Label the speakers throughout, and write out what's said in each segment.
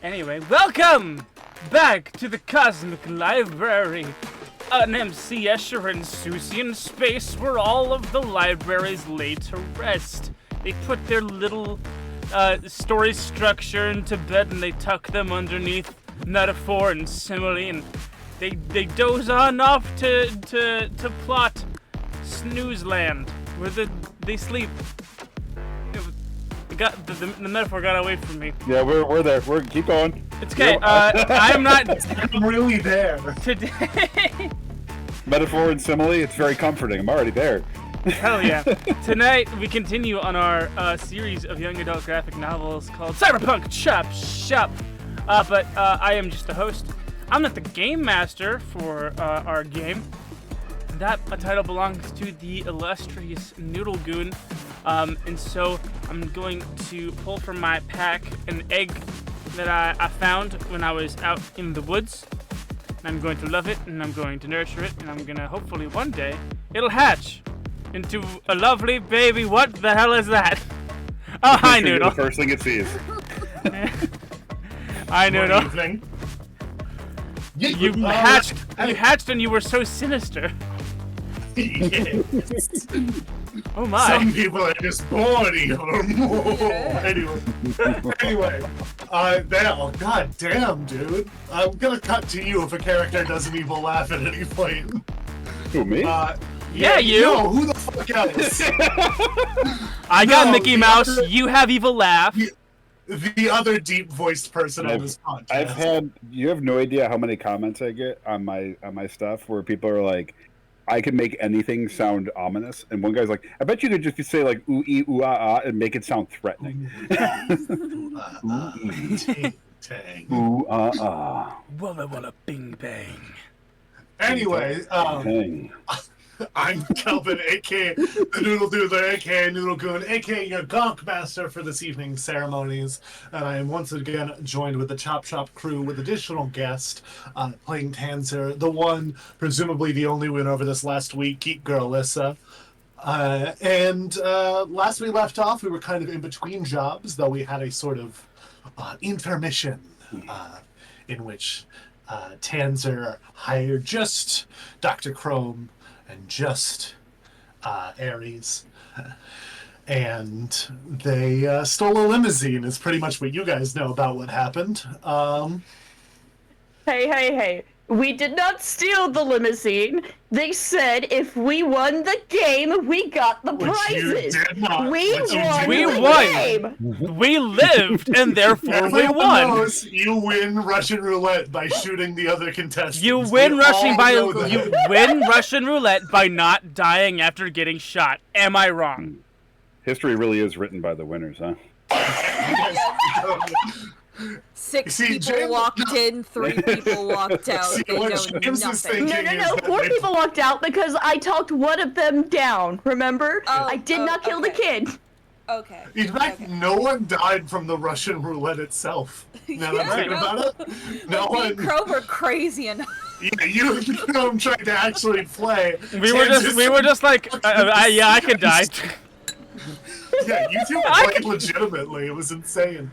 Speaker 1: Anyway, welcome back to the Cosmic Library, an MC Escher and Susian space where all of the libraries lay to rest. They put their little story structure into bed and they tuck them underneath metaphor and simile, and they doze on off to plot snooze land where they sleep. The metaphor got away from me.
Speaker 2: Yeah, we're there. Keep going.
Speaker 1: It's okay. I'm not.
Speaker 3: I'm really there.
Speaker 1: Today.
Speaker 2: Metaphor and simile. It's very comforting. I'm already there.
Speaker 1: Hell yeah. Tonight we continue on our series of young adult graphic novels called CyberPunk ch5. But I am just the host. I'm not the game master for our game. That title belongs to the illustrious Noodle Goon. And so I'm going to pull from my pack an egg that I found when I was out in the woods. And I'm going to love it, and I'm going to nurture it, and I'm going to hopefully one day it'll hatch into a lovely baby. What the hell is that? Oh, hi, Noodle.
Speaker 2: The first thing it sees.
Speaker 1: Hi, Noodle.
Speaker 3: Good evening.
Speaker 1: You hatched and you were so sinister.
Speaker 3: Yes.
Speaker 1: Oh my.
Speaker 3: Some people are just born evil. Anyway, god damn, dude. I'm gonna cut to you if a character does an evil laugh at any point.
Speaker 2: Who, me?
Speaker 1: Yeah, you.
Speaker 3: No, who the fuck else?
Speaker 1: I got Mickey Mouse. You have evil laugh.
Speaker 3: The other deep-voiced person on this podcast.
Speaker 2: You have no idea how many comments I get on my stuff where people are like, I can make anything sound ominous, and one guy's like, I bet you could just say like ooh ee ooh ah ah and make it sound threatening.
Speaker 3: Tang.
Speaker 2: Ooh ah ah.
Speaker 1: Walla walla bing bang.
Speaker 3: Anyway, I'm Kelvin, aka the Noodledoodler, aka Noodle Goon, aka your Gonk Master for this evening's ceremonies, and I am once again joined with the Chop Shop crew with additional guest playing Tanzer, the one, presumably the only winner over this last week, GamerGirlllisa. And last we left off, we were kind of in between jobs, though we had a sort of intermission in which Tanzer hired just Dr. Chrome and just Ares, and they stole a limousine is pretty much what you guys know about what happened.
Speaker 4: Hey. We did not steal the limousine. They said if we won the game, we got the prizes.
Speaker 3: You did not.
Speaker 4: We won
Speaker 1: We
Speaker 4: the
Speaker 1: won.
Speaker 4: game.
Speaker 1: We lived, and therefore we
Speaker 3: Everyone
Speaker 1: won.
Speaker 3: knows you win Russian roulette by shooting the other contestants.
Speaker 1: You win
Speaker 3: We all know that.
Speaker 1: You win Russian roulette by not dying after getting shot. Am I wrong?
Speaker 2: History really is written by the winners, huh?
Speaker 5: Six
Speaker 3: See,
Speaker 5: people
Speaker 3: James-
Speaker 5: walked in, 3 people walked out.
Speaker 3: See,
Speaker 5: They
Speaker 3: what
Speaker 5: know
Speaker 3: James is
Speaker 5: nothing.
Speaker 3: thinking-
Speaker 4: No. 4 people walked out because I talked one of them down. Remember?
Speaker 5: Oh,
Speaker 4: I did not kill the kid.
Speaker 5: Okay.
Speaker 3: In fact,
Speaker 5: Okay.
Speaker 3: no one died from the Russian roulette itself. Now that I'm
Speaker 5: Yeah,
Speaker 3: thinking
Speaker 5: no.
Speaker 3: about it, no
Speaker 5: Me and
Speaker 3: one.
Speaker 5: Crow were crazy enough.
Speaker 3: Yeah, you know, I'm trying to actually play.
Speaker 1: We were just like, yeah, I could die.
Speaker 3: Yeah, you two played legitimately. It was insane.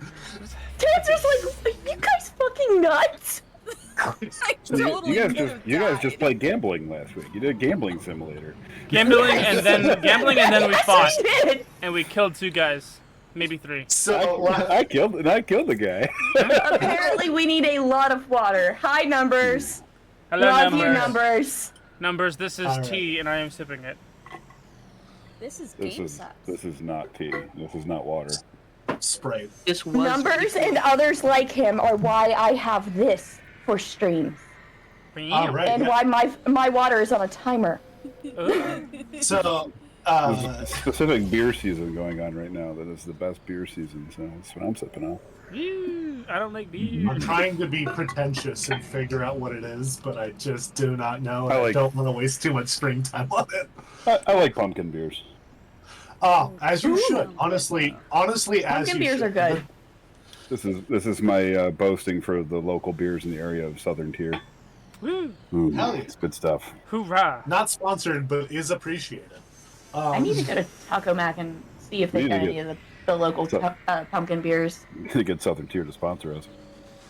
Speaker 4: Tanzer's like, you guys fucking nuts?
Speaker 5: I totally
Speaker 2: you
Speaker 5: could
Speaker 2: guys
Speaker 5: have
Speaker 2: just
Speaker 5: died.
Speaker 2: played gambling last week. You did a gambling simulator.
Speaker 1: Gambling and then we
Speaker 4: Yes,
Speaker 1: fought,
Speaker 4: I did.
Speaker 1: and we killed 2 guys, maybe 3.
Speaker 3: So,
Speaker 2: I killed the guy.
Speaker 4: Apparently, we need a lot of water. Hi, numbers.
Speaker 1: Hello,
Speaker 4: Love you,
Speaker 1: numbers.
Speaker 4: numbers.
Speaker 1: Numbers. This is
Speaker 3: All right.
Speaker 1: tea, and I am sipping it.
Speaker 5: This is
Speaker 2: This
Speaker 5: game
Speaker 2: is
Speaker 5: sex.
Speaker 2: this is not tea. This is not water.
Speaker 3: spray.
Speaker 6: This was
Speaker 4: Numbers and others like him are why I have this for streams,
Speaker 3: All right.
Speaker 4: and why my water is on a timer.
Speaker 1: Ooh.
Speaker 3: So,
Speaker 2: There's a specific beer season going on right now that is the best beer season, so that's what I'm sipping on.
Speaker 1: Ew, I don't like beer.
Speaker 3: I'm trying to be pretentious and figure out what it is, but I just do not know. And I
Speaker 2: I
Speaker 3: don't want to waste too much screen time on it.
Speaker 2: I like pumpkin beers.
Speaker 3: Oh, as you should. Honestly, as
Speaker 4: Pumpkin
Speaker 3: you
Speaker 4: beers
Speaker 3: should.
Speaker 4: are good.
Speaker 2: This is my boasting for the local beers in the area of Southern Tier.
Speaker 1: Woo.
Speaker 2: Ooh,
Speaker 3: Hell yeah.
Speaker 2: it's good stuff.
Speaker 1: Hoorah.
Speaker 3: Not sponsored, but is appreciated.
Speaker 4: I need to go to Taco Mac and see if they
Speaker 2: We
Speaker 4: got
Speaker 2: need to
Speaker 4: any of the local pumpkin beers.
Speaker 2: To get Southern Tier to sponsor us.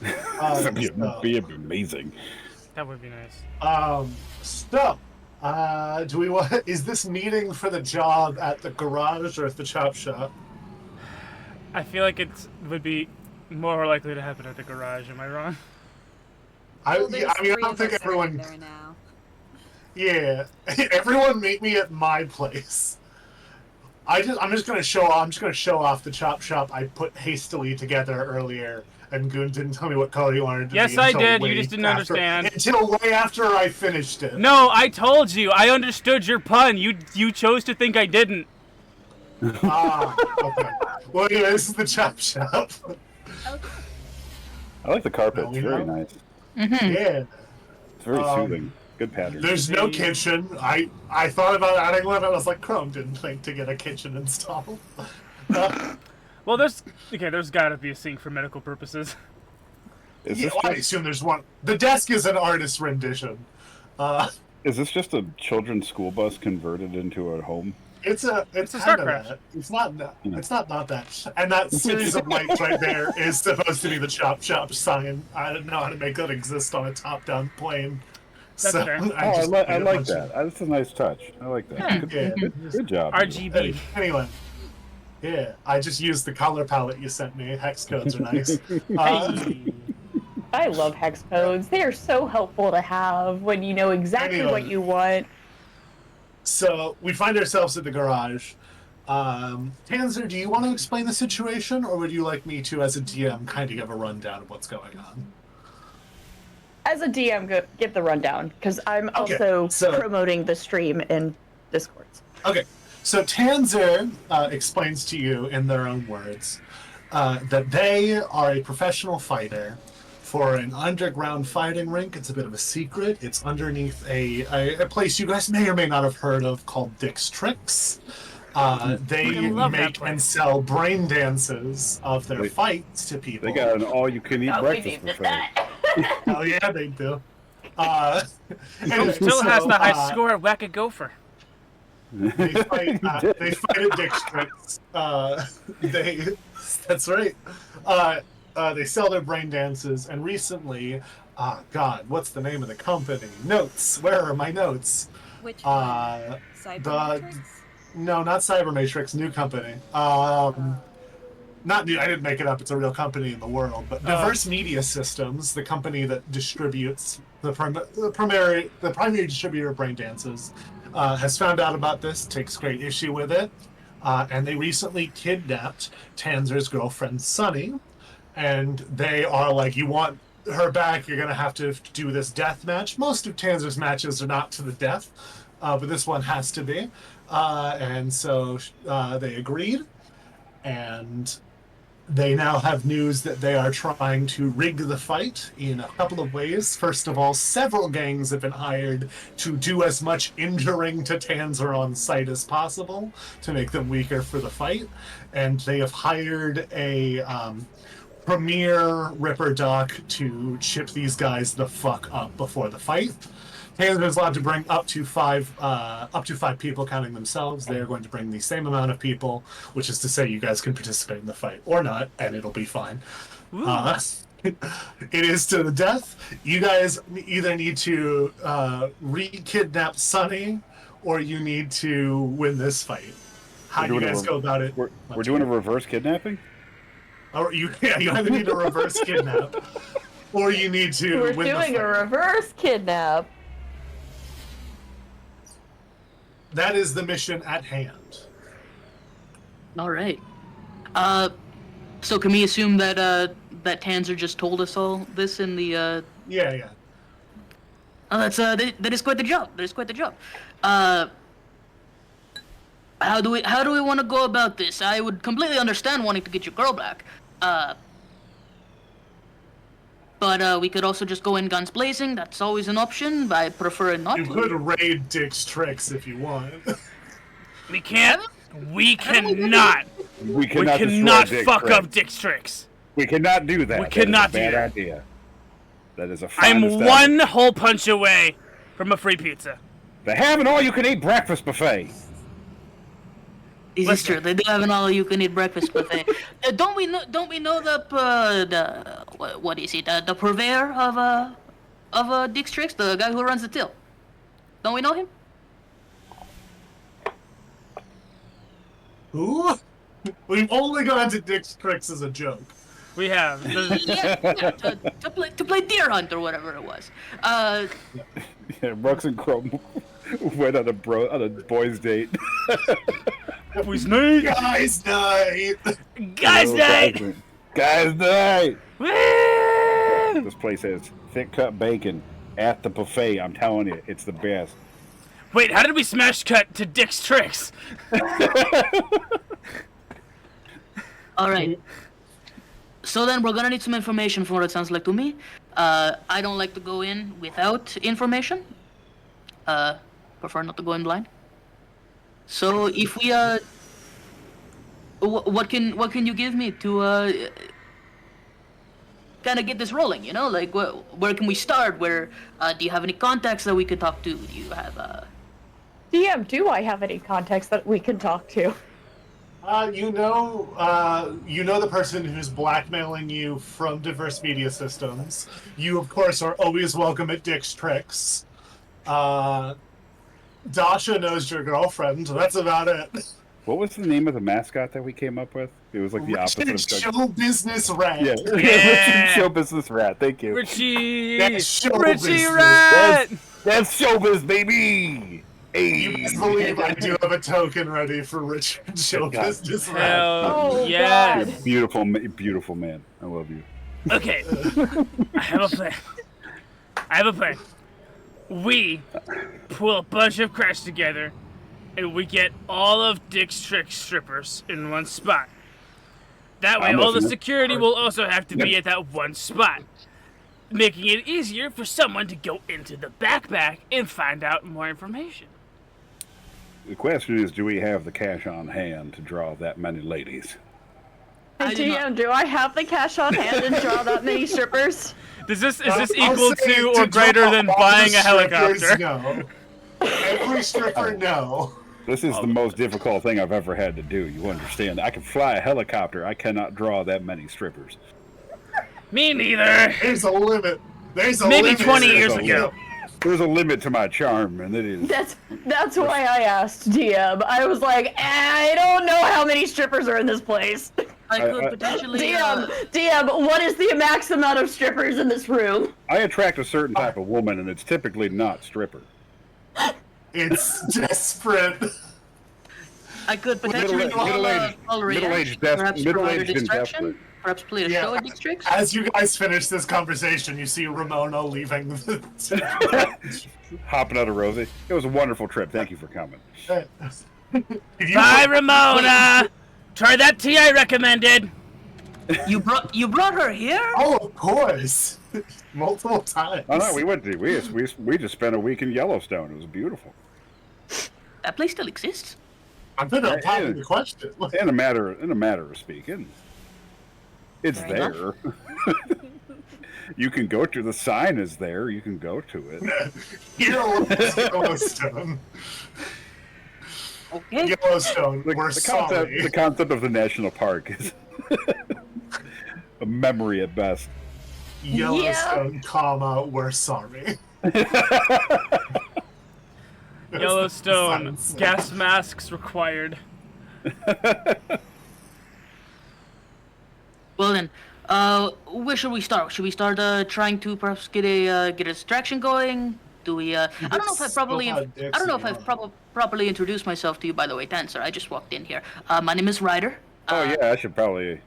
Speaker 2: That'd be amazing.
Speaker 1: That would be nice.
Speaker 3: Do we want? Is this meeting for the job at the garage or at the chop shop?
Speaker 1: I feel like it would be more likely to happen at the garage. Am I wrong?
Speaker 3: I
Speaker 5: Well,
Speaker 3: mean, I don't think everyone.
Speaker 5: there now.
Speaker 3: Yeah, everyone meet me at my place. I'm just gonna show off the chop shop I put hastily together earlier, and Goon didn't tell me what color he wanted to be.
Speaker 1: Yes, I did. You
Speaker 3: way
Speaker 1: just didn't
Speaker 3: after-
Speaker 1: understand.
Speaker 3: Until way after I finished it.
Speaker 1: No, I told you. I understood your pun. You chose to think I didn't.
Speaker 3: Ah, okay. Well, anyway, this is the chop shop.
Speaker 2: I like the carpet.
Speaker 3: Now
Speaker 2: It's
Speaker 3: we
Speaker 2: very
Speaker 3: know.
Speaker 2: nice.
Speaker 3: Yeah.
Speaker 2: It's very soothing. Good pattern.
Speaker 3: There's no kitchen. I thought about adding one. I was like, Chrome didn't think to get a kitchen installed.
Speaker 1: Well, there's got to be a sink for medical purposes.
Speaker 2: Is
Speaker 3: Yeah,
Speaker 2: this
Speaker 3: well, I
Speaker 2: just,
Speaker 3: assume there's one. The desk is an artist's rendition.
Speaker 2: is this just a children's school bus converted into a home?
Speaker 3: It's
Speaker 1: a
Speaker 3: kind
Speaker 1: Star
Speaker 3: of
Speaker 1: Crash.
Speaker 3: that. It's not that. And that series of lights right there is supposed to be the chop shop sign. I didn't know how to make that exist on a top-down plane.
Speaker 1: That's fair.
Speaker 2: I like that. That's a nice touch. I like that.
Speaker 3: Yeah.
Speaker 2: Good job.
Speaker 1: RGB.
Speaker 3: Anyway, yeah, I just used the color palette you sent me. Hex codes are nice.
Speaker 4: I love hex codes. They are so helpful to have when you know exactly what you want.
Speaker 3: So we find ourselves at the garage. Tanzer, do you want to explain the situation, or would you like me to, as a DM, kind of give a rundown of what's going on?
Speaker 4: As a DM, give the rundown, because I'm also promoting the stream in Discord.
Speaker 3: Okay, so Tanzer explains to you in their own words that they are a professional fighter for an underground fighting rink. It's a bit of a secret. It's underneath a place you guys may or may not have heard of called Dick's Tricks. They make and sell brain dances of their fights to people.
Speaker 2: They got an all-you-can-eat breakfast buffet.
Speaker 3: Hell yeah, they do.
Speaker 1: Still has the high score at Whack a Gopher.
Speaker 3: They fight at Dick's Tricks. That's right. They sell their brain dances, and recently, God, what's the name of the company? Notes. Where are my notes?
Speaker 5: Which one? CyberPunk?
Speaker 3: No, not Cybermatrix. New company. Not new. I didn't make it up. It's a real company in the world. But Diverse Media Systems, the company that distributes the primary distributor of brain dances, has found out about this. Takes great issue with it, and they recently kidnapped Tanzer's girlfriend Sunny, and they are like, "You want her back? You're gonna have to do this death match." Most of Tanzer's matches are not to the death, but this one has to be. And so they agreed, and they now have news that they are trying to rig the fight in a couple of ways. First of all, several gangs have been hired to do as much injuring to Tanzer on site as possible to make them weaker for the fight. And they have hired a premier Ripper Doc to chip these guys the fuck up before the fight. Tanzer is allowed to bring up to five people, counting themselves. They are going to bring the same amount of people, which is to say you guys can participate in the fight or not, and it'll be fine. It is to the death. You guys either need to re-kidnap Sunny, or you need to win this fight. How do you guys go about it?
Speaker 2: We're doing a reverse kidnapping?
Speaker 3: Or you either need to reverse kidnap, or you need to
Speaker 4: We're
Speaker 3: win
Speaker 4: doing
Speaker 3: the
Speaker 4: a
Speaker 3: fight.
Speaker 4: reverse kidnap.
Speaker 3: That is the mission at hand.
Speaker 6: All right. So can we assume that that Tanzer just told us all this in the?
Speaker 3: Yeah.
Speaker 6: Oh, that is quite the job. That is quite the job. How do we want to go about this? I would completely understand wanting to get your girl back. But we could also just go in guns blazing. That's always an option. I prefer it not
Speaker 3: You
Speaker 6: to.
Speaker 3: could raid Dick's Tricks if you want.
Speaker 1: We can't. We cannot.
Speaker 2: We
Speaker 1: We
Speaker 2: cannot
Speaker 1: cannot
Speaker 2: destroy Dick
Speaker 1: fuck
Speaker 2: Tricks.
Speaker 1: up Dick's Tricks.
Speaker 2: We cannot do that.
Speaker 1: We cannot
Speaker 2: that is a
Speaker 1: do
Speaker 2: bad
Speaker 1: that.
Speaker 2: idea. That is a fine
Speaker 1: I'm
Speaker 2: establishment.
Speaker 1: one hole punch away from a free pizza.
Speaker 2: They have an all-you-can-eat breakfast buffet.
Speaker 6: This is true. They do have an all-you-can-eat breakfast buffet. Don't we know the what is it? The purveyor of Dick's Tricks, the guy who runs the till. Don't we know him?
Speaker 3: Who? We've only gone to Dick's Tricks as a joke.
Speaker 1: We have.
Speaker 6: yeah, to play Deer Hunt or whatever it was.
Speaker 2: Yeah, Brooks and Chrome went on a boys' date.
Speaker 1: Boys' night.
Speaker 3: Guys' night.
Speaker 1: Guys' night.
Speaker 2: Guys' night.
Speaker 1: Woo!
Speaker 2: This place has thick cut bacon at the buffet. I'm telling you, it's the best.
Speaker 1: Wait, how did we smash cut to Dick's Tricks?
Speaker 6: All right. So then we're gonna need some information from what it sounds like to me. I don't like to go in without information. Prefer not to go in blind. So if we what can you give me to kind of get this rolling? You know, like where can we start? Where do you have any contacts that we could talk to? Do you have
Speaker 4: DM, do I have any contacts that we can talk to?
Speaker 3: You know the person who's blackmailing you from diverse media systems. You, of course, are always welcome at Dick's Tricks. Dasha knows your girlfriend. That's about it.
Speaker 2: What was the name of the mascot that we came up with? It was like the opposite of
Speaker 3: Show Business Rat.
Speaker 2: Yeah, Richard Show Business Rat. Thank you.
Speaker 1: Richie!
Speaker 3: That's show
Speaker 1: Richie
Speaker 3: business.
Speaker 1: Rat!
Speaker 2: That's showbiz, baby. Hey.
Speaker 3: You best believe I do have a token ready for Richard Show Business Rat.
Speaker 1: Hell
Speaker 4: Oh,
Speaker 1: yes.
Speaker 4: God.
Speaker 2: Beautiful, beautiful man. I love you.
Speaker 1: Okay. I have a plan. We pull a bunch of cracks together, and we get all of Dick's Tricks strippers in one spot. That way,
Speaker 2: I'm
Speaker 1: all the
Speaker 2: listening.
Speaker 1: security will also have to be at that one spot, making it easier for someone to go into the backpack and find out more information.
Speaker 2: The question is, do we have the cash on hand to draw that many ladies?
Speaker 6: I do not-
Speaker 4: DM, do I have the cash on hand and draw that many strippers?
Speaker 1: Is this
Speaker 3: I'll
Speaker 1: equal
Speaker 3: say
Speaker 1: to or greater
Speaker 3: draw
Speaker 1: than
Speaker 3: all
Speaker 1: buying
Speaker 3: the
Speaker 1: a helicopter?
Speaker 3: strippers, No. Every stripper, no.
Speaker 2: This is the most difficult thing I've ever had to do. You understand? I can fly a helicopter. I cannot draw that many strippers.
Speaker 1: Me neither.
Speaker 3: There's a limit. There's a
Speaker 1: Maybe
Speaker 3: limit.
Speaker 1: 20 years
Speaker 2: There's a
Speaker 1: ago.
Speaker 2: limit. There's a limit to my charm, and it is.
Speaker 4: That's why I asked DM. I was like, I don't know how many strippers are in this place.
Speaker 6: I could potentially.
Speaker 4: DM, what is the max amount of strippers in this room?
Speaker 2: I attract a certain type of woman, and it's typically not stripper.
Speaker 3: It's desperate.
Speaker 6: I could potentially
Speaker 2: middle-aged,
Speaker 6: perhaps provide a
Speaker 2: and
Speaker 6: distraction.
Speaker 2: desperate.
Speaker 6: Perhaps play a
Speaker 3: Yeah.
Speaker 6: show at Dick's Tricks.
Speaker 3: As you guys finish this conversation, you see Ramona leaving the
Speaker 2: Hopping out of Rosie. It was a wonderful trip. Thank you for coming.
Speaker 1: Bye, Ramona. Try that tea I recommended.
Speaker 6: You brought her here?
Speaker 3: Oh, of course. Multiple times.
Speaker 2: Oh no, we just spent a week in Yellowstone. It was beautiful.
Speaker 6: That place still exists.
Speaker 3: I'm gonna attack the question.
Speaker 2: In a matter of speaking, it's
Speaker 6: Fair
Speaker 2: there. You can go to the sign is there. You can go to it.
Speaker 3: Yellowstone.
Speaker 6: Okay.
Speaker 3: Yellowstone. We're sorry.
Speaker 2: The concept of the national park is a memory at best.
Speaker 3: Yellowstone, comma, we're sorry.
Speaker 1: Yellowstone.
Speaker 3: Sunset.
Speaker 1: Gas masks required.
Speaker 6: Well then, where should we start? Should we start trying to perhaps get a distraction going? Do we? I don't know if I've properly introduced myself to you. By the way, Dancer, I just walked in here. My name is Ryder.
Speaker 2: Oh yeah, I should probably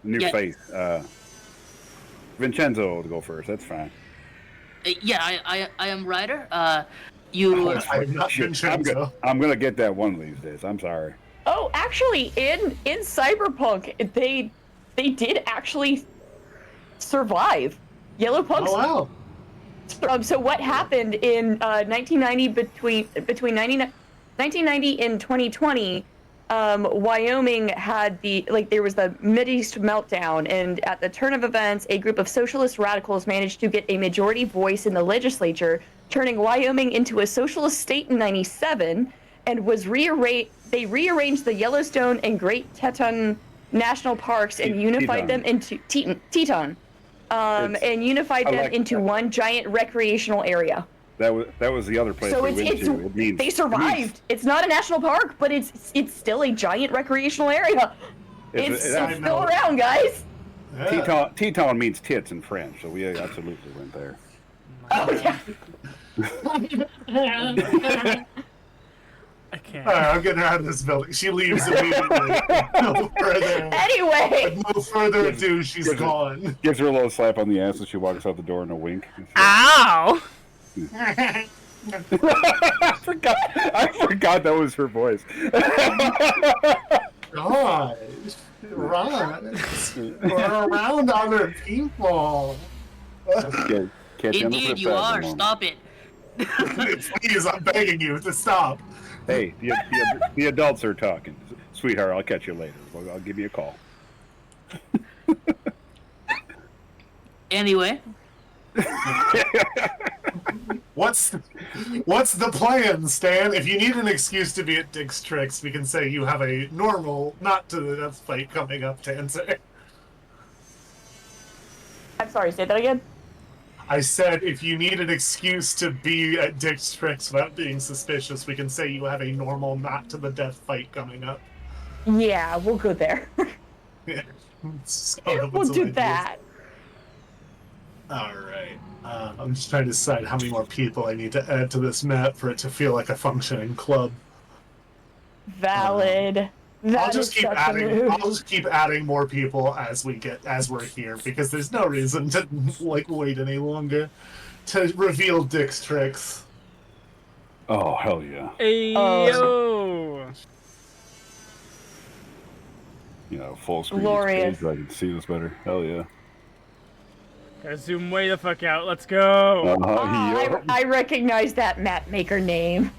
Speaker 6: yeah.
Speaker 2: face. Vincenzo will go first. That's fine.
Speaker 6: Yeah, I am Ryder. You.
Speaker 3: I'm not
Speaker 2: Shit,
Speaker 3: Vincenzo.
Speaker 2: I'm gonna get that one of these days. I'm sorry.
Speaker 4: Oh, actually, in Cyberpunk, they did actually survive. Yellow Punks.
Speaker 3: Oh wow.
Speaker 4: So what happened in 1990 between 1990 and 2020? Wyoming had there was the Mideast meltdown, and at the turn of events, a group of socialist radicals managed to get a majority voice in the legislature, turning Wyoming into a socialist state in '97. and was rearranged. They rearranged the Yellowstone and Great Teton National Parks and unified them into Teton, and unified them into one giant recreational area.
Speaker 2: That was the other place.
Speaker 4: So
Speaker 2: they went to. It means,
Speaker 4: they survived. It's not a national park, but it's still a giant recreational area. It's still around, guys.
Speaker 3: Yeah.
Speaker 2: Teton means tits in French, so we absolutely went there.
Speaker 4: Oh yeah.
Speaker 1: I can't.
Speaker 3: All right, I'm getting her out of this building. She leaves immediately. No further.
Speaker 4: Anyway.
Speaker 3: With no further ado, she's gone.
Speaker 2: Gives her a little slap on the ass as she walks out the door and a wink.
Speaker 1: Ow!
Speaker 2: I forgot that was her voice.
Speaker 3: Gosh, run. We're around other people.
Speaker 6: Indeed, you are. Stop it.
Speaker 3: Please, I'm begging you to stop.
Speaker 2: Hey, the adults are talking. Sweetheart, I'll catch you later. I'll give you a call.
Speaker 6: Anyway.
Speaker 3: What's the plan, Stan? If you need an excuse to be at Dick's Tricks, we can say you have a normal, not to the death fight coming up to answer.
Speaker 4: I'm sorry, say that again?
Speaker 3: I said if you need an excuse to be at Dick's Tricks without being suspicious, we can say you have a normal, not to the death fight coming up.
Speaker 4: Yeah, we'll go there.
Speaker 3: Yeah.
Speaker 4: We'll do that.
Speaker 3: Alright. I'm just trying to decide how many more people I need to add to this map for it to feel like a functioning club.
Speaker 4: Valid.
Speaker 3: I'll just keep adding more people as we're here, because there's no reason to wait any longer to reveal Dick's Tricks.
Speaker 2: Oh hell yeah!
Speaker 1: Hey, yo!
Speaker 2: Full screen.
Speaker 4: Glorious.
Speaker 2: So I can see this better. Hell yeah!
Speaker 1: Gotta zoom way the fuck out. Let's go.
Speaker 4: I recognize that map maker name.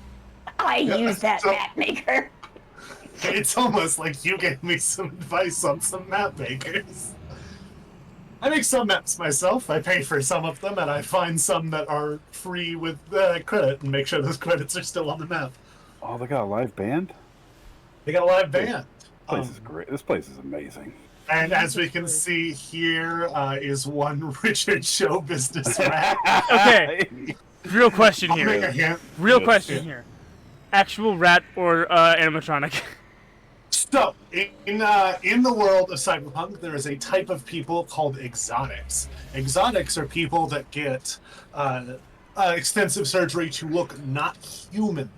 Speaker 4: I use that map maker.
Speaker 3: It's almost like you gave me some advice on some map makers. I make some maps myself. I pay for some of them, and I find some that are free with credit and make sure those credits are still on the map.
Speaker 2: Oh, they got a live band?
Speaker 3: They got a live band.
Speaker 2: This place is great. This place is amazing.
Speaker 3: And as we can see here is one Richard Show Business rat.
Speaker 1: Okay. Real question here. Real question here. Actual rat or animatronic?
Speaker 3: So, in the world of Cyberpunk, there is a type of people called exotics. Exotics are people that get extensive surgery to look not human.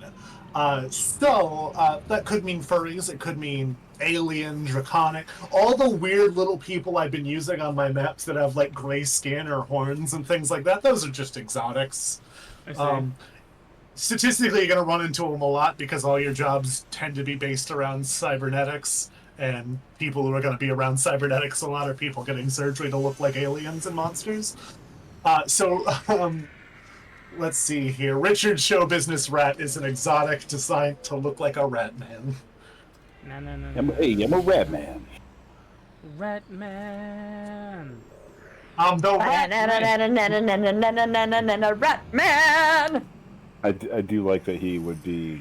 Speaker 3: That could mean furries, it could mean alien, draconic, all the weird little people I've been using on my maps that have like gray skin or horns and things like that, those are just exotics.
Speaker 1: I see.
Speaker 3: Statistically, you're going to run into them a lot because all your jobs tend to be based around cybernetics, and people who are going to be around cybernetics, a lot of people getting surgery to look like aliens and monsters. Let's see here. Richard Show Business Rat is an exotic designed to look like a rat man.
Speaker 1: No.
Speaker 2: Hey, I'm a rat man.
Speaker 1: Rat man.
Speaker 3: I'm the rat man.
Speaker 4: Rat man.
Speaker 2: I do like that he would be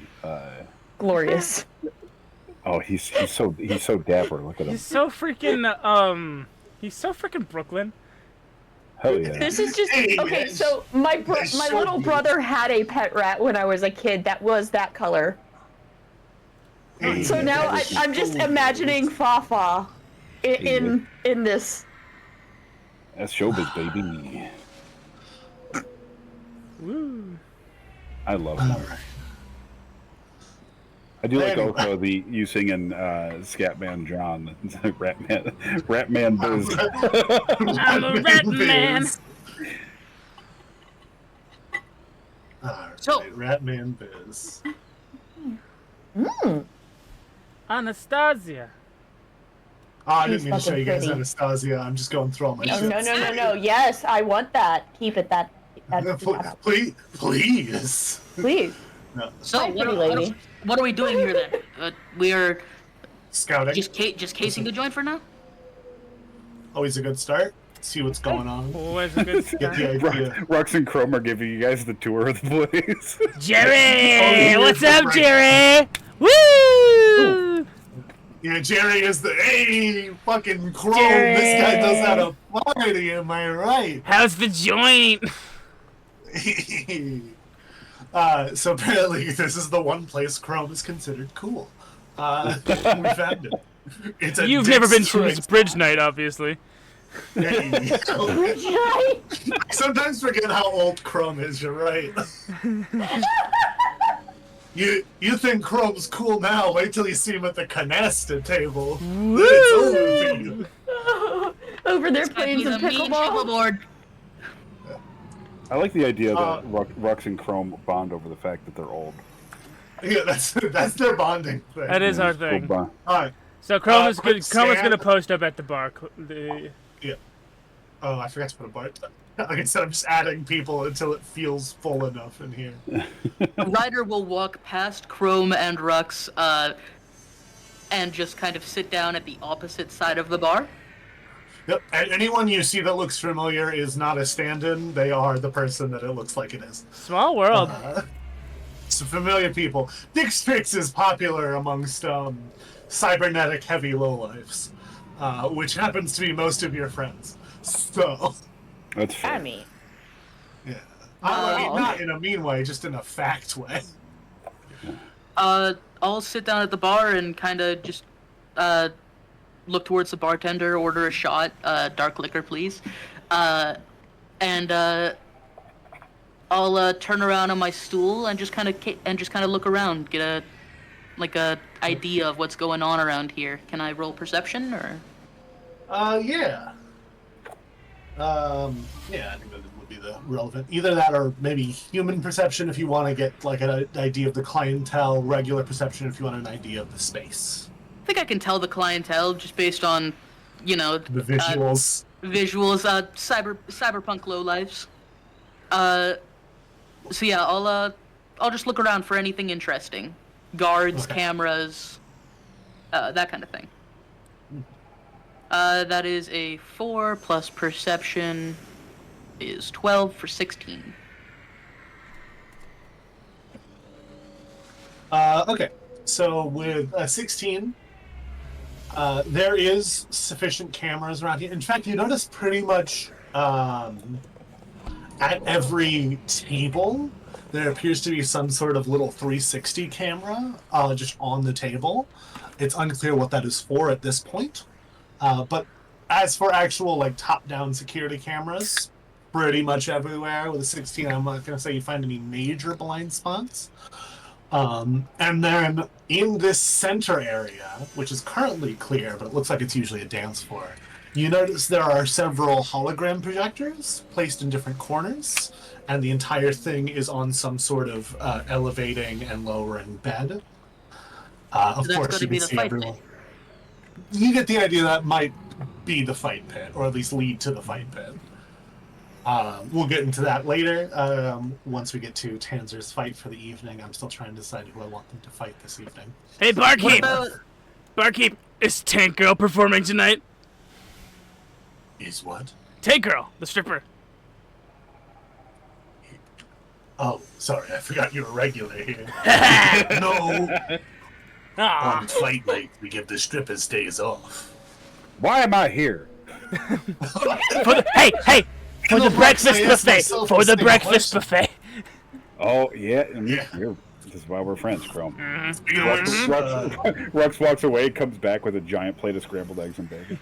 Speaker 4: Glorious.
Speaker 2: Oh, he's so dapper. Look at him.
Speaker 1: He's so freaking Brooklyn.
Speaker 2: Hell yeah.
Speaker 4: This is just okay. So my little brother had a pet rat when I was a kid that was that color. So now I'm just imagining Fafa in this.
Speaker 2: That's showbiz, baby.
Speaker 1: Woo.
Speaker 2: I love it. I do like also you singing Scatman John, Ratman Biz.
Speaker 1: I'm a rat man.
Speaker 3: So Ratman Biz.
Speaker 1: Anastasia.
Speaker 3: I didn't mean to show you guys Anastasia. I'm just going through all my shit.
Speaker 4: No. Yes, I want that. Keep it that.
Speaker 3: Please.
Speaker 4: Please.
Speaker 3: No.
Speaker 6: So
Speaker 4: Hi, pretty lady.
Speaker 6: what are we doing here then? We are
Speaker 3: Scouting.
Speaker 6: just casing the joint for now.
Speaker 3: Always a good start. see what's going on.
Speaker 1: Always a good
Speaker 3: Get the idea.
Speaker 2: Rux and Chrome are giving you guys the tour of the place.
Speaker 1: Jerry! What's up, Jerry? Woo!
Speaker 3: Yeah, Jerry is the fucking Chrome.
Speaker 1: Jerry.
Speaker 3: This guy knows how to party. Am I right?
Speaker 1: How's the joint?
Speaker 3: So apparently, this is the one place Chrome is considered cool. We found it. It's a
Speaker 1: You've never been to
Speaker 3: district.
Speaker 1: this bridge night, obviously.
Speaker 3: I sometimes forget how old Chrome is. You're right. You think Chrome's cool now? Wait till you see him at the canasta table. Then it's over for you.
Speaker 4: Over there
Speaker 6: It's
Speaker 4: playing some pickleball.
Speaker 6: board.
Speaker 2: I like the idea that Rux and Chrome bond over the fact that they're old.
Speaker 3: Yeah, that's their bonding thing.
Speaker 1: That is our
Speaker 2: Cool
Speaker 1: thing.
Speaker 2: bond.
Speaker 3: All right.
Speaker 1: So Chrome is
Speaker 3: quick
Speaker 1: gonna
Speaker 3: scan.
Speaker 1: post up at the bar.
Speaker 3: Yeah. Oh, I forgot to put a bar. Like I said, I'm just adding people until it feels full enough in here.
Speaker 6: Ryder will walk past Chrome and Rux, and just kind of sit down at the opposite side of the bar.
Speaker 3: Yep. And anyone you see that looks familiar is not a stand-in. They are the person that it looks like it is.
Speaker 1: Small world.
Speaker 3: Some familiar people. Dick is popular amongst cybernetic heavy lowlifes, which happens to be most of your friends. So,
Speaker 2: That's fair.
Speaker 4: I mean,
Speaker 3: yeah. I mean, not in a mean way, just in a fact way.
Speaker 6: I'll sit down at the bar and kind of just look towards the bartender, order a shot, dark liquor, please, and I'll turn around on my stool and just kind of look around, get a idea of what's going on around here. Can I roll perception or?
Speaker 3: Yeah. Yeah, I think that would be the relevant. Either that or maybe human perception if you want to get like an idea of the clientele, regular perception if you want an idea of the space.
Speaker 6: I think I can tell the clientele just based on,
Speaker 3: The visuals.
Speaker 6: cyberpunk lowlifes. So yeah, I'll just look around for anything interesting, guards,
Speaker 3: Okay.
Speaker 6: cameras, that kind of thing. That is a 4 plus perception is 12 for 16.
Speaker 3: Okay, so with 16, there is sufficient cameras around here. In fact, you notice pretty much at every table, there appears to be some sort of little 360 camera just on the table. It's unclear what that is for at this point. But as for actual like top-down security cameras, pretty much everywhere. With a 16, I'm not going to say you find any major blind spots. And then in this center area, which is currently clear, but it looks like it's usually a dance floor, you notice there are several hologram projectors placed in different corners, and the entire thing is on some sort of elevating and lowering bed. Of
Speaker 6: So that's
Speaker 3: course,
Speaker 6: gotta
Speaker 3: you
Speaker 6: be
Speaker 3: can
Speaker 6: the
Speaker 3: see
Speaker 6: fight
Speaker 3: everyone.
Speaker 6: pit.
Speaker 3: You get the idea that might be the fight pit, or at least lead to the fight pit. We'll get into that later. Once we get to Tanzer's fight for the evening, I'm still trying to decide who I want them to fight this evening.
Speaker 1: Hey,
Speaker 6: What
Speaker 1: barkeep!
Speaker 6: about
Speaker 1: Barkeep, is Tank Girl performing tonight?
Speaker 3: Is what?
Speaker 1: Tank Girl, the stripper.
Speaker 3: Oh, sorry, I forgot you were regular here. No,
Speaker 1: Aw.
Speaker 3: on fight night, we give the strippers days off.
Speaker 2: Why am I here?
Speaker 1: Hey! For the
Speaker 3: Look,
Speaker 1: breakfast
Speaker 3: I asked
Speaker 1: buffet!
Speaker 3: myself
Speaker 1: For
Speaker 3: the
Speaker 1: the
Speaker 3: same
Speaker 1: breakfast
Speaker 3: question.
Speaker 1: buffet!
Speaker 2: Oh, yeah.
Speaker 3: Yeah.
Speaker 2: This is why we're friends, Chrome.
Speaker 3: Speaking of which,
Speaker 2: Rux walks away, comes back with a giant plate of scrambled eggs and bacon.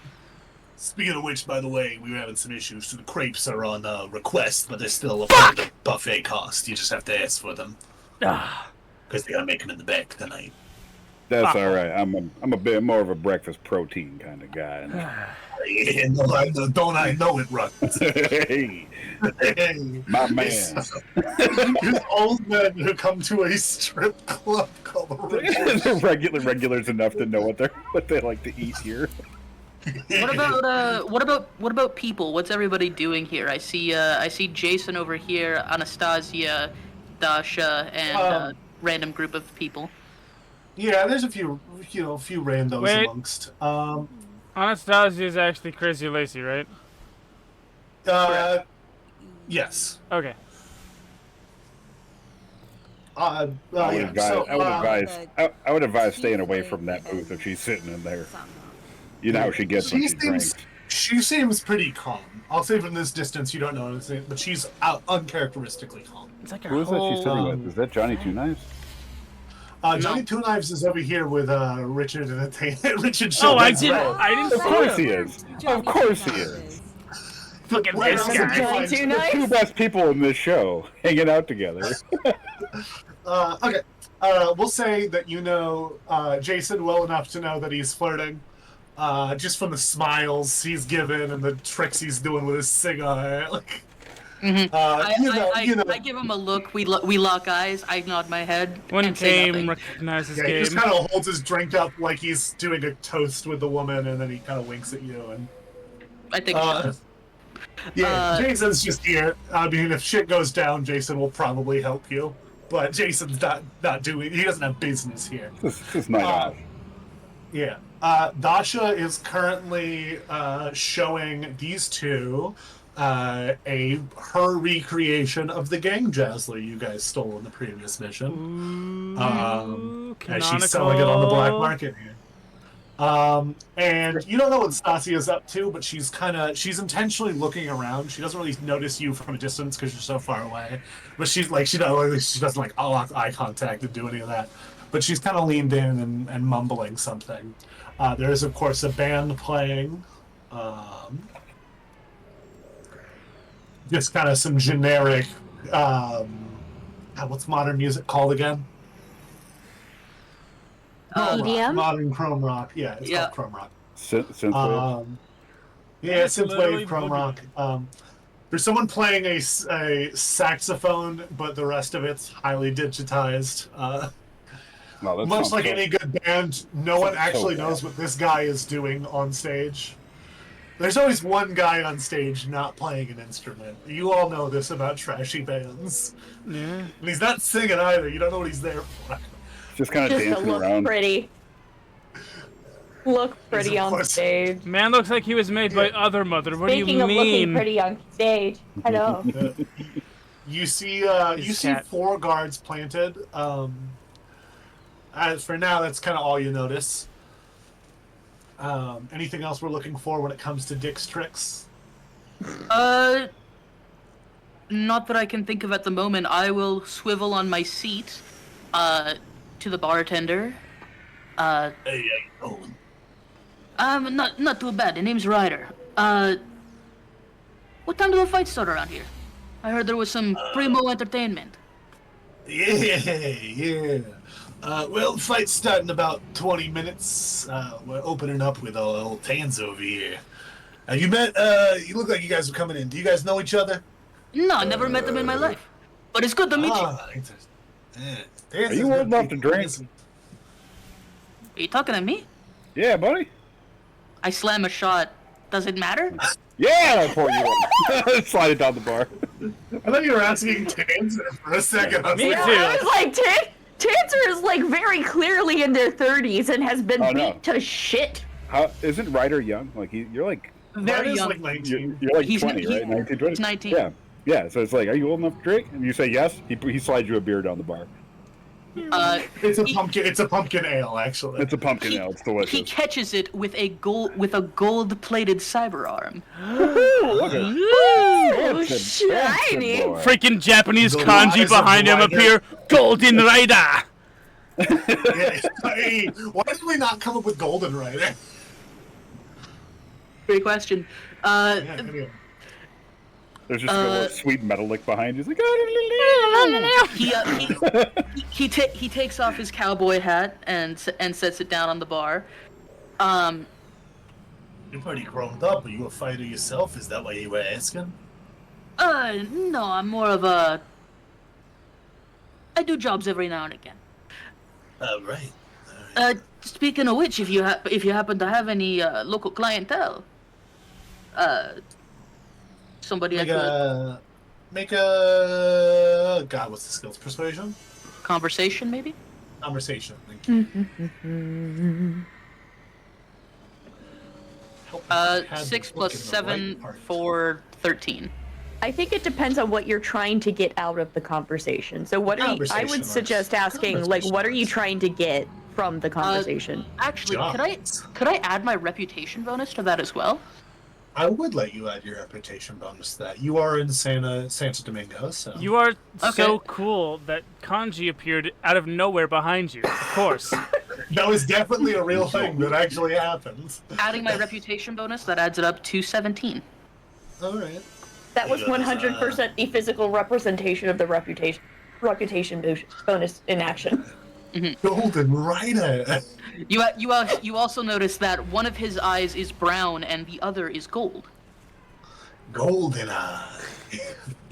Speaker 3: by the way, we were having some issues. So the crepes are on request, but they're still above the buffet cost. You just have to ask for them
Speaker 1: Ah,
Speaker 3: because they gotta make them in the back tonight.
Speaker 2: That's all right. I'm a bit more of a breakfast protein kind of guy.
Speaker 3: Yeah, no, don't I know it, Russ?
Speaker 2: Hey, my man.
Speaker 3: These old men who come to a strip club called
Speaker 2: They're regulars enough to know what they like to eat here.
Speaker 6: what about people? What's everybody doing here? I see Jason over here, Anastasia, Dasha, and random group of people.
Speaker 3: Yeah, there's a few randos
Speaker 1: Wait.
Speaker 3: amongst.
Speaker 1: Anastasia is actually Crazy Lacey, right?
Speaker 3: Yes.
Speaker 1: Okay.
Speaker 2: I would advise staying away from that booth if she's sitting in there. You know how she gets when she drinks.
Speaker 3: She seems pretty calm. I'll say from this distance you don't know anything, but she's uncharacteristically calm.
Speaker 1: It's like
Speaker 2: Who is that she's sitting with? Is that Johnny Two Knives?
Speaker 3: Johnny Two Knives is over here with Richard and Richard.
Speaker 1: Oh, I didn't.
Speaker 2: Of course he is. Of course he is.
Speaker 1: Look at this guy.
Speaker 2: The two best people in this show hanging out together.
Speaker 3: Okay. We'll say that you know Jason well enough to know that he's flirting. Just from the smiles he's given and the tricks he's doing with his cigar. Like,
Speaker 6: I give him a look. We lock eyes. I nod my head.
Speaker 1: One game recognizes game.
Speaker 3: He just kind of holds his drink up like he's doing a toast with the woman, and then he kind of winks at you. And
Speaker 6: I think.
Speaker 3: Jason's just here. I mean, if shit goes down, Jason will probably help you. But Jason's not doing. He doesn't have business here.
Speaker 2: This is night off.
Speaker 3: Yeah. Dasha is currently showing these two her recreation of the Gang Jazzler you guys stole in the previous mission. And she's selling it on the black market here. And you don't know what Stasi is up to, but she's intentionally looking around. She doesn't really notice you from a distance because you're so far away. But she doesn't like lock eye contact and do any of that. But she's kind of leaned in and mumbling something. There is, of course, a band playing. Just kind of some generic. What's modern music called again?
Speaker 5: EDM?
Speaker 3: Modern chrome rock. Yeah, it's called chrome rock.
Speaker 2: Synthwave.
Speaker 3: Yeah, synthwave, chrome rock. There's someone playing a saxophone, but the rest of it's highly digitized. Much like any good band, no one actually knows what this guy is doing on stage. There's always one guy on stage not playing an instrument. You all know this about trashy bands.
Speaker 1: Yeah.
Speaker 3: And he's not singing either. You don't know what he's there for.
Speaker 2: Just kind of dancing
Speaker 4: look
Speaker 2: around.
Speaker 4: Look pretty on stage.
Speaker 1: Man looks like he was made by other mother. What
Speaker 4: Speaking
Speaker 1: do you
Speaker 4: of looking
Speaker 1: mean?
Speaker 4: pretty on stage, hello.
Speaker 3: You see four guards planted. As for now, that's kind of all you notice. Anything else we're looking for when it comes to Dick's tricks?
Speaker 6: Not that I can think of at the moment. I will swivel on my seat, to the bartender.
Speaker 3: Hey, how you doing?
Speaker 6: Not too bad. The name's Ryder. What time do the fights start around here? I heard there was some primo entertainment.
Speaker 3: Yeah. Well, the fight's starting in about 20 minutes. We're opening up with our old Tans over here. You met, you look like you guys are coming in. Do you guys know each other?
Speaker 6: No, never met them in my life. But it's good to meet you.
Speaker 2: Are you old enough to drink?
Speaker 6: Are you talking to me?
Speaker 2: Yeah, buddy.
Speaker 6: I slam a shot. Does it matter?
Speaker 2: Yeah, I pour you one. Slide it down the bar.
Speaker 3: I thought you were asking Tanzer for a second.
Speaker 1: Me too.
Speaker 4: I was like, Tanzer is like very clearly in their 30s and has been beat to shit.
Speaker 2: Isn't Ryder young? Like you're like
Speaker 6: Very young.
Speaker 3: Like 19.
Speaker 2: You're like 20, right? 19, 20?
Speaker 6: He's 19.
Speaker 2: Yeah. Yeah, so it's like, are you old enough to drink? And you say yes, he slides you a beer down the bar.
Speaker 3: It's a pumpkin ale, actually.
Speaker 2: It's a pumpkin ale. It's delicious.
Speaker 6: He catches it with a gold-plated cyber arm.
Speaker 4: Ooh, shiny.
Speaker 1: Freaking Japanese
Speaker 3: The
Speaker 1: kanji
Speaker 3: rise of
Speaker 1: behind him
Speaker 3: Ryder.
Speaker 1: appear. Golden Rider.
Speaker 3: Hey, why did we not come up with Golden Rider?
Speaker 6: Great question.
Speaker 2: There's just a little sweet metal lick behind you. He's like,
Speaker 6: He takes off his cowboy hat and sets it down on the bar.
Speaker 3: You're pretty grown up. Are you a fighter yourself? Is that why you were asking?
Speaker 6: No, I'm more of a... I do jobs every now and again.
Speaker 3: Right.
Speaker 6: Speaking of which, if you happen to have any local clientele, somebody
Speaker 3: Make
Speaker 6: I could...
Speaker 3: God, what's the skills? Persuasion?
Speaker 6: Conversation, maybe?
Speaker 3: Conversation. Thank you.
Speaker 6: 6 plus 7 for 13.
Speaker 4: I think it depends on what you're trying to get out of the conversation. So what are you, I would suggest asking, like, what are you trying to get from the conversation?
Speaker 6: Actually, could I add my reputation bonus to that as well?
Speaker 3: I would let you add your reputation bonus to that. You are in Santo Domingo, so...
Speaker 1: You are so cool that kanji appeared out of nowhere behind you, of course.
Speaker 3: That was definitely a real thing that actually happened.
Speaker 6: Adding my reputation bonus, that adds it up to 17.
Speaker 3: Alright.
Speaker 4: That was 100% the physical representation of the reputation bonus in action.
Speaker 3: Golden Rider!
Speaker 6: You also notice that one of his eyes is brown and the other is gold.
Speaker 3: Golden eye.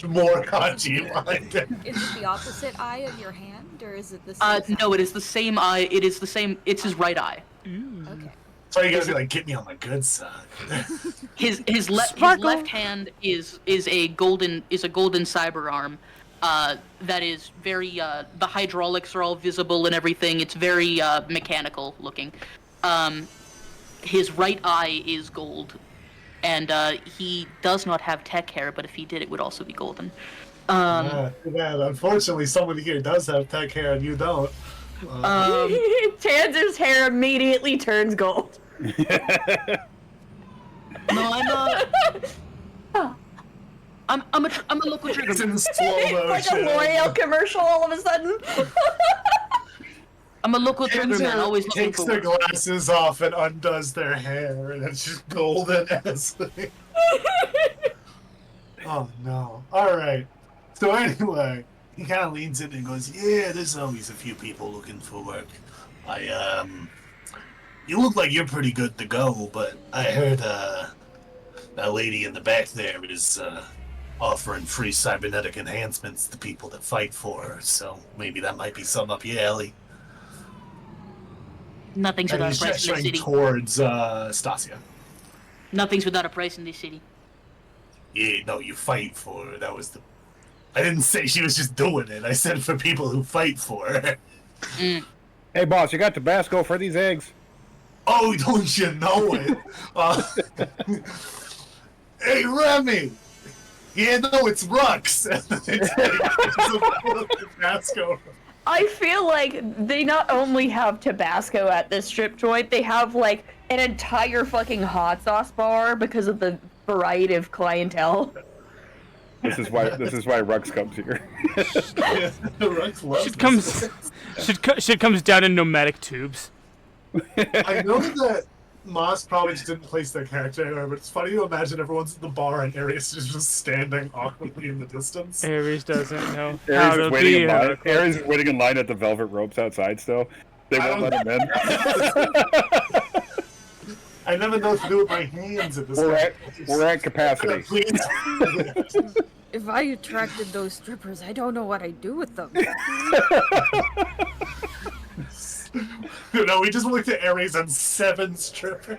Speaker 3: More kanji behind it.
Speaker 5: Is it the opposite eye of your hand, or is it the same?
Speaker 6: No, it is the same eye. It is the same. It's his right eye.
Speaker 5: Okay.
Speaker 3: So you guys are like, get me on my good side.
Speaker 6: His left hand is a golden cyber arm. That is very the hydraulics are all visible and everything. It's very mechanical looking. His right eye is gold, and he does not have tech hair. But if he did, it would also be golden.
Speaker 3: Unfortunately, someone here does have tech hair and you don't.
Speaker 4: Tanzer's hair immediately turns gold.
Speaker 6: No, I'm a local trigger.
Speaker 3: It's in slow motion.
Speaker 4: It's like a L'Oreal commercial all of a sudden.
Speaker 6: I'm a local trigger man, always looking
Speaker 3: takes
Speaker 6: for
Speaker 3: their
Speaker 6: work.
Speaker 3: glasses off and undoes their hair, and it's just golden as thing. Oh no. Alright. So anyway, he kind of leans in and goes, yeah, there's always a few people looking for work. You look like you're pretty good to go, but I heard, that lady in the back there is, offering free cybernetic enhancements to people that fight for her, so maybe that might be something up your alley.
Speaker 6: Nothing's without a price in this city.
Speaker 3: Towards, Stasia.
Speaker 6: Nothing's without a price in this city.
Speaker 3: Yeah, no, you fight for her. That was the... I didn't say she was just doing it. I said for people who fight for her.
Speaker 2: Hey, boss, you got Tabasco for these eggs?
Speaker 3: Oh, don't you know it? Hey, Remy! Yeah, no, it's Rux. Tabasco.
Speaker 4: I feel like they not only have Tabasco at this strip joint, they have like an entire fucking hot sauce bar because of the variety of clientele.
Speaker 2: This is why Rux comes here.
Speaker 3: Rux loves
Speaker 1: Shit comes down in pneumatic tubes.
Speaker 3: I know that Moss probably just didn't place their character anywhere, but it's funny to imagine everyone's at the bar and Ares is just standing awkwardly in the distance.
Speaker 1: Ares doesn't know how to
Speaker 2: Ares
Speaker 1: be.
Speaker 2: is waiting in line at the velvet ropes outside still. They won't let him in.
Speaker 3: I never know what to do with my hands at this point.
Speaker 2: We're at capacity.
Speaker 3: Please.
Speaker 5: If I attracted those strippers, I don't know what I'd do with them.
Speaker 3: No, we just looked at Ares and 7 strippers.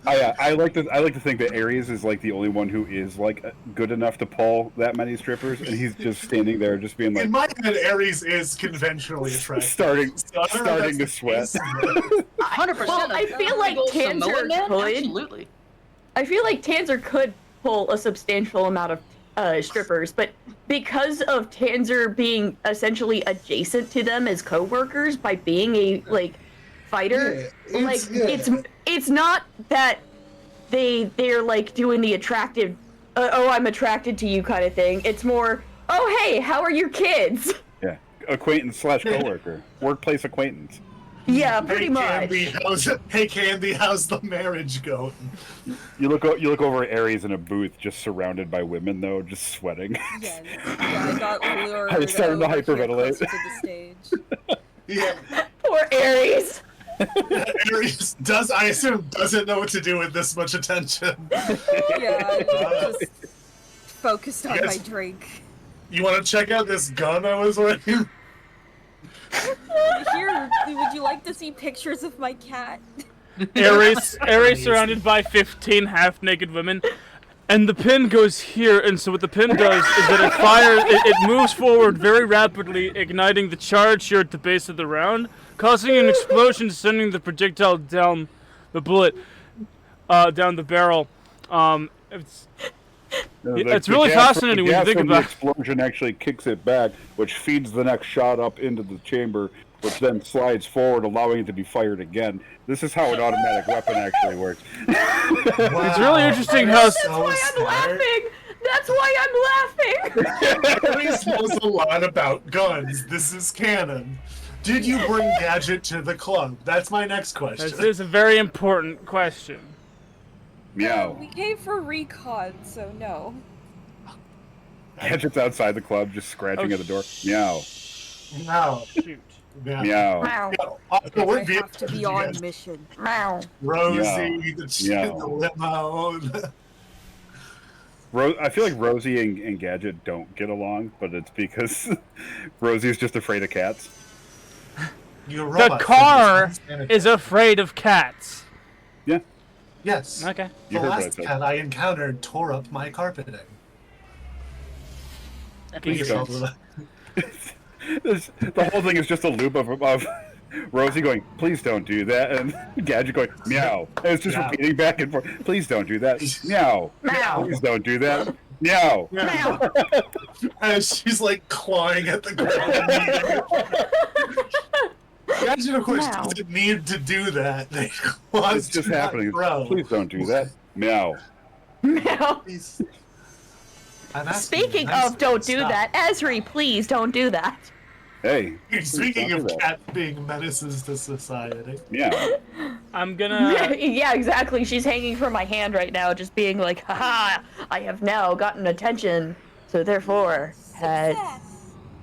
Speaker 2: I like to think that Ares is like the only one who is like good enough to pull that many strippers, and he's just standing there, just being like.
Speaker 3: In my head, Ares is conventionally attractive.
Speaker 2: starting to sweat.
Speaker 6: 100%.
Speaker 4: Well, I feel like Tanzer could.
Speaker 6: Absolutely.
Speaker 4: I feel like Tanzer could pull a substantial amount of strippers, but because of Tanzer being essentially adjacent to them as co-workers by being a fighter, it's not that they're like doing the attractive I'm attracted to you kind of thing. It's more, oh hey, how are your kids?
Speaker 2: Yeah, acquaintance / coworker, workplace acquaintance.
Speaker 4: Yeah, pretty much.
Speaker 3: Hey Candy, how's the marriage going?
Speaker 2: You look over at Ares in a booth, just surrounded by women, though, just sweating.
Speaker 5: Yeah, I got lured
Speaker 2: I started to hyperventilate.
Speaker 5: to the stage.
Speaker 3: Yeah.
Speaker 4: Poor Ares.
Speaker 3: Ares I assume, doesn't know what to do with this much attention.
Speaker 5: Yeah, I'm just focused on my drink.
Speaker 3: You want to check out this gun I was wearing?
Speaker 5: Here, would you like to see pictures of my cat?
Speaker 1: Ares surrounded by 15 half-naked women, and the pin goes here. And so what the pin does is that it moves forward very rapidly, igniting the charge here at the base of the round, causing an explosion, sending the projectile down the bullet. down the barrel. It's
Speaker 2: No,
Speaker 1: It's really fascinating when you think about
Speaker 2: it. The explosion actually kicks it back, which feeds the next shot up into the chamber, which then slides forward, allowing it to be fired again. This is how an automatic weapon actually works.
Speaker 1: It's really interesting how.
Speaker 4: That's why I'm laughing. That's why I'm laughing.
Speaker 3: Aries knows a lot about guns. This is canon. Did you bring Gadget to the club? That's my next question.
Speaker 1: This is a very important question.
Speaker 2: Meow.
Speaker 7: We came for recon, so no.
Speaker 2: Gadget's outside the club, just scratching at the door. Meow.
Speaker 3: No.
Speaker 1: Shoot.
Speaker 3: Yeah.
Speaker 2: Meow.
Speaker 4: Meow.
Speaker 3: We're
Speaker 5: I have to be on mission.
Speaker 4: Meow.
Speaker 3: Rosie,
Speaker 2: Meow.
Speaker 3: the limo.
Speaker 2: I feel like Rosie and Gadget don't get along, but it's because Rosie's just afraid of cats.
Speaker 3: You're
Speaker 1: The
Speaker 3: robot,
Speaker 1: car
Speaker 3: so this
Speaker 1: is afraid of cats.
Speaker 2: Yeah.
Speaker 3: Yes.
Speaker 1: Okay.
Speaker 3: The
Speaker 2: You heard what I
Speaker 3: last
Speaker 2: said.
Speaker 3: cat I encountered tore up my carpeting.
Speaker 2: Please
Speaker 3: Please
Speaker 2: don't. The whole thing is just a loop of Rosie going, please don't do that, and Gadget going, meow. And it's just
Speaker 3: Meow.
Speaker 2: repeating back and forth. Please don't do that. Meow.
Speaker 4: Meow.
Speaker 2: Please don't do that. Meow.
Speaker 3: Yeah. And she's like clawing at the ground. Gadget, of course,
Speaker 4: Meow.
Speaker 3: doesn't need to do that. They
Speaker 2: It's just happening. Please don't do that. Meow.
Speaker 4: Meow.
Speaker 3: Please. I'm asking
Speaker 4: Speaking
Speaker 3: you,
Speaker 4: of don't do
Speaker 3: stop.
Speaker 4: that, Esri, please don't do that.
Speaker 2: Hey.
Speaker 3: Speaking
Speaker 2: don't
Speaker 3: of
Speaker 2: do that.
Speaker 3: cats being menaces to society.
Speaker 2: Meow.
Speaker 1: I'm gonna.
Speaker 4: Yeah, exactly. She's hanging from my hand right now, just being like, haha, I have now gotten attention, so therefore, head.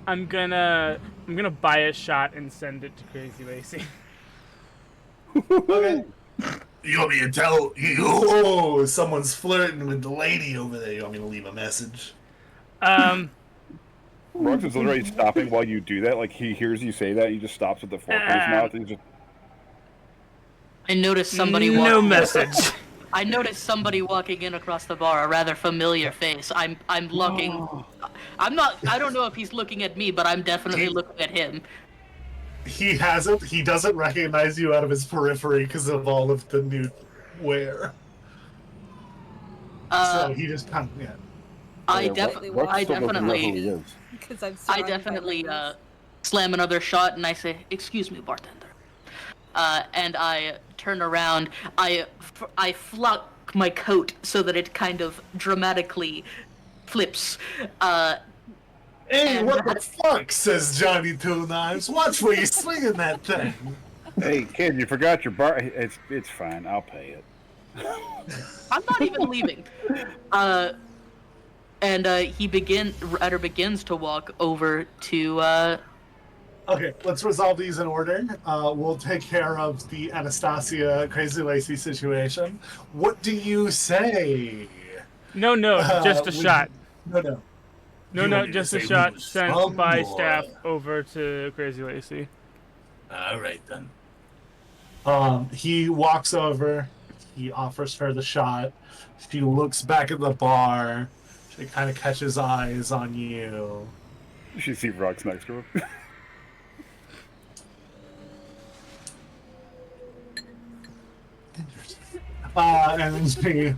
Speaker 1: I'm gonna buy a shot and send it to Crazy Lacey.
Speaker 3: Okay. You want me to tell you? Oh, someone's flirting with the lady over there. You want me to leave a message?
Speaker 2: Rux is literally stopping while you do that. Like, he hears you say that, he just stops with the fork in his mouth, and he's just...
Speaker 6: I noticed somebody
Speaker 1: No
Speaker 6: walking.
Speaker 1: message.
Speaker 6: I noticed somebody walking in across the bar, a rather familiar face. I'm looking. I'm not. I don't know if he's looking at me, but I'm definitely looking at him.
Speaker 3: He hasn't. He doesn't recognize you out of his periphery because of all of the new wear. So he just kind of, yeah.
Speaker 6: I
Speaker 2: Rux still doesn't know who he
Speaker 6: definitely,
Speaker 2: is.
Speaker 7: Because I'm
Speaker 6: I
Speaker 7: surrounded by
Speaker 6: definitely
Speaker 7: weapons.
Speaker 6: slam another shot, and I say, "Excuse me, bartender." And I turn around. I flock my coat so that it kind of dramatically flips.
Speaker 3: Hey,
Speaker 6: And
Speaker 3: what the
Speaker 6: that's-
Speaker 3: fuck? Says Johnny Two Knives. Watch where you're swinging that thing.
Speaker 2: Hey, kid, you forgot your bar... It's fine, I'll pay it.
Speaker 6: I'm not even leaving. And he begins to walk over to.
Speaker 3: Okay, let's resolve these in order. We'll take care of the Anastasia Crazy Lacey situation. What do you say?
Speaker 1: No, just a
Speaker 3: we-
Speaker 1: shot.
Speaker 3: No.
Speaker 1: No,
Speaker 3: You
Speaker 1: no,
Speaker 3: want me to
Speaker 1: just a
Speaker 3: say
Speaker 1: shot
Speaker 3: move
Speaker 1: sent
Speaker 3: some
Speaker 1: by
Speaker 3: more?
Speaker 1: staff over to Crazy Lacey.
Speaker 3: All right then. He walks over. He offers her the shot. She looks back at the bar. She kind of catches eyes on you.
Speaker 2: You should see Rux next to him.
Speaker 3: And then she.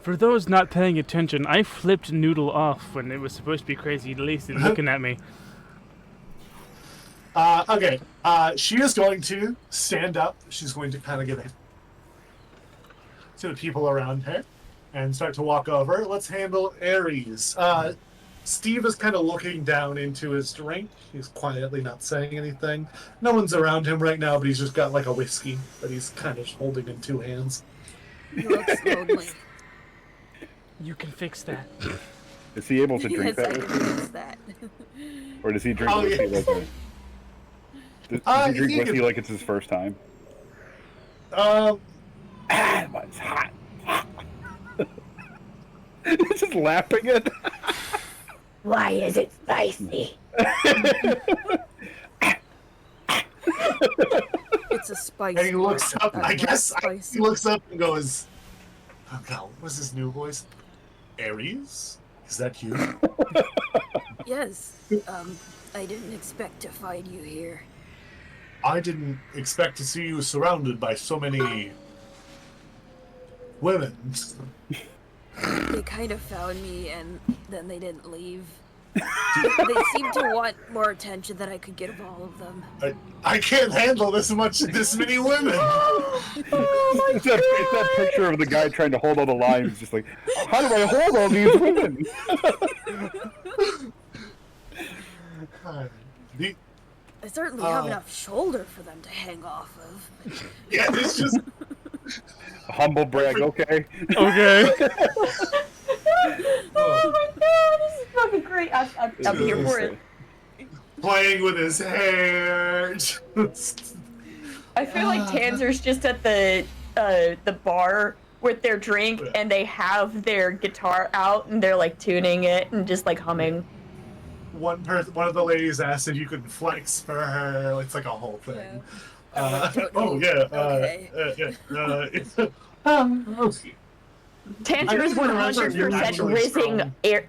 Speaker 1: For those not paying attention, I flipped Noodle off when it was supposed to be Crazy Lacey looking at me.
Speaker 3: Okay. She is going to stand up. She's going to kind of get to the people around her and start to walk over. Let's handle Aries. Steve is kind of looking down into his drink. He's quietly not saying anything. No one's around him right now, but he's just got like a whiskey that he's kind of holding in two hands.
Speaker 5: He looks lonely.
Speaker 1: You can fix that.
Speaker 2: Is he able to drink
Speaker 5: Yes, I
Speaker 2: that
Speaker 5: can
Speaker 2: whiskey?
Speaker 5: fix that.
Speaker 2: Or does he drink
Speaker 3: Oh,
Speaker 2: whiskey
Speaker 3: yeah.
Speaker 2: like a... Does he drink
Speaker 3: he
Speaker 2: whiskey
Speaker 3: can-
Speaker 2: like it's his first time? It's hot. He's just laughing at...
Speaker 4: Why is it spicy?
Speaker 5: It's a spice.
Speaker 3: And he looks up.
Speaker 5: I
Speaker 3: I
Speaker 5: like
Speaker 3: guess
Speaker 5: spicy.
Speaker 3: he looks up and goes, "Oh God, what's his new voice? Aries? Is that you?"
Speaker 5: Yes. I didn't expect to find you here.
Speaker 3: I didn't expect to see you surrounded by so many women.
Speaker 5: They kind of found me and then they didn't leave. They seemed to want more attention than I could give all of them.
Speaker 3: I can't handle this many women.
Speaker 2: It's that picture of the guy trying to hold all the lines, just like, how do I hold all these women?
Speaker 5: I certainly have enough shoulder for them to hang off of.
Speaker 3: Yeah, it's just
Speaker 2: Humble brag, okay.
Speaker 1: Okay.
Speaker 4: Oh my god, this is fucking great. I'm here for it.
Speaker 3: playing with his hair.
Speaker 4: I feel like Tanzer's just at the bar with their drink and they have their guitar out and they're like tuning it and just like humming.
Speaker 3: One of the ladies asked if you could flex for her. It's like a whole thing.
Speaker 5: Yeah.
Speaker 4: Tanzer is 100%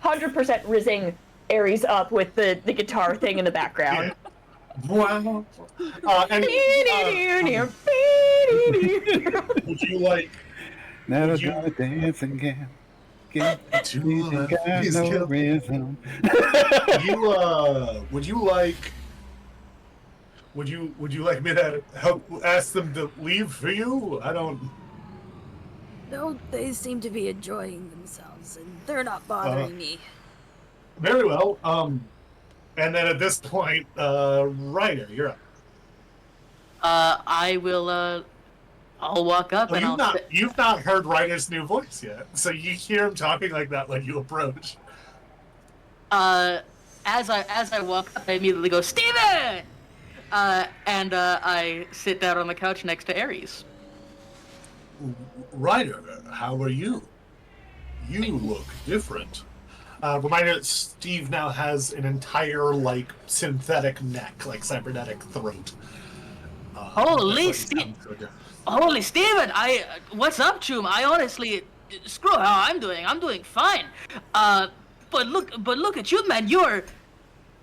Speaker 4: 100% rizzing Aries up with the guitar thing in the background.
Speaker 3: Wow. Would you like?
Speaker 2: Never gonna dance again. Got no rhythm.
Speaker 3: Would you like me to help ask them to leave for you? I don't.
Speaker 5: No, they seem to be enjoying themselves, and they're not bothering me.
Speaker 3: Very well. And then at this point, Ryder, you're up.
Speaker 6: I will. I'll walk up and
Speaker 3: You've not heard Ryder's new voice yet, so you hear him talking like that when you approach.
Speaker 6: As I walk up, I immediately go, Steven! And I sit down on the couch next to Aries.
Speaker 3: Ryder, how are you? You look different. Reminder that Steve now has an entire, like, synthetic neck, like, cybernetic throat.
Speaker 6: Holy Steven! What's up, Choom? I honestly, screw how I'm doing. I'm doing fine. But look at you, man. You're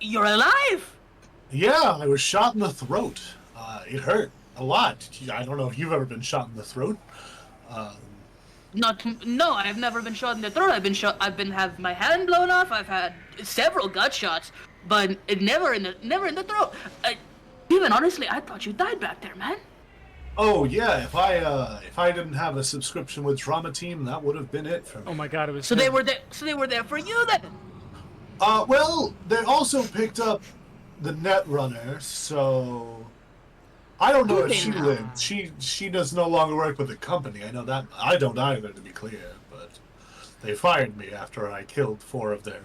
Speaker 6: alive.
Speaker 3: Yeah, I was shot in the throat. It hurt a lot. I don't know if you've ever been shot in the throat.
Speaker 6: No, I've never been shot in the throat. I've been have my hand blown off. I've had several gut shots, but never in the throat. Steven, honestly, I thought you died back there, man.
Speaker 3: Oh yeah, if I didn't have a subscription with Drama Team, that would have been it for me.
Speaker 1: Oh my god, it was.
Speaker 6: So they were there for you then.
Speaker 3: Well, they also picked up the Netrunner, so I don't know if she lived. She does no longer work with the company. I know that. I don't either, to be clear, but they fired me after I killed 4 of their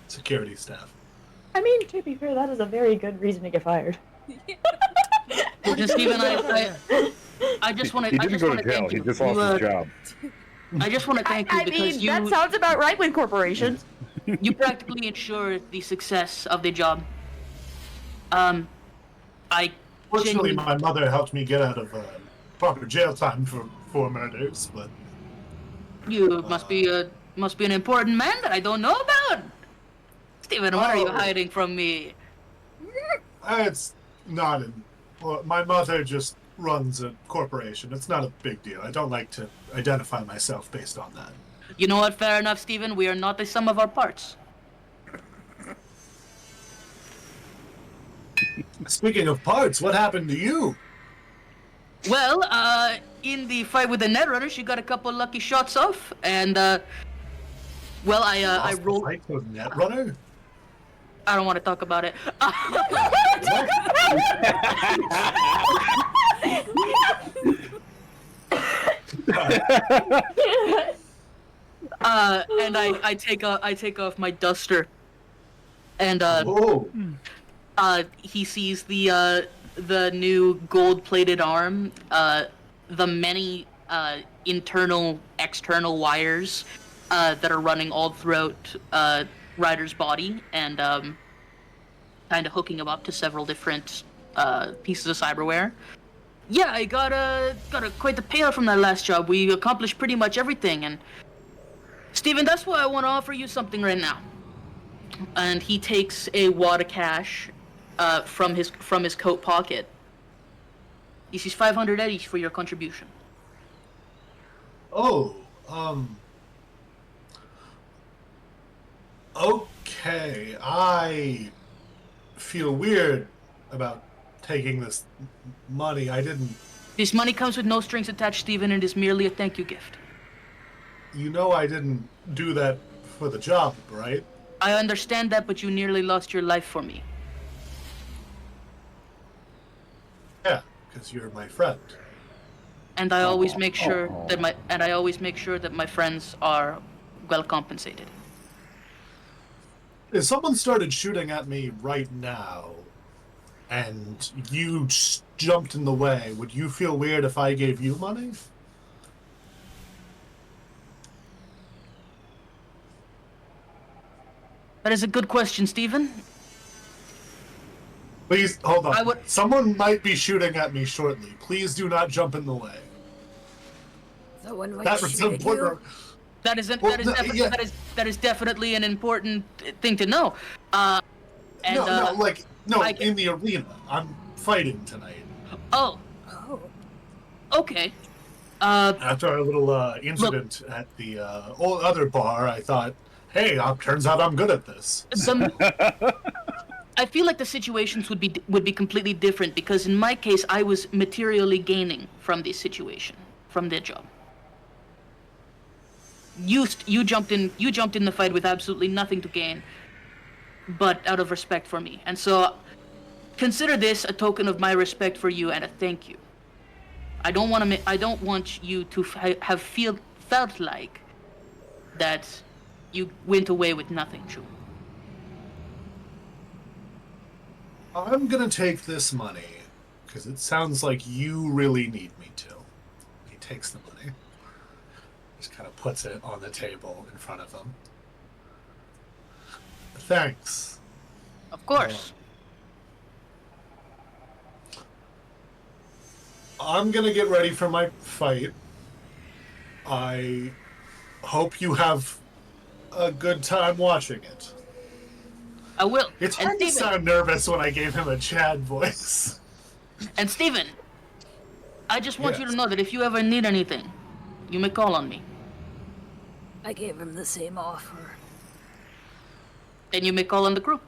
Speaker 3: security staff.
Speaker 4: I mean, to be fair, that is a very good reason to get fired.
Speaker 6: Just even I just want to.
Speaker 2: He didn't go to jail. He just lost his job.
Speaker 6: I just want to thank you because you.
Speaker 4: That sounds about right with corporations.
Speaker 6: You practically ensured the success of the job.
Speaker 3: Fortunately, my mother helped me get out of proper jail time for murders, but
Speaker 6: you must be an important man that I don't know about. Steven, what are you hiding from me?
Speaker 3: It's not well, my mother just runs a corporation. It's not a big deal. I don't like to identify myself based on that.
Speaker 6: You know what? Fair enough, Steven. We are not the sum of our parts.
Speaker 3: Speaking of parts, what happened to you?
Speaker 6: Well, in the fight with the Netrunner, she got a couple lucky shots off, and I rolled.
Speaker 3: Fight with Netrunner?
Speaker 6: I don't want to talk about it. And I take off my duster, and he sees the new gold-plated arm, the many internal, external wires that are running all throughout Ryder's body, and kind of hooking him up to several different pieces of cyberware. Yeah, I got quite the payout from that last job. We accomplished pretty much everything, and Steven, that's why I want to offer you something right now. And he takes a wad of cash from his coat pocket. He sees 500 eddies for your contribution.
Speaker 3: Oh, okay. I feel weird about taking this money. I didn't...
Speaker 6: This money comes with no strings attached, Stephen, and is merely a thank you gift.
Speaker 3: You know I didn't do that for the job, right?
Speaker 6: I understand that, but you nearly lost your life for me.
Speaker 3: Yeah, because you're my friend.
Speaker 6: And I always make sure that my friends are well compensated.
Speaker 3: If someone started shooting at me right now, and you jumped in the way, would you feel weird if I gave you money?
Speaker 6: That is a good question, Stephen.
Speaker 3: Please, hold on. Someone might be shooting at me shortly. Please do not jump in the way.
Speaker 5: Someone might
Speaker 3: That
Speaker 5: shoot
Speaker 3: was
Speaker 5: at you.
Speaker 3: important.
Speaker 6: That is definitely an important thing to know. In
Speaker 3: the arena. I'm fighting tonight.
Speaker 6: Oh.
Speaker 5: Oh.
Speaker 6: Okay.
Speaker 3: After our little incident at the other bar, I thought, hey, turns out I'm good at this.
Speaker 6: I feel like the situations would be completely different because in my case, I was materially gaining from this situation, from their job. You jumped in the fight with absolutely nothing to gain, but out of respect for me, and so consider this a token of my respect for you and a thank you. I don't want you to have felt like that you went away with nothing, Chu.
Speaker 3: I'm gonna take this money because it sounds like you really need me to. He takes the money, just kind of puts it on the table in front of him. Thanks.
Speaker 6: Of course.
Speaker 3: I'm gonna get ready for my fight. I hope you have a good time watching it.
Speaker 6: I will.
Speaker 3: It's hard to sound nervous when I gave him a Chad voice.
Speaker 6: And Steven, I just want you to know that if you ever need anything, you may call on me.
Speaker 5: I gave him the same offer.
Speaker 6: Then you may call on the group.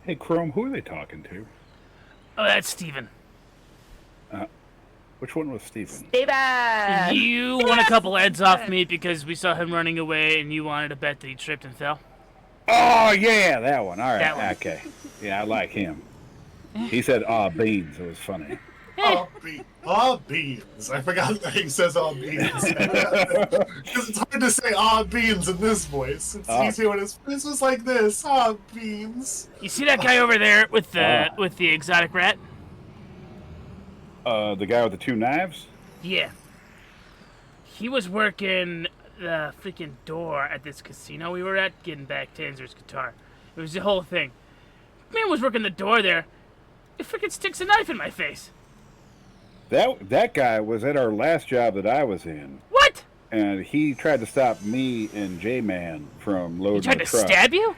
Speaker 2: Hey, Chrome, who are they talking to?
Speaker 1: Oh, that's Steven.
Speaker 2: Which one was Steven?
Speaker 4: Steven!
Speaker 1: You won a couple heads off me because we saw him running away and you wanted to bet that he tripped and fell.
Speaker 2: Oh, yeah, that one. All right,
Speaker 1: That one.
Speaker 2: okay. Yeah, I like him. He said, beans. It was funny.
Speaker 3: Beans. I forgot that he says beans. Because it's hard to say beans in this voice. It's easier when it's just like this. Beans.
Speaker 1: You see that guy over there with the exotic rat?
Speaker 2: The guy with the two knives?
Speaker 1: Yeah. He was working the freaking door at this casino we were at, getting back Tanzer's guitar. It was the whole thing. Man was working the door there. It freaking sticks a knife in my face.
Speaker 2: That guy was at our last job that I was in.
Speaker 1: What?
Speaker 2: And he tried to stop me and J-Man from loading the truck.
Speaker 1: He tried to stab you?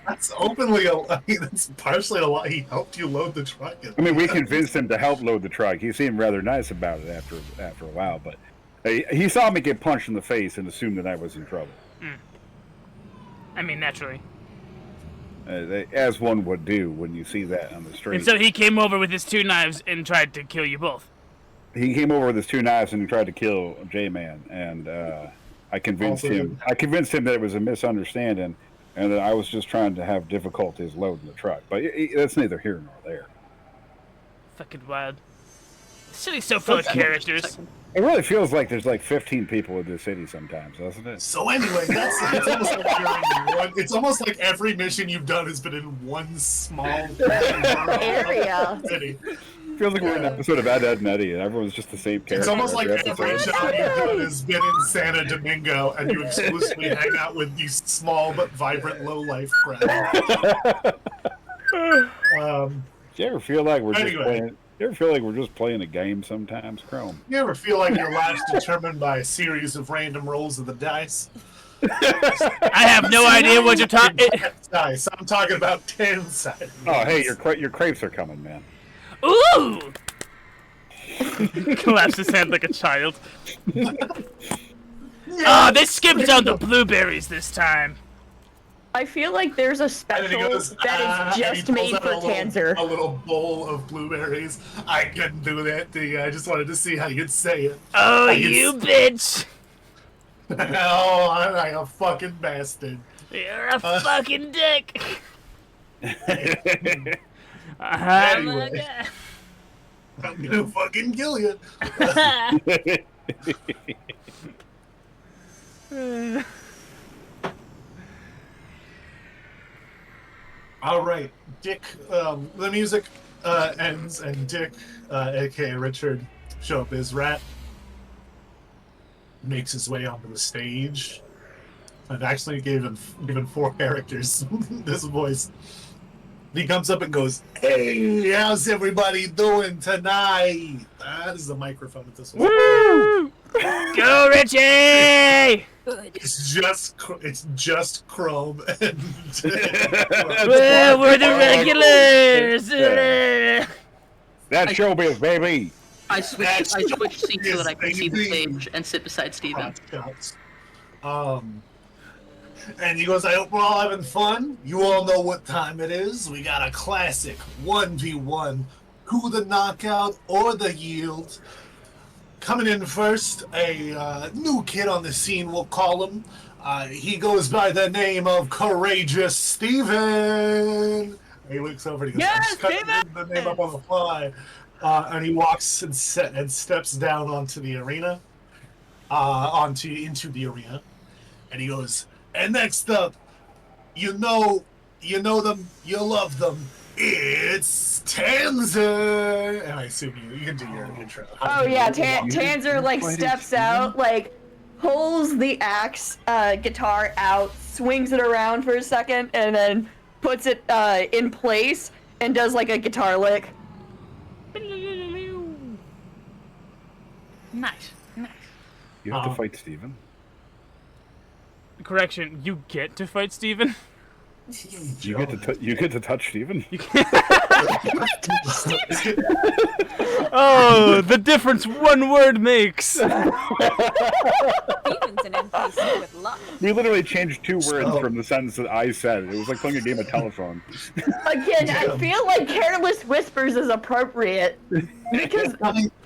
Speaker 3: That's openly that's partially a lie. He helped you load the truck.
Speaker 2: I mean, we convinced him to help load the truck. He seemed rather nice about it after a while, but he saw me get punched in the face and assumed that I was in trouble.
Speaker 1: I mean, naturally.
Speaker 2: As one would do when you see that on the street.
Speaker 1: And so he came over with his two knives and tried to kill you both.
Speaker 2: He came over with his two knives and he tried to kill J-Man, and I convinced him. I convinced him that it was a misunderstanding, and that I was just trying to have difficulties loading the truck. But that's neither here nor there.
Speaker 1: Fucking wild. The city's so full of characters.
Speaker 2: It really feels like there's like 15 people in this city sometimes, doesn't it?
Speaker 3: So anyway, it's almost like it's almost like every mission you've done has been in one small
Speaker 4: area.
Speaker 3: city.
Speaker 2: Feels like we're in an episode of Ed, Ed, and Eddie, and everyone's just the same character.
Speaker 3: It's almost like
Speaker 2: every
Speaker 3: every
Speaker 2: episode.
Speaker 3: job you've done has been in Santa Domingo, and you exclusively hang out with these small but vibrant low-life crowd.
Speaker 2: Do you ever feel like we're just playing? You ever feel like we're just playing a game sometimes, Chrome?
Speaker 3: You ever feel like your life's determined by a series of random rolls of the dice?
Speaker 1: I have no idea what you're talking.
Speaker 3: Nice. I'm talking about 10-sided.
Speaker 2: Oh, hey, your crepes are coming, man.
Speaker 1: Ooh! Claps his hand like a child. They skipped on the blueberries this time.
Speaker 4: I feel like there's a special that is just made for Tanzer.
Speaker 3: A little bowl of blueberries. I couldn't do that to you. I just wanted to see how you'd say it.
Speaker 1: Oh, you bitch!
Speaker 3: Oh, I'm like a fucking bastard.
Speaker 1: You're a fucking dick.
Speaker 3: Anyway, I'm gonna fucking kill you. All right, Dick. The music ends, and Dick, aka Richard, show up as Rat. Makes his way onto the stage. I've actually given 4 characters this voice. He comes up and goes, "Hey, how's everybody doing tonight?" This is a microphone at this one.
Speaker 1: Woo! Go, Richie!
Speaker 5: Good.
Speaker 3: It's just Chrome and
Speaker 1: Well, we're the regulars.
Speaker 2: That's showbiz, baby.
Speaker 6: I switched seats so that I could see the stage and sit beside Steven.
Speaker 3: And he goes, "I hope we're all having fun. You all know what time it is. We got a classic 1v1. Who the knockout or the yield? Coming in first, a new kid on the scene, we'll call him. He goes by the name of Courageous Steven." He looks over and he goes,
Speaker 4: Yes,
Speaker 3: "I'm just cutting the name up on the fly." And he walks and steps down onto the arena, into the arena, and he goes, "And next up, you know them, you love them. It's Tanzer." And I assume you can do your intro.
Speaker 4: Oh yeah, Tanzer like steps out, like pulls the axe guitar out, swings it around for a second, and then puts it in place and does like a guitar lick.
Speaker 6: Nice.
Speaker 2: You have to fight Steven.
Speaker 1: Correction, you get to fight Steven?
Speaker 2: You get to touch Steven.
Speaker 1: Oh, the difference one word makes.
Speaker 7: Steven's an NPC with luck.
Speaker 2: We literally changed 2 words from the sentence that I said. It was like playing a game of telephone.
Speaker 4: Again, I feel like Careless Whispers is appropriate because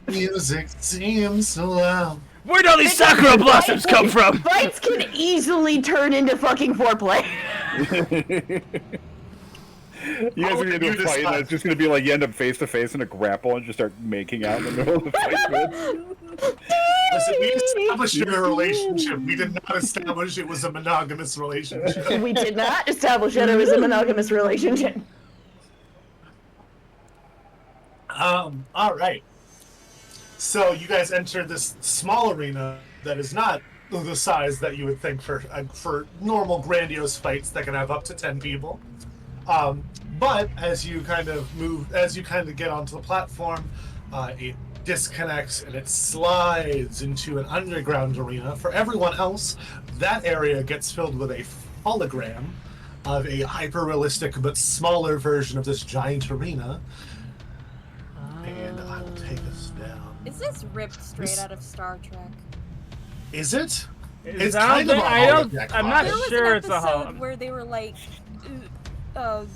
Speaker 3: Music seems so loud.
Speaker 1: Where'd all these sakura blossoms come from?
Speaker 4: fights can easily turn into fucking foreplay.
Speaker 2: You guys are gonna do a fight, and it's just gonna be like you end up face to face in a grapple and just start making out in the middle of the fight.
Speaker 3: Listen, we established a relationship. We did not establish it was a monogamous relationship.
Speaker 4: We did not establish that it was a monogamous relationship.
Speaker 3: All right. So you guys enter this small arena that is not the size that you would think for normal grandiose fights that can have up to 10 people. But as you kind of get onto the platform, it disconnects and it slides into an underground arena. For everyone else, that area gets filled with a hologram of a hyper-realistic but smaller version of this giant arena. And I will take us down.
Speaker 7: Is this ripped straight out of Star Trek?
Speaker 3: Is it?
Speaker 1: It's
Speaker 3: kind of a holodeck
Speaker 1: I'm not
Speaker 3: vibe.
Speaker 7: There was
Speaker 1: sure
Speaker 7: an
Speaker 1: it's a
Speaker 7: episode where they were like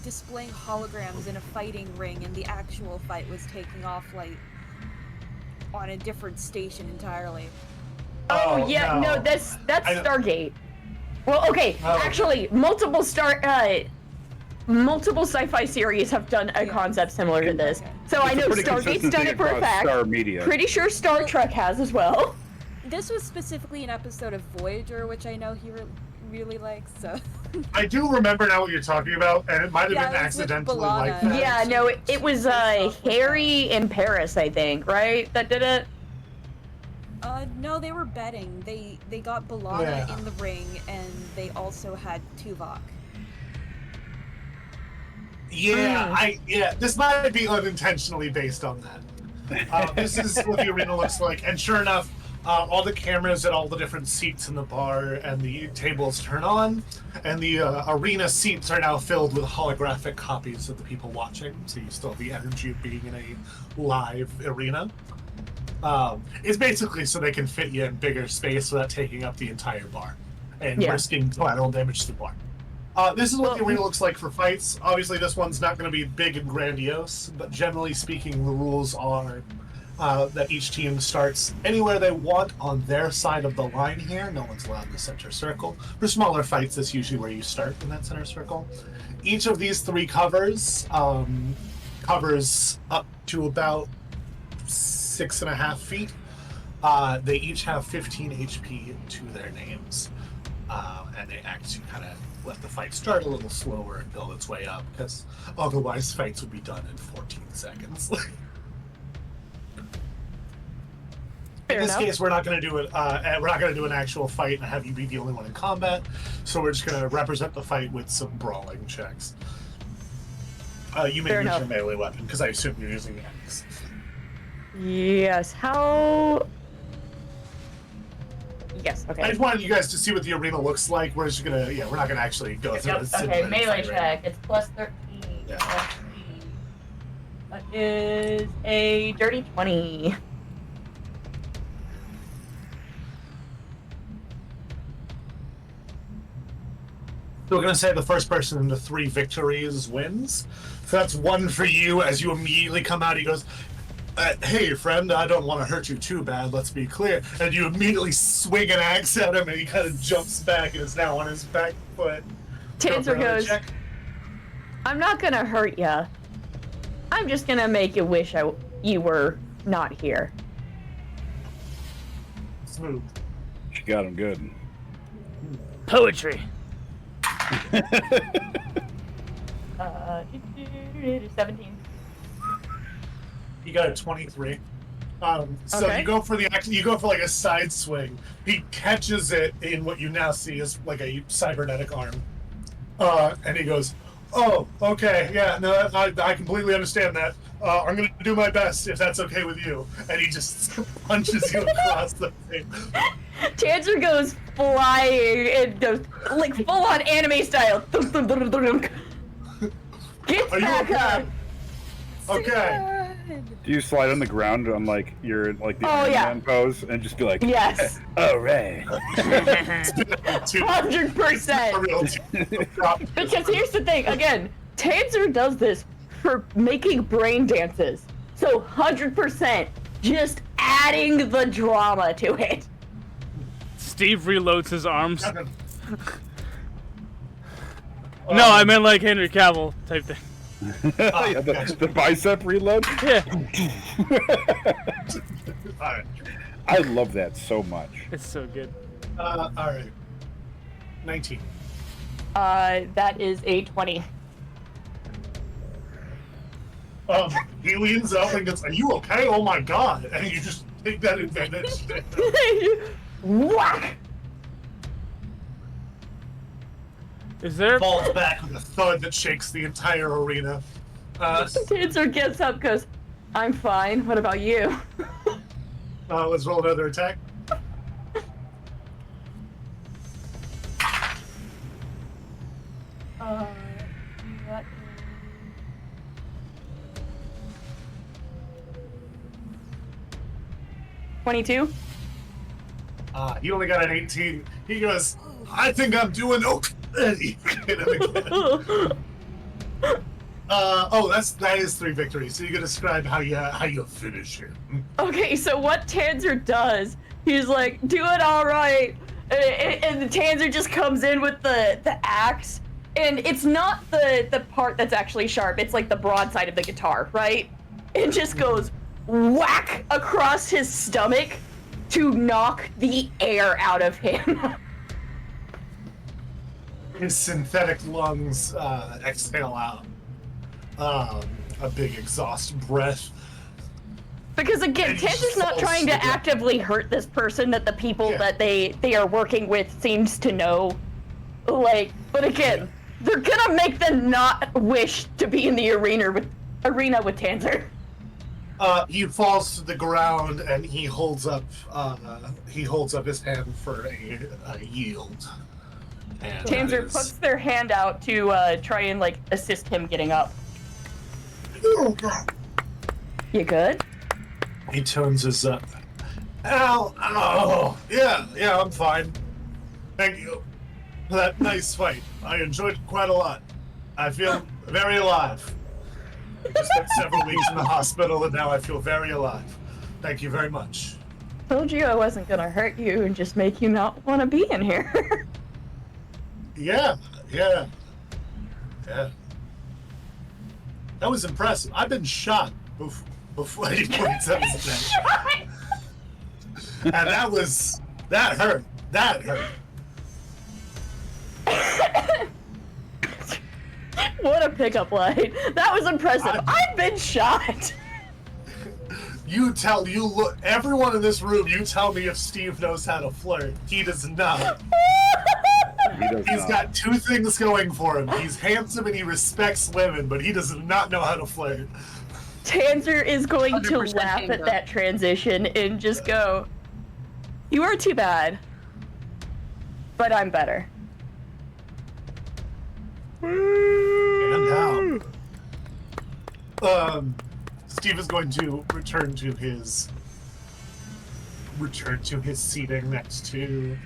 Speaker 7: displaying holograms in a fighting ring, and the actual fight was taking off like on a different station entirely.
Speaker 4: Oh yeah, no, that's Stargate. Well, okay, actually, multiple sci-fi series have done a concept similar to this. So I know Stargate's done it for a fact.
Speaker 2: Star Media.
Speaker 4: Pretty sure Star Trek has as well.
Speaker 7: This was specifically an episode of Voyager, which I know he really likes. So
Speaker 3: I do remember now what you're talking about, and it might have been
Speaker 7: it was with
Speaker 3: accidentally
Speaker 7: B'Elanna.
Speaker 3: like that.
Speaker 4: Yeah, no, it was Harry in Paris, I think, right? That did it.
Speaker 7: No, they were betting. They got B'Elanna in the ring, and they also had Tuvok.
Speaker 3: Yeah, this might be unintentionally based on that. This is what the arena looks like, and sure enough, all the cameras at all the different seats in the bar and the tables turn on, and the arena seats are now filled with holographic copies of the people watching, so you still have the energy of being in a live arena. It's basically so they can fit you in bigger space without taking up the entire bar and risking collateral damage to the bar. This is what the arena looks like for fights. Obviously, this one's not going to be big and grandiose, but generally speaking, the rules are that each team starts anywhere they want on their side of the line here. No one's allowed in the center circle. For smaller fights, that's usually where you start in that center circle. Each of these 3 covers covers up to about 6.5 feet. They each have 15 HP to their names, and they act to kind of let the fight start a little slower and build its way up, because otherwise fights would be done in 14 seconds. In this case, we're not going to do it. We're not going to do an actual fight and have you be the only one in combat. So we're just going to represent the fight with some brawling checks. You may use your melee weapon because I assume you're using the axe.
Speaker 4: Yes. How? Yes. Okay.
Speaker 3: I just wanted you guys to see what the arena looks like. We're just gonna, we're not gonna actually go through it.
Speaker 4: Okay, melee check. It's plus 13.
Speaker 3: Yeah.
Speaker 4: Plus 3. That is a dirty 20.
Speaker 3: So we're gonna say the first person into 3 victories wins. So that's 1 for you. As you immediately come out, he goes, "Hey, friend, I don't want to hurt you too bad. Let's be clear." And you immediately swing an axe at him, and he kind of jumps back and is now on his back foot.
Speaker 4: Tanzer goes, "I'm not gonna hurt ya. I'm just gonna make you wish you were not here."
Speaker 3: Smooth.
Speaker 2: She got him good.
Speaker 1: Poetry.
Speaker 4: 17.
Speaker 3: You got a 23. So
Speaker 4: Okay.
Speaker 3: you go for you go for like a side swing. He catches it in what you now see as like a cybernetic arm, and he goes, "Oh, okay, yeah, no, I completely understand that. I'm gonna do my best if that's okay with you." And he just punches you across the face.
Speaker 4: Tanzer goes flying and goes like full on anime style. Get
Speaker 3: Are you
Speaker 4: back up.
Speaker 3: Okay.
Speaker 2: Do you slide on the ground on like your the Iron Man pose and just be like,
Speaker 4: Yes.
Speaker 2: "All right."
Speaker 4: 100%. Because here's the thing, again, Tanzer does this for making brain dances. So 100% just adding the drama to it.
Speaker 1: Steve reloads his arms. No, I meant like Henry Cavill type thing.
Speaker 2: Yeah, the bicep reload.
Speaker 1: Yeah.
Speaker 3: Alright.
Speaker 2: I love that so much.
Speaker 1: It's so good.
Speaker 3: Alright. 19.
Speaker 4: That is a 20.
Speaker 3: He leans up and goes, "Are you okay? Oh my god!" And you just take that advantage.
Speaker 4: Whack!
Speaker 1: Is there?
Speaker 3: Falls back with a thud that shakes the entire arena.
Speaker 4: Tanzer gets up, goes, "I'm fine. What about you?"
Speaker 3: Let's roll another attack.
Speaker 4: That is 22.
Speaker 3: He only got an 18. He goes, "I think I'm doing okay." That is 3 victories. So you can describe how you finish here.
Speaker 4: Okay, so what Tanzer does, he's like, "Doing all right," and the Tanzer just comes in with the axe, and it's not the part that's actually sharp. It's like the broadside of the guitar, right? It just goes whack across his stomach to knock the air out of him.
Speaker 3: His synthetic lungs exhale out a big exhaust breath.
Speaker 4: Because again,
Speaker 3: And he
Speaker 4: Tanzer's not
Speaker 3: falls
Speaker 4: trying
Speaker 3: to
Speaker 4: to
Speaker 3: the ground.
Speaker 4: actively hurt this person that the people that they are working with seems to know. Like, but again, they're gonna make them not wish to be in the arena with Tanzer.
Speaker 3: He falls to the ground and he holds up his hand for a yield. And
Speaker 4: Tanzer puts their hand out to try and like assist him getting up. You good?
Speaker 3: He turns his Ow! Oh, yeah, I'm fine. Thank you for that nice fight. I enjoyed it quite a lot. I feel very alive. I just spent several weeks in the hospital and now I feel very alive. Thank you very much.
Speaker 4: Told you I wasn't gonna hurt you and just make you not want to be in here.
Speaker 3: Yeah. That was impressive. I've been shot before he points at his neck. And that hurt.
Speaker 4: What a pickup line. That was impressive. I've been shot.
Speaker 3: Everyone in this room, you tell me if Steve knows how to flirt. He does not. He's got two things going for him. He's handsome and he respects women, but he does not know how to flirt.
Speaker 4: Tanzer is going to laugh at that transition and just go, "You are too bad, but I'm better."
Speaker 3: And now, Steve is going to return to his seating next to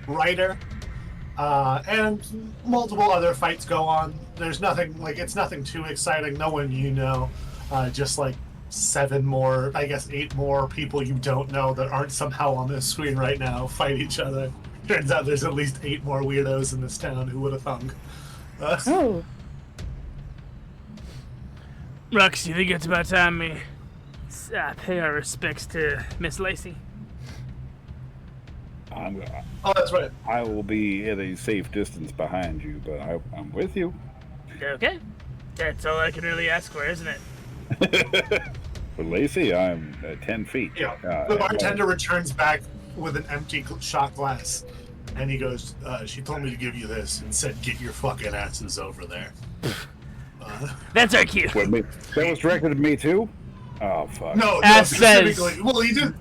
Speaker 3: Ryder, and multiple other fights go on. There's nothing it's nothing too exciting. No one you know, just like 8 more people you don't know that aren't somehow on this screen right now fight each other. Turns out there's at least 8 more weirdos in this town. Who would have thunk?
Speaker 4: Oh.
Speaker 1: Rux, you think it's about time we pay our respects to Miss Lacey?
Speaker 3: Oh, that's right.
Speaker 2: I will be at a safe distance behind you, but I'm with you.
Speaker 1: Okay. That's all I can really ask for, isn't it?
Speaker 2: For Lacey, I'm at 10 feet.
Speaker 3: Yeah. The bartender returns back with an empty shot glass, and he goes, "She told me to give you this and said get your fucking asses over there."
Speaker 1: That's our cue.
Speaker 2: That was directed at me too? Oh, fuck.
Speaker 3: No, specifically. Well, he did.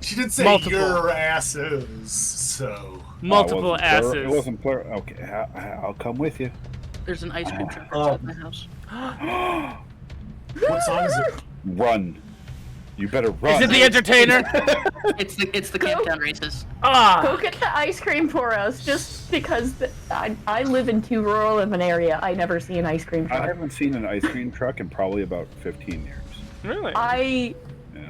Speaker 3: She did say your asses, so.
Speaker 1: Multiple asses.
Speaker 2: It wasn't plural. Okay, I'll come with you.
Speaker 6: There's an ice cream truck outside my house.
Speaker 3: What song is it?
Speaker 2: Run. You better run.
Speaker 1: Is it The Entertainer?
Speaker 6: It's the Camptown Races.
Speaker 4: Go get the ice cream for us, just because I live in too rural of an area. I never see an ice cream truck.
Speaker 2: I haven't seen an ice cream truck in probably about 15 years.
Speaker 1: Really?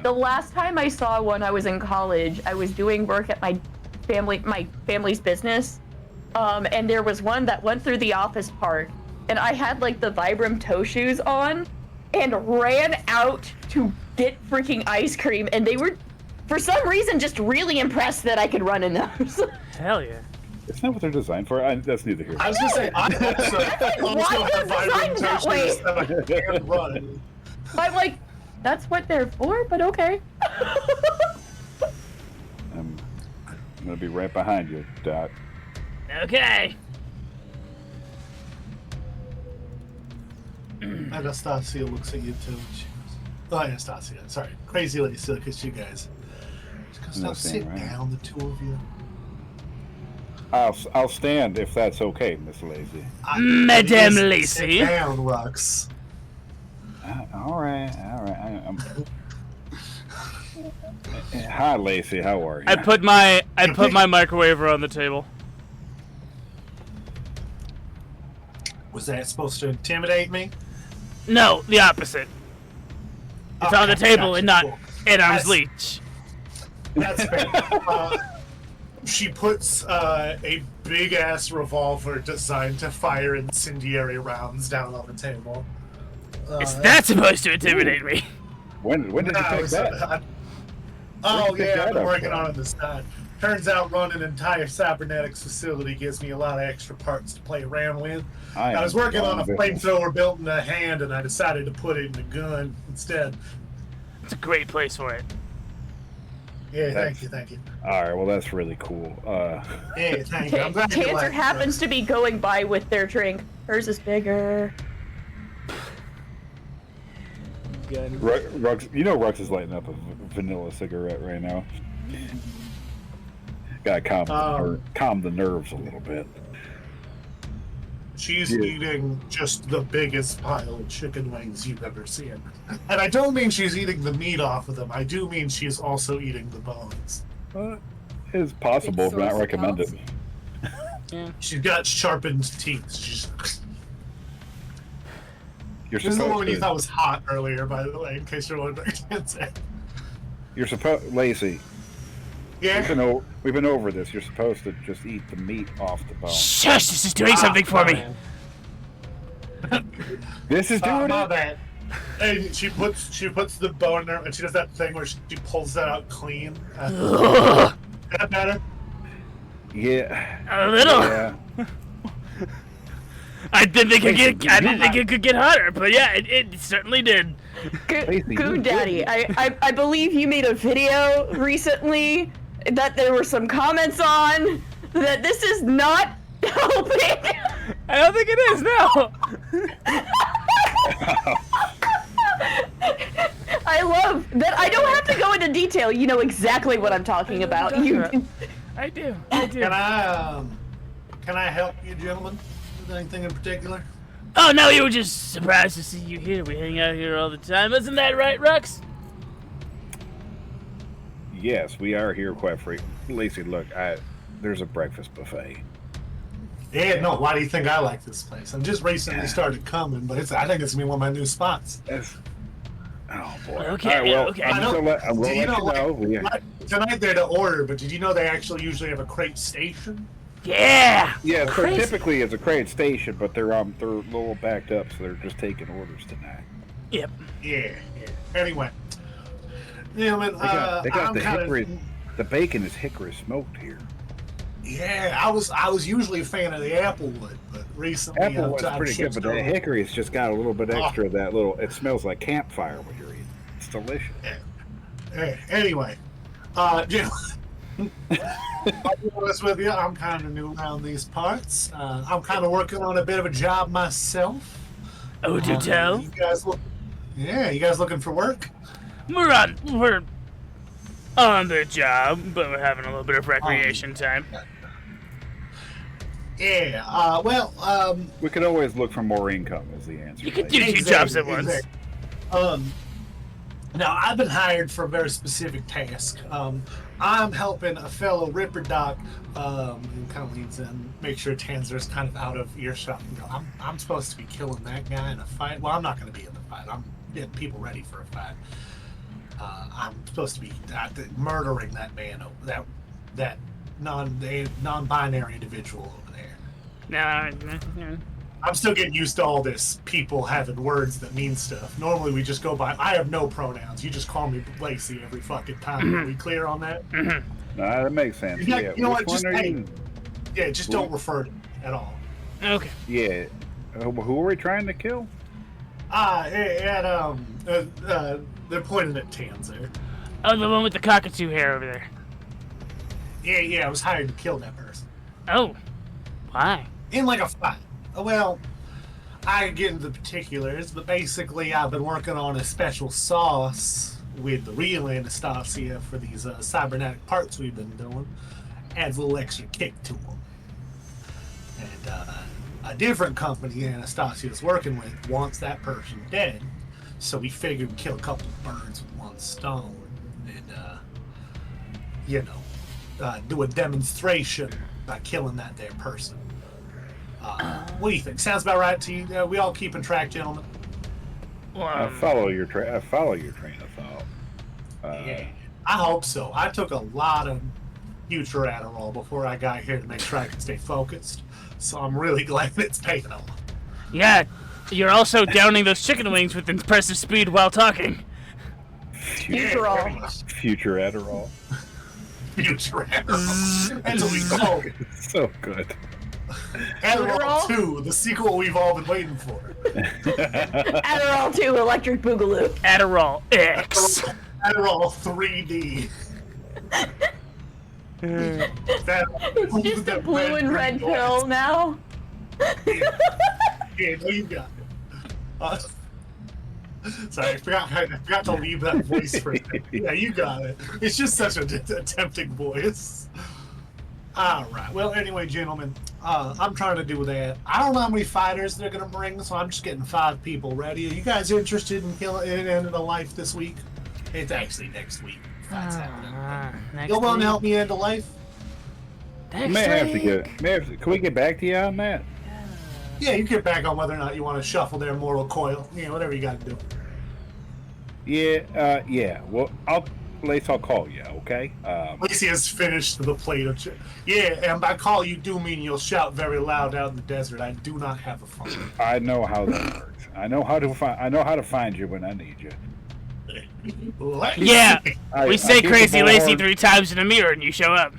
Speaker 4: The last time I saw one, I was in college. I was doing work at my family's business, and there was one that went through the office park, and I had like the Vibram toe shoes on, and ran out to get freaking ice cream, and they were, for some reason, just really impressed that I could run in those.
Speaker 1: Hell yeah.
Speaker 2: Isn't that what they're designed for? That's neither here.
Speaker 3: I was gonna say, I also have Vibram toe shoes that I can run.
Speaker 4: I'm like, that's what they're for, but okay.
Speaker 2: I'm gonna be right behind you, Dot.
Speaker 1: Okay.
Speaker 3: Anastasia looks at you too. She goes, "Oh, Anastasia, sorry, Crazy Lisa, because you guys." She goes, "Now sit down, the two of you."
Speaker 2: I'll stand if that's okay, Miss Lacey.
Speaker 1: Madame Lacey.
Speaker 3: Sit down, Rux.
Speaker 2: All right. Hi, Lacey. How are you?
Speaker 1: I put my microwaver on the table.
Speaker 3: Was that supposed to intimidate me?
Speaker 1: No, the opposite. It's on the table and not at arm's reach.
Speaker 3: That's fair. She puts a big ass revolver designed to fire incendiary rounds down on the table.
Speaker 1: Is that supposed to intimidate me?
Speaker 2: When did you take that?
Speaker 3: I've been working on it this time. Turns out running an entire cybernetics facility gives me a lot of extra parts to play around with. I was working on a flamethrower built in a hand, and I decided to put it in a gun instead.
Speaker 1: It's a great place for it.
Speaker 3: Yeah, thank you.
Speaker 2: All right, well, that's really cool.
Speaker 3: Yeah, thank you. I'm glad you
Speaker 4: Tanzer
Speaker 3: liked
Speaker 4: happens to be going by with their drink. Hers is bigger.
Speaker 1: gun.
Speaker 2: Rux, you know Rux is lighting up a vanilla cigarette right now. Gotta calm the nerves a little bit.
Speaker 3: She's eating just the biggest pile of chicken wings you've ever seen. And I don't mean she's eating the meat off of them. I do mean she's also eating the bones.
Speaker 2: It's possible, but not recommended.
Speaker 1: Yeah.
Speaker 3: She's got sharpened teeth. She's...
Speaker 2: You're
Speaker 3: This is the
Speaker 2: supposed
Speaker 3: woman you
Speaker 2: to.
Speaker 3: thought was hot earlier, by the way, in case you're wondering.
Speaker 2: You're supposed, Lacey.
Speaker 3: Yeah.
Speaker 2: We've been over this. You're supposed to just eat the meat off the bone.
Speaker 1: Shush! This is doing something for me.
Speaker 2: This is doing
Speaker 3: My
Speaker 2: it.
Speaker 3: bad. And she puts the bone in there, and she does that thing where she pulls that out clean. Is that better?
Speaker 2: Yeah.
Speaker 1: A little.
Speaker 2: Yeah.
Speaker 1: I didn't think it could get hotter, but yeah, it certainly did.
Speaker 4: Goon Daddy, I believe you made a video recently that there were some comments on that this is not helping.
Speaker 1: I don't think it is, no.
Speaker 4: I love that I don't have to go into detail. You know exactly what I'm talking about.
Speaker 1: I do.
Speaker 3: Can I help you, gentlemen, with anything in particular?
Speaker 1: Oh no, you were just surprised to see you here. We hang out here all the time. Isn't that right, Rux?
Speaker 2: Yes, we are here quite frequently. Lacey, look, there's a breakfast buffet.
Speaker 3: Yeah, no, why do you think I like this place? I've just recently started coming, but I think it's gonna be one of my new spots.
Speaker 2: Oh boy.
Speaker 1: Okay,
Speaker 2: All right, well,
Speaker 1: okay.
Speaker 2: I'm gonna let you know.
Speaker 3: Tonight they're to order, but did you know they actually usually have a crate station?
Speaker 1: Yeah.
Speaker 2: Yeah, so
Speaker 1: Crazy.
Speaker 2: typically it's a crate station, but they're a little backed up, so they're just taking orders tonight.
Speaker 1: Yep.
Speaker 3: Yeah. Anyway, gentlemen,
Speaker 2: They got
Speaker 3: I'm
Speaker 2: the
Speaker 3: kind
Speaker 2: hickory.
Speaker 3: of.
Speaker 2: The bacon is hickory smoked here.
Speaker 3: Yeah, I was usually a fan of the applewood, but recently
Speaker 2: Applewood's pretty good, but the hickory's just got a little bit extra of that little. It smells like campfire when you're eating. It's delicious.
Speaker 3: Anyway, I'll be honest with you, I'm kind of new around these parts. I'm kind of working on a bit of a job myself.
Speaker 1: Oh, do tell.
Speaker 3: You guys looking for work?
Speaker 1: We're on the job, but we're having a little bit of recreation time.
Speaker 3: Yeah.
Speaker 2: We could always look for more income. Is the answer?
Speaker 1: You could do two jobs at once.
Speaker 3: Now, I've been hired for a very specific task. I'm helping a fellow Ripper Doc, who kind of leads in, make sure Tanzer's kind of out of earshot. And go, I'm supposed to be killing that guy in a fight. Well, I'm not going to be in the fight. I'm getting people ready for a fight. I'm supposed to be murdering that man, that non-binary individual over there.
Speaker 1: No.
Speaker 3: I'm still getting used to all this people having words that mean stuff. Normally we just go by, I have no pronouns. You just call me Lacey every fucking time. Are we clear on that?
Speaker 2: Nah, that makes sense.
Speaker 3: You know what?
Speaker 2: Which
Speaker 3: Just,
Speaker 2: one are you?
Speaker 3: just don't refer to me at all.
Speaker 1: Okay.
Speaker 2: Yeah. Who are we trying to kill?
Speaker 3: They're pointing at Tanzer.
Speaker 1: Oh, the one with the cockatoo hair over there.
Speaker 3: Yeah, I was hired to kill that person.
Speaker 1: Oh. Why?
Speaker 3: In like a fight. Well, I can get into the particulars, but basically I've been working on a special sauce with the real Anastasia for these cybernetic parts we've been doing. Adds a little extra kick to them. And a different company Anastasia's working with wants that person dead, so we figured we'd kill a couple of birds with one stone and, do a demonstration by killing that there person. What do you think? Sounds about right to you? We all keeping track, gentlemen?
Speaker 2: I follow your train of thought.
Speaker 3: Yeah, I hope so. I took a lot of future Adderall before I got here to make sure I could stay focused. So I'm really glad it's paying off.
Speaker 1: Yeah, you're also downing those chicken wings with impressive speed while talking.
Speaker 4: Futurall.
Speaker 2: Future Adderall.
Speaker 3: Future Adderall. That's what we call it.
Speaker 2: So good.
Speaker 3: Adderall 2, the sequel we've all been waiting for.
Speaker 4: Adderall 2, Electric Boogaloo.
Speaker 1: Adderall X.
Speaker 3: Adderall 3D.
Speaker 4: It's just a blue and red pill now.
Speaker 3: Yeah, no, you got it. Sorry, I forgot to leave that voice for you. Yeah, you got it. It's just such a tempting voice. All right. Well, anyway, gentlemen, I'm trying to do that. I don't know how many fighters they're gonna bring, so I'm just getting 5 people ready. Are you guys interested in ending a life this week? It's actually next week. Fights happening. You'll want to help me end a life?
Speaker 2: Can we get back to you on that?
Speaker 3: Yeah, you get back on whether or not you want to shuffle their mortal coil. Yeah, whatever you got to do.
Speaker 2: Yeah. Well, I'll call you, okay?
Speaker 3: Lacey has finished the plate of yeah, and by call you do mean you'll shout very loud out in the desert. I do not have a phone.
Speaker 2: I know how that works. I know how to find you when I need you.
Speaker 1: Yeah, we say Crazy Lacey 3 times in a mirror and you show up.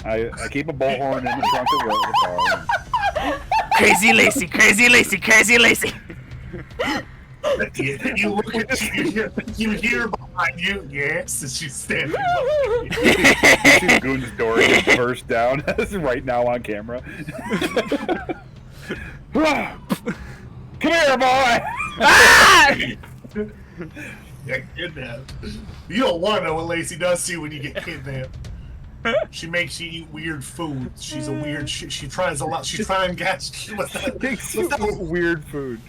Speaker 2: I keep a bullhorn in the trunk of the car.
Speaker 1: Crazy Lacey, Crazy Lacey, Crazy Lacey.
Speaker 3: You look at you hear behind you, yes, and she's standing behind you.
Speaker 2: See Goon's door burst down right now on camera. Come here, boy!
Speaker 1: Ah!
Speaker 3: Yeah, kidnapped. You don't want to know what Lacey does to you when you get kidnapped. She makes you eat weird food. She's a weird. She tries a lot. She tries and gets with that.
Speaker 2: Weird food.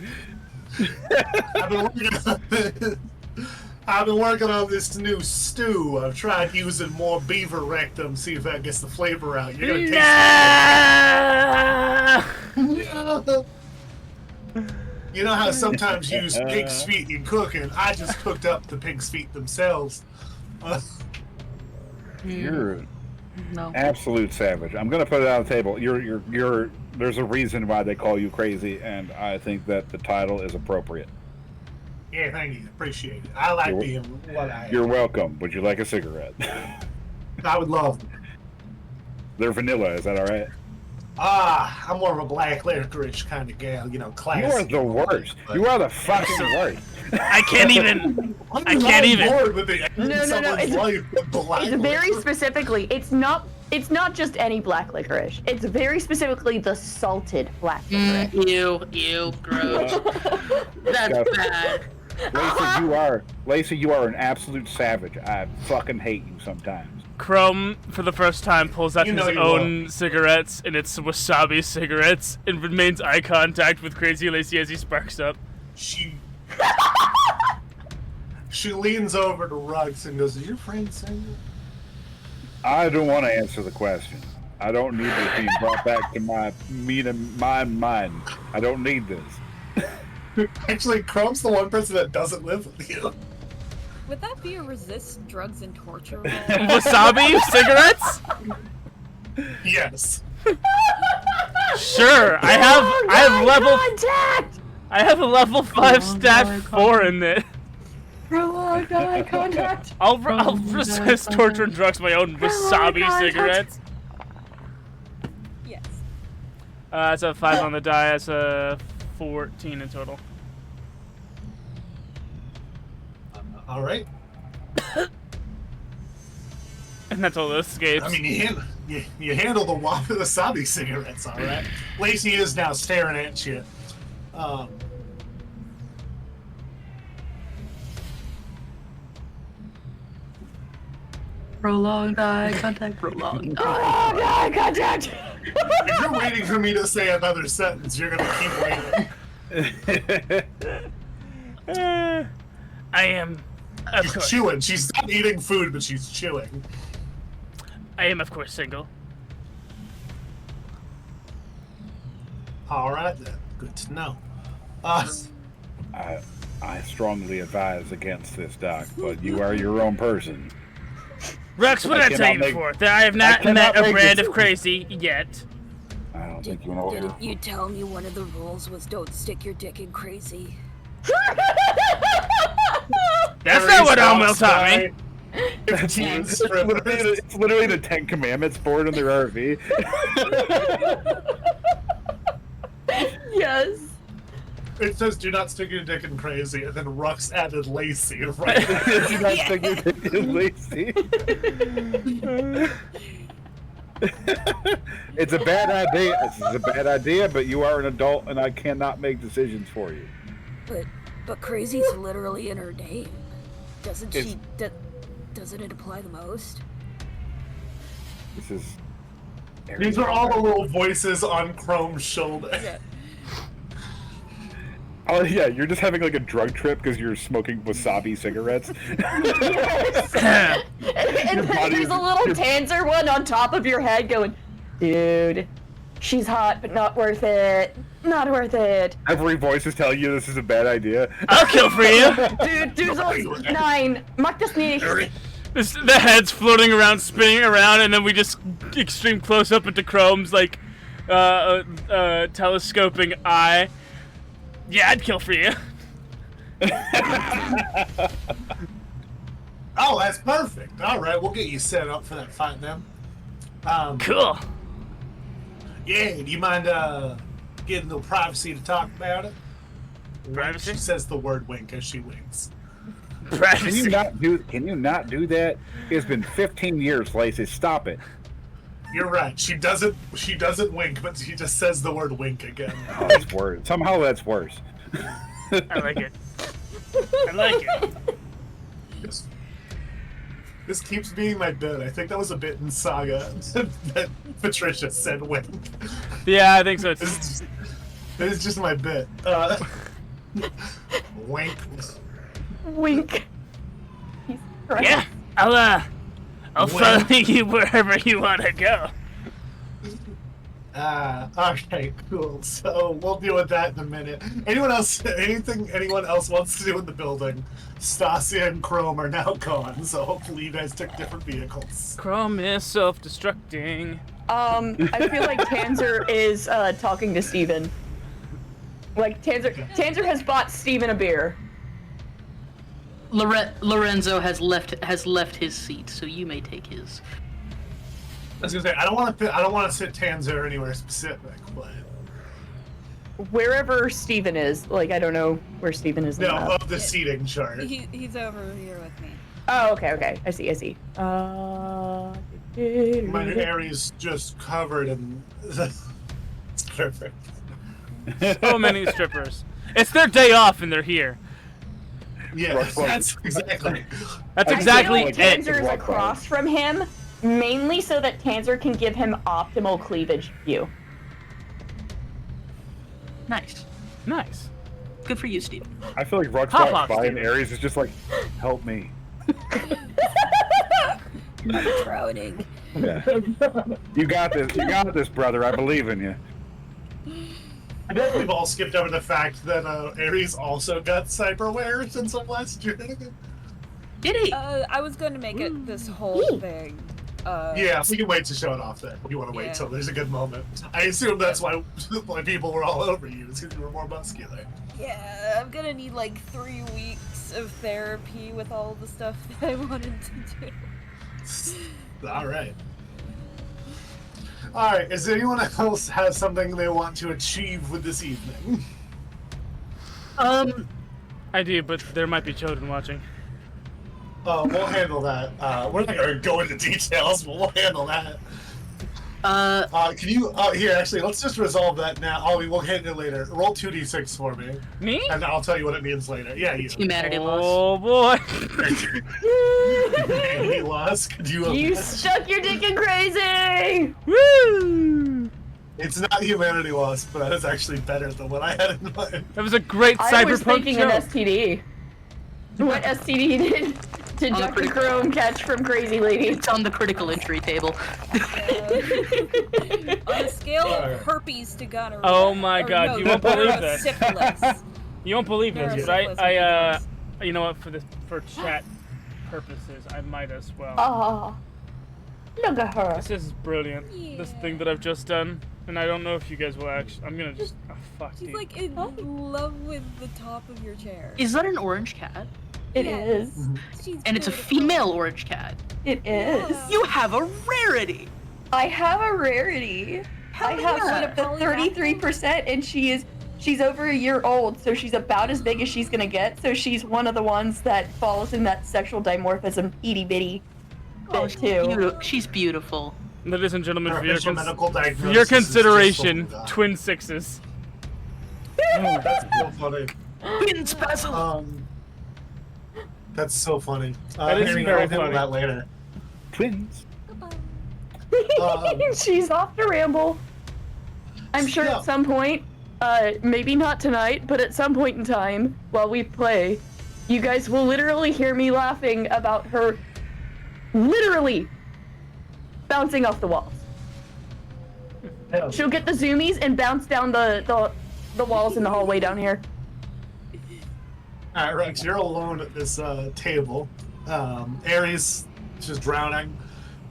Speaker 3: I've been working on this new stew. I've tried using more beaver rectum, see if that gets the flavor out. You're gonna taste it. You know how sometimes you use pig's feet in cooking? I just cooked up the pig's feet themselves.
Speaker 2: You're
Speaker 6: No.
Speaker 2: absolute savage. I'm gonna put it on the table. You're. There's a reason why they call you crazy, and I think that the title is appropriate.
Speaker 3: Yeah, thank you. Appreciate it. I like being what I am.
Speaker 2: You're welcome. Would you like a cigarette?
Speaker 3: I would love them.
Speaker 2: They're vanilla. Is that all right?
Speaker 3: I'm more of a black licorice kind of gal, you know, classy.
Speaker 2: You are the worst. You are the fucking worst.
Speaker 1: I can't even. I can't even.
Speaker 4: No. It's very specifically. It's not just any black licorice. It's very specifically the salted black licorice.
Speaker 6: Ew, gross. That's bad.
Speaker 2: Lacey, you are an absolute savage. I fucking hate you sometimes.
Speaker 1: Chrome, for the first time, pulls out his own cigarettes, and it's wasabi cigarettes, and remains eye contact with Crazy Lacey as he sparks up.
Speaker 3: She leans over to Ruggs and goes, "Is your friend single?"
Speaker 2: I don't want to answer the question. I don't need this being brought back to my mind. I don't need this.
Speaker 3: Actually, Chrome's the one person that doesn't live with you.
Speaker 7: Would that be a resist drugs and torture roll?
Speaker 1: Wasabi cigarettes?
Speaker 3: Yes.
Speaker 1: Sure. I have a level 5 stat 4 in it.
Speaker 4: Prolonged eye contact.
Speaker 1: I'll resist torture and drugs my own wasabi cigarettes.
Speaker 7: Yes.
Speaker 1: That's a 5 on the die. That's a 14 in total.
Speaker 3: All right.
Speaker 1: And that's all those escapes.
Speaker 3: I mean, you handle the wasabi cigarettes, all right. Lacey is now staring at you.
Speaker 6: Prolonged eye contact.
Speaker 4: Eye contact.
Speaker 3: If you're waiting for me to say another sentence, you're gonna keep waiting.
Speaker 1: I am. Of
Speaker 3: She's
Speaker 1: course.
Speaker 3: chewing. She's not eating food, but she's chewing.
Speaker 1: I am, of course, single.
Speaker 3: All right, then. Good to know.
Speaker 2: I strongly advise against this, Doc, but you are your own person.
Speaker 1: Rex, what did I tell you before? That I have not met a brand of crazy yet.
Speaker 2: I don't think you know.
Speaker 5: Didn't you tell me one of the rules was don't stick your dick in crazy?
Speaker 1: That's not what Elmo taught me.
Speaker 2: It's literally the 10 Commandments board in their RV.
Speaker 4: Yes.
Speaker 3: It says, "Do not stick your dick in crazy," and then Rux added Lacey right there.
Speaker 2: Do not stick your dick in Lacey. It's a bad idea. This is a bad idea, but you are an adult, and I cannot make decisions for you.
Speaker 5: But But crazy's literally in her name. Doesn't it apply the most?
Speaker 2: This is.
Speaker 3: These are all the little voices on Chrome's shoulder.
Speaker 5: Yeah.
Speaker 2: Oh yeah, you're just having like a drug trip because you're smoking wasabi cigarettes.
Speaker 4: And then there's a little Tanzer one on top of your head going, dude, she's hot, but not worth it. Not worth it.
Speaker 2: Every voice is telling you this is a bad idea.
Speaker 1: I'll kill for you.
Speaker 4: Dude, nein, mach das nicht.
Speaker 1: The head's floating around, spinning around, and then we just extreme close up into Chrome's like telescoping eye. Yeah, I'd kill for you.
Speaker 3: Oh, that's perfect. All right, we'll get you set up for that fight then.
Speaker 1: Cool.
Speaker 3: Yeah, do you mind getting the privacy to talk about it?
Speaker 1: Privacy?
Speaker 3: She says the word wink as she winks.
Speaker 2: Can you not do that? It's been 15 years, Lacey. Stop it.
Speaker 3: You're right. She doesn't wink, but she just says the word wink again.
Speaker 2: Oh, that's worse. Somehow that's worse.
Speaker 1: I like it. I like it.
Speaker 3: This keeps being my bit. I think that was a bit in Saga that Patricia said wink.
Speaker 1: Yeah, I think so.
Speaker 3: This is just my bit. Wink.
Speaker 4: Wink.
Speaker 1: Yeah, I'll follow you wherever you want to go.
Speaker 3: Okay, cool. So we'll deal with that in a minute. Anyone else wants to do in the building? Stasia and Chrome are now gone, so hopefully you guys took different vehicles.
Speaker 1: Chrome is self-destructing.
Speaker 4: I feel like Tanzer is talking to Steven. Like Tanzer has bought Steven a beer.
Speaker 6: Lorenzo has left his seat, so you may take his.
Speaker 3: I was gonna say I don't want to sit Tanzer anywhere specific, but
Speaker 4: wherever Steven is, like I don't know where Steven is.
Speaker 3: No, of the seating chart.
Speaker 7: He's over here with me.
Speaker 4: Oh, okay. I see.
Speaker 3: My area's just covered in. It's perfect.
Speaker 1: So many strippers. It's their day off and they're here.
Speaker 3: Yeah, that's exactly.
Speaker 1: That's exactly
Speaker 4: I feel like
Speaker 1: it.
Speaker 4: Tanzer is across from him, mainly so that Tanzer can give him optimal cleavage view.
Speaker 6: Nice.
Speaker 1: Nice.
Speaker 6: Good for you, Steve.
Speaker 2: I feel like Rux
Speaker 1: Hop,
Speaker 2: walks by and
Speaker 1: Steven.
Speaker 2: Ares is just like, help me.
Speaker 5: I'm drowning.
Speaker 2: Yeah. You got this, brother. I believe in you.
Speaker 3: I bet we've all skipped over the fact that Ares also got cyberware since last year.
Speaker 6: Did he?
Speaker 7: I was going to make it this whole thing.
Speaker 3: Yeah, we can wait to show it off then. You want to wait till there's a good moment. I assume that's why people were all over you, because you were more muscular.
Speaker 7: Yeah, I'm gonna need like 3 weeks of therapy with all the stuff that I wanted to do.
Speaker 3: Alright. Alright, does anyone else have something they want to achieve with this evening?
Speaker 1: I do, but there might be children watching.
Speaker 3: We'll handle that. We're not gonna go into details, but we'll handle that. Can you, here, actually, let's just resolve that now. We'll handle it later. Roll 2d6 for me.
Speaker 1: Me?
Speaker 3: And I'll tell you what it means later. Yeah, you.
Speaker 6: Humanity loss.
Speaker 1: Oh boy.
Speaker 3: Humanity loss. Could you?
Speaker 4: You stuck your dick in crazy!
Speaker 1: Woo!
Speaker 3: It's not humanity loss, but that is actually better than what I had in mind.
Speaker 1: That was a great
Speaker 4: I was
Speaker 1: cyberpunk
Speaker 4: thinking
Speaker 1: joke.
Speaker 4: an STD. What STD did
Speaker 6: On the
Speaker 4: Dr.
Speaker 6: critical-
Speaker 4: Chrome catch from Crazy Lady?
Speaker 6: It's on the critical injury table.
Speaker 7: On a scale of herpes to gonorrhea.
Speaker 1: Oh my God,
Speaker 7: no,
Speaker 1: you won't believe
Speaker 7: no,
Speaker 1: this.
Speaker 7: syphilis.
Speaker 1: You won't believe this,
Speaker 7: There
Speaker 1: but
Speaker 7: are
Speaker 1: you know what? For chat purposes, I might as well.
Speaker 4: Oh, look at her.
Speaker 1: This is brilliant. This thing that I've just done, and I don't know if you guys will actually. I'm gonna just. Oh, fuck,
Speaker 7: She's
Speaker 1: dude.
Speaker 7: like in love with the top of your chair.
Speaker 6: Is that an orange cat?
Speaker 4: It
Speaker 7: Yes.
Speaker 4: is.
Speaker 7: She's
Speaker 6: And it's a
Speaker 7: beautiful.
Speaker 6: female orange cat.
Speaker 4: It is.
Speaker 7: Yeah.
Speaker 6: You have a rarity.
Speaker 4: I have a rarity. I
Speaker 7: many
Speaker 4: have
Speaker 7: are
Speaker 4: one of the
Speaker 7: polyvacuum?
Speaker 4: 33%, and she's over a year old, so she's about as big as she's gonna get. So she's one of the ones that falls in that sexual dimorphism itty bitty bit too.
Speaker 6: She's beautiful.
Speaker 1: Ladies and gentlemen,
Speaker 3: Her
Speaker 1: for your,
Speaker 3: official medical
Speaker 1: for
Speaker 3: diagnosis
Speaker 1: your
Speaker 3: is just
Speaker 1: consideration,
Speaker 3: sold out.
Speaker 1: twin sixes.
Speaker 3: Oh, that's real funny.
Speaker 6: Twins Basil.
Speaker 3: That's so funny.
Speaker 1: That is
Speaker 3: Maybe
Speaker 1: very
Speaker 3: I'll handle
Speaker 1: funny.
Speaker 3: that later.
Speaker 2: Twins.
Speaker 4: She's off to ramble. I'm sure
Speaker 3: Yeah.
Speaker 4: at some point, maybe not tonight, but at some point in time while we play, you guys will literally hear me laughing about her literally bouncing off the walls.
Speaker 3: Yeah.
Speaker 4: She'll get the zoomies and bounce down the walls in the hallway down here.
Speaker 3: Alright, Rex, you're alone at this table. Ares just drowning.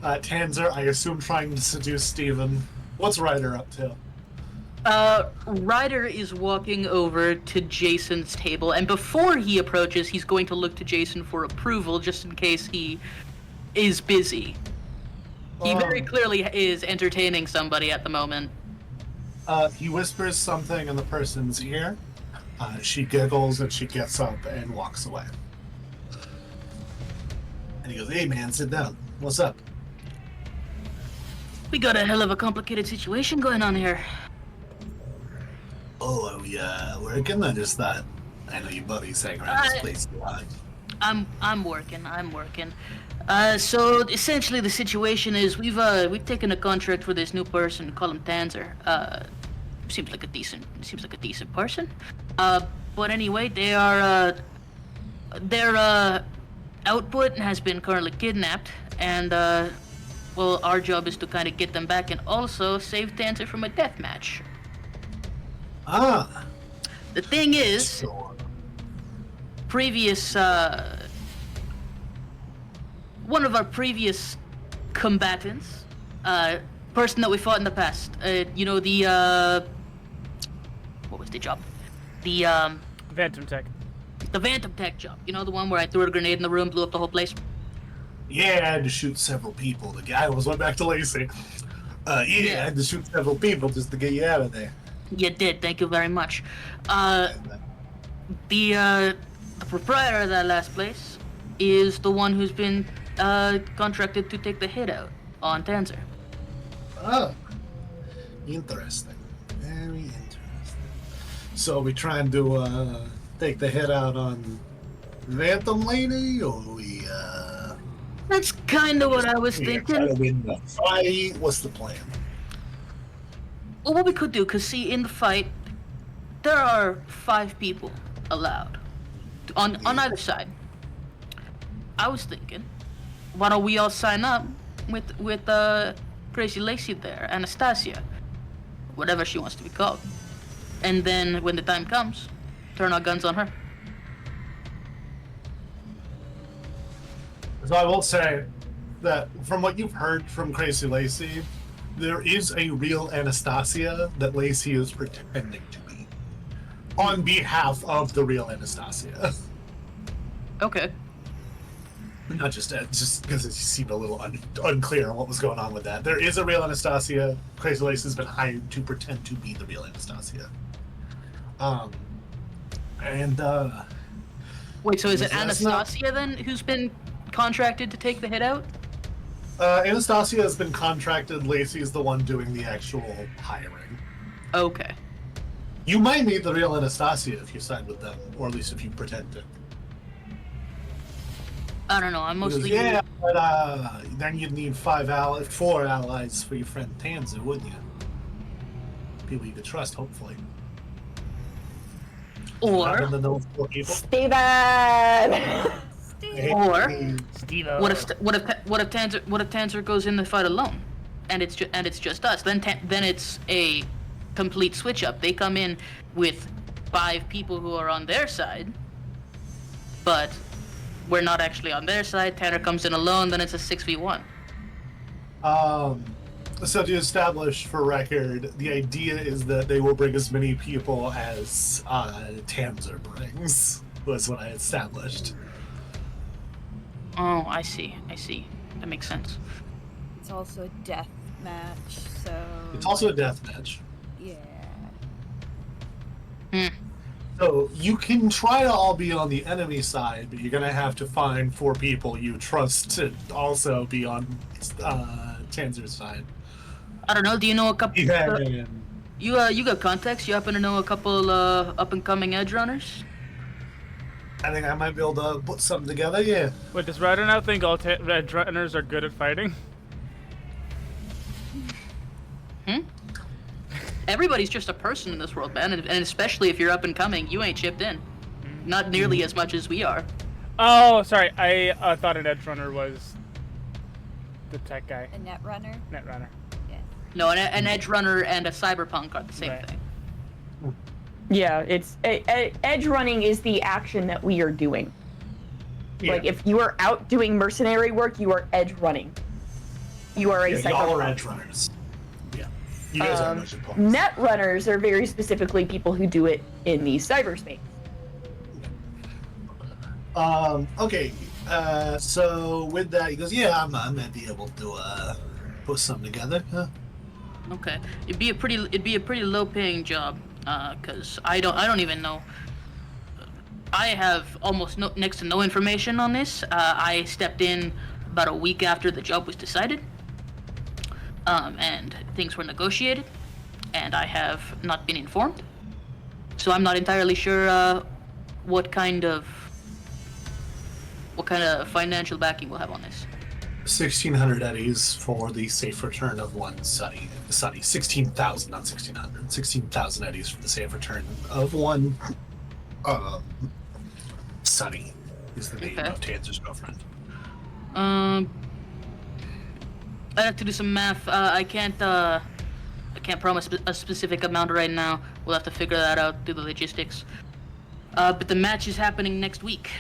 Speaker 3: Tanzer, I assume, trying to seduce Steven. What's Ryder up to?
Speaker 6: Ryder is walking over to Jason's table, and before he approaches, he's going to look to Jason for approval, just in case he is busy. He very clearly is entertaining somebody at the moment.
Speaker 3: He whispers something in the person's ear. She giggles and she gets up and walks away. And he goes, "Hey man, sit down. What's up?"
Speaker 6: We got a hell of a complicated situation going on here.
Speaker 3: "Oh, are we working? I just thought I know your buddies hang around this place a lot."
Speaker 6: I'm working. So essentially, the situation is we've taken a contract for this new person. Call him Tanzer. Seems like a decent person. But anyway, their output has been currently kidnapped, and well, our job is to kind of get them back and also save Tanzer from a death match.
Speaker 3: Ah.
Speaker 6: The thing is,
Speaker 3: Sure.
Speaker 6: one of our previous combatants, person that we fought in the past, what was the job? The
Speaker 1: Phantom Tech.
Speaker 6: Phantom Tech job. You know, the one where I threw a grenade in the room, blew up the whole place?
Speaker 3: Yeah, I had to shoot several people. The guy was went back to Lacey. I had to shoot several people just to get you out of there.
Speaker 6: You did, thank you very much. The proprietor of that last place is the one who's been contracted to take the hit out on Tanzer.
Speaker 3: Oh, interesting. Very interesting. So we trying to take the hit out on Phantom Lady, or we
Speaker 6: That's kind of what I was
Speaker 3: try
Speaker 6: thinking.
Speaker 3: to win the fight? What's the plan?
Speaker 6: Well, what we could do, because see, in the fight, there are 5 people allowed on either side. I was thinking, why don't we all sign up with Crazy Lacey there, Anastasia, whatever she wants to be called, and then when the time comes, turn our guns on her.
Speaker 3: So I will say that from what you've heard from Crazy Lacey, there is a real Anastasia that Lacey is pretending to be on behalf of the real Anastasia.
Speaker 6: Okay.
Speaker 3: Not just because it seemed a little unclear on what was going on with that. There is a real Anastasia. Crazy Lacey has been hired to pretend to be the real Anastasia.
Speaker 6: Wait, so is it
Speaker 3: That's not-
Speaker 6: Anastasia then who's been contracted to take the hit out?
Speaker 3: Anastasia has been contracted. Lacey is the one doing the actual hiring.
Speaker 6: Okay.
Speaker 3: You might meet the real Anastasia if you side with them, or at least if you pretend to.
Speaker 6: I don't know, I'm
Speaker 3: He goes,
Speaker 6: mostly...
Speaker 3: yeah, but then you'd need 4 allies for your friend Tanzer, wouldn't you? People you could trust, hopefully.
Speaker 6: Or...
Speaker 3: Rather than those 4 people.
Speaker 4: Steven!
Speaker 6: Or...
Speaker 1: Steve-O.
Speaker 6: What if Tanzer goes in the fight alone, and it's just us? Then it's a complete switch up. They come in with 5 people who are on their side, but we're not actually on their side. Tanner comes in alone. Then it's a 6v1.
Speaker 3: So to establish for record, the idea is that they will bring as many people as Tanzer brings. Was what I established.
Speaker 6: Oh, I see. That makes sense.
Speaker 7: It's also a death match, so.
Speaker 3: It's also a death match.
Speaker 7: Yeah.
Speaker 3: So you can try to all be on the enemy side, but you're gonna have to find 4 people you trust to also be on Tanzer's side.
Speaker 6: I don't know. Do you know a couple?
Speaker 3: Yeah.
Speaker 6: You got contacts? You happen to know a couple up and coming edge runners?
Speaker 3: I think I might be able to put something together. Yeah.
Speaker 1: Wait, does Ryder now think all red runners are good at fighting?
Speaker 6: Everybody's just a person in this world, man, and especially if you're up and coming, you ain't chipped in. Not nearly as much as we are.
Speaker 1: Oh, sorry. I thought an edge runner was the tech guy.
Speaker 7: A net runner.
Speaker 1: Net runner.
Speaker 7: Yeah.
Speaker 6: No, an edge runner and a cyberpunk are the same
Speaker 1: Right.
Speaker 6: thing.
Speaker 4: Yeah, it's edge running is the action that we are doing.
Speaker 3: Yeah.
Speaker 4: Like if you are out doing mercenary work, you are edge running. You are a
Speaker 3: Yeah, y'all are
Speaker 4: cyberpunk.
Speaker 3: edge runners. Yeah. You guys are mission points.
Speaker 4: Net runners are very specifically people who do it in the cyberspace.
Speaker 3: Okay. So with that, he goes, "Yeah, I might be able to put something together."
Speaker 6: Okay, it'd be a pretty low-paying job, cause I don't even know. I have almost next to no information on this. I stepped in about a week after the job was decided, and things were negotiated, and I have not been informed. So I'm not entirely sure what kind of financial backing we'll have on this.
Speaker 3: 1,600 eddies for the safe return of one Sunny. 16,000, not 1,600. 16,000 eddies for the safe return of one Sunny is the name
Speaker 6: Okay.
Speaker 3: of Tanzer's girlfriend.
Speaker 6: I'd have to do some math. I can't promise a specific amount right now. We'll have to figure that out through the logistics. But the match is happening next week.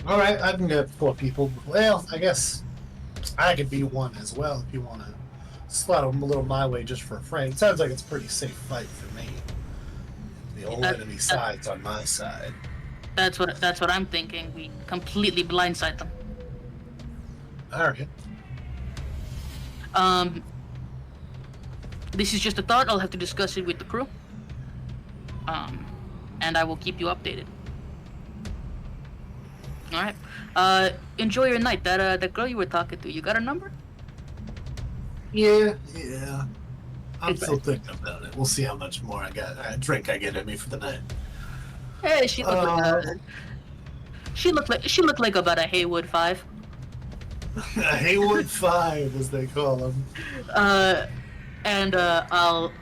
Speaker 3: All right, I can get 4 people. Well, I guess I could be one as well if you want to slot them a little my way just for a frame. Sounds like it's a pretty safe fight for me. The old enemy side's on my side.
Speaker 6: That's what I'm thinking. We completely blindside them.
Speaker 3: All right.
Speaker 6: This is just a thought. I'll have to discuss it with the crew. And I will keep you updated. All right. Enjoy your night. That girl you were talking to, you got her number?
Speaker 3: Yeah. I'm still thinking about it. We'll see how much more drink I get in me for the night.
Speaker 6: Hey, she looked like about a Haywood 5.
Speaker 3: A Haywood 5, as they call them.
Speaker 6: And I'll